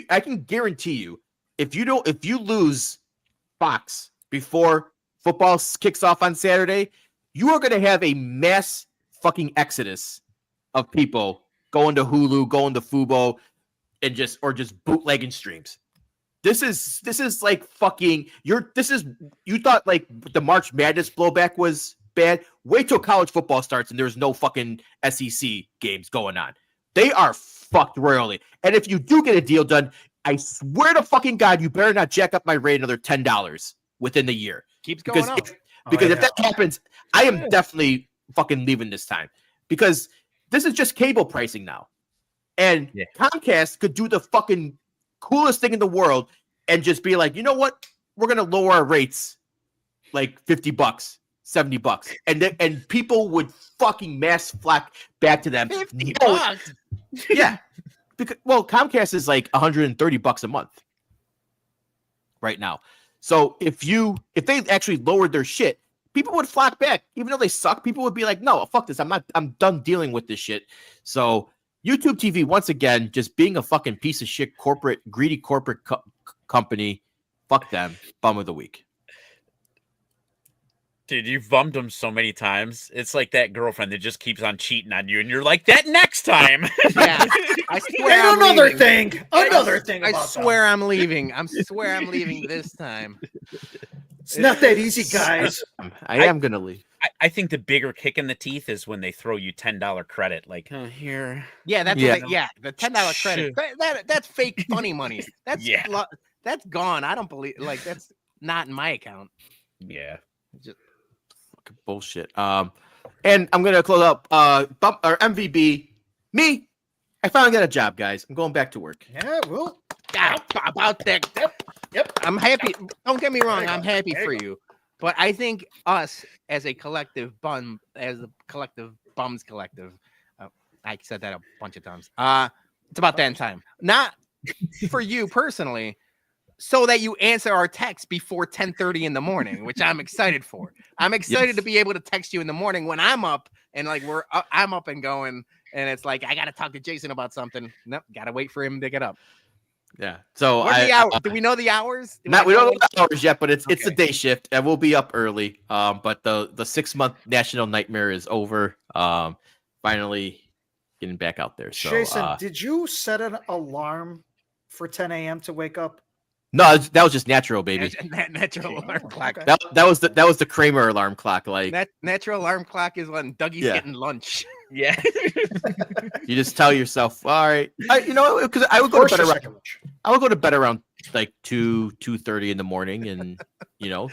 I can guarantee you, if you lose Fox before football kicks off on Saturday, you are going to have a mass fucking exodus of people going to Hulu, going to Fubo, and just bootlegging streams. This is like fucking you thought like the March Madness blowback was bad. Wait till college football starts and there's no fucking SEC games going on. They are fucked royally. And if you do get a deal done, I swear to fucking God, you better not jack up my rate another $10 within the year. Keeps going up. Because if that happens, I am definitely fucking leaving this time, because this is just cable pricing now. And Comcast could do the fucking coolest thing in the world and just be like, you know what? We're going to lower our rates like $50, $70. And people would fucking mass flock back to them. $50? Yeah. Because, Comcast is like $130 a month right now. So if they actually lowered their shit, people would flock back. Even though they suck, people would be like, no, fuck this. I'm done dealing with this shit. So YouTube TV, once again, just being a fucking piece of shit greedy corporate company. Fuck them. Bum of the week. Dude, you've bummed them so many times. It's like that girlfriend that just keeps on cheating on you, and you're like, that next time. Yeah, I swear. And another thing. I swear I'm leaving. I swear I'm leaving this time. It's not that easy, guys. I am gonna leave. I think the bigger kick in the teeth is when they throw you $10 credit. Like, here. Yeah, that's the $10 credit. That's fake funny money. That's that's gone. I don't believe that's not in my account. Yeah. Just fucking bullshit. And I'm gonna close up MVB. Me, I finally got a job, guys. I'm going back to work. Yeah, well, about that. Yep. I'm happy. Don't get me wrong. I'm happy for you. But I think us as a collective bums collective, I said that a bunch of times. It's about that time. Not for you personally, so that you answer our text before 10:30 in the morning, which I'm excited for. I'm excited to be able to text you in the morning when I'm up and like I'm up and going, and it's like I gotta talk to Jason about something. Nope, gotta wait for him to get up. Yeah. So do we know the hours? We don't know the hours yet, but it's a day shift, and we'll be up early. But the 6-month national nightmare is over. Finally getting back out there. So, Jason, did you set an alarm for 10 a.m. to wake up? No, that was just natural, baby. Natural alarm clock. Okay. That was the Kramer alarm clock. Like natural alarm clock is when Dougie's getting lunch. Yeah. You just tell yourself, all right, because I would go to bed around. I would go to bed around like 2:30 in the morning, and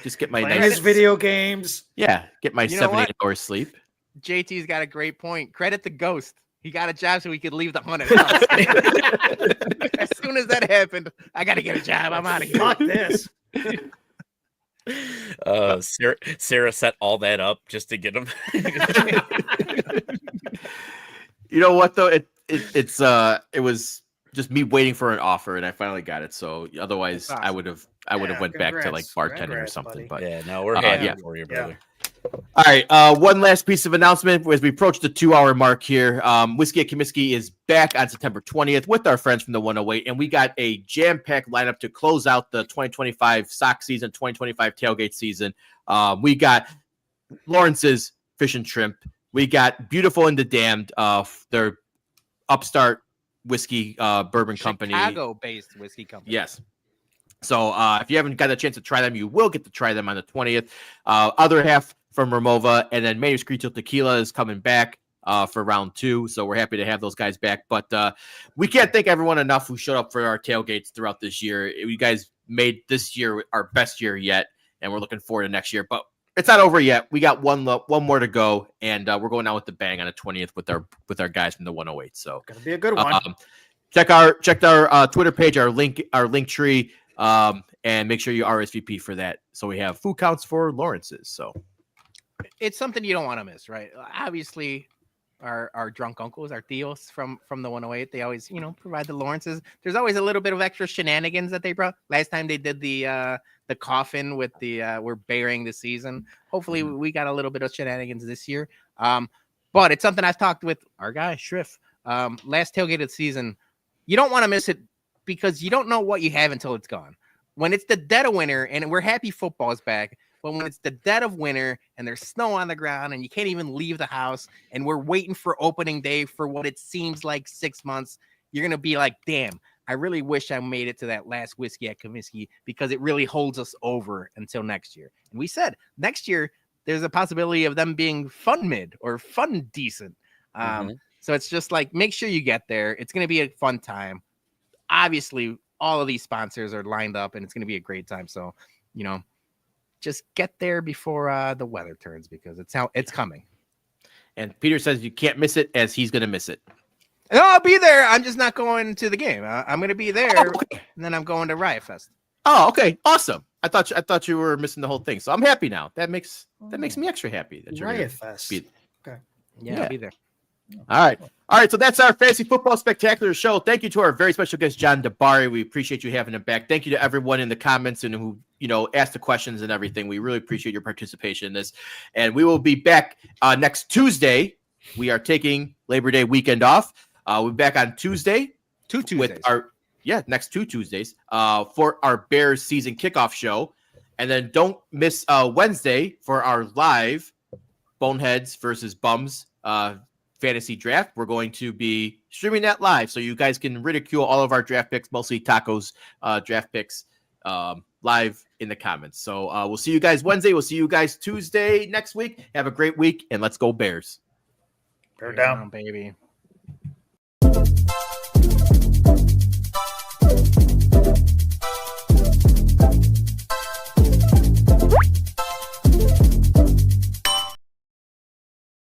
just get my nice video games. Yeah, get my 7-8 hours sleep. JT's got a great point. Credit the ghost. He got a job so he could leave the haunted house. As soon as that happened, I got to get a job. I'm out of here. Fuck this. Sarah set all that up just to get him. You know what though? It was just me waiting for an offer, and I finally got it. So otherwise, awesome. I would have went back to like bartending or something. Buddy. But yeah, no, we're happy for you, brother. All right. One last piece of announcement as we approach the 2-hour mark here. Whiskey at Comiskey is back on September 20th with our friends from the 108, and we got a jam-packed lineup to close out the 2025 sock season, 2025 tailgate season. We got Lawrence's Fish and Shrimp, we got Beautiful and the Damned, their upstart whiskey bourbon company. Chicago-based whiskey company. Yes. So if you haven't got a chance to try them, you will get to try them on the 20th. Other half from Ramova, and then Manuscrito Tequila is coming back for round 2. So we're happy to have those guys back. But we can't thank everyone enough who showed up for our tailgates throughout this year. You guys made this year our best year yet, and we're looking forward to next year. But it's not over yet. We got one more to go, and we're going out with the bang on the 20th with our guys from the 108. So Gonna be a good one. Check our Twitter page, our link tree. And make sure you RSVP for that. So we have food counts for Lawrence's. So it's something you don't want to miss, right? Obviously, our drunk uncles, our tios from the 108, they always, provide the Lawrence's. There's always a little bit of extra shenanigans that they brought. Last time they did the coffin with the we're burying the season. Hopefully we got a little bit of shenanigans this year. But it's something I've talked with our guy Shriff. Last tailgate of the season, you don't want to miss it because you don't know what you have until it's gone. When it's the dead of winter and we're happy football's back, but when it's the dead of winter and there's snow on the ground and you can't even leave the house and we're waiting for opening day for what it seems like 6 months, you're going to be like, damn, I really wish I made it to that last whiskey at Comiskey because it really holds us over until next year. And we said next year, there's a possibility of them being fun mid or fun decent. So it's just like, make sure you get there. It's going to be a fun time. Obviously, all of these sponsors are lined up and it's going to be a great time. So, just get there before the weather turns because it's coming. And Peter says you can't miss it as he's going to miss it. No, I'll be there. I'm just not going to the game. I'm going to be there, and then I'm going to Riot Fest. Oh, okay, awesome. I thought you were missing the whole thing, so I'm happy now. That makes me extra happy that you're Riot Fest. Okay. Yeah, I'll be there. All right. So that's our Fantasy Football Spectacular show. Thank you to our very special guest, John Di Bari. We appreciate you having him back. Thank you to everyone in the comments and who, asked the questions and everything. We really appreciate your participation in this. And we will be back next Tuesday. We are taking Labor Day weekend off. We'll be back on Tuesday. Next 2 Tuesdays for our Bears season kickoff show. And then don't miss Wednesday for our live Boneheads versus Bums fantasy draft. We're going to be streaming that live so you guys can ridicule all of our draft picks, mostly Taco's draft picks, live in the comments. So we'll see you guys Wednesday. We'll see you guys Tuesday next week. Have a great week, and let's go Bears. Bear down, baby.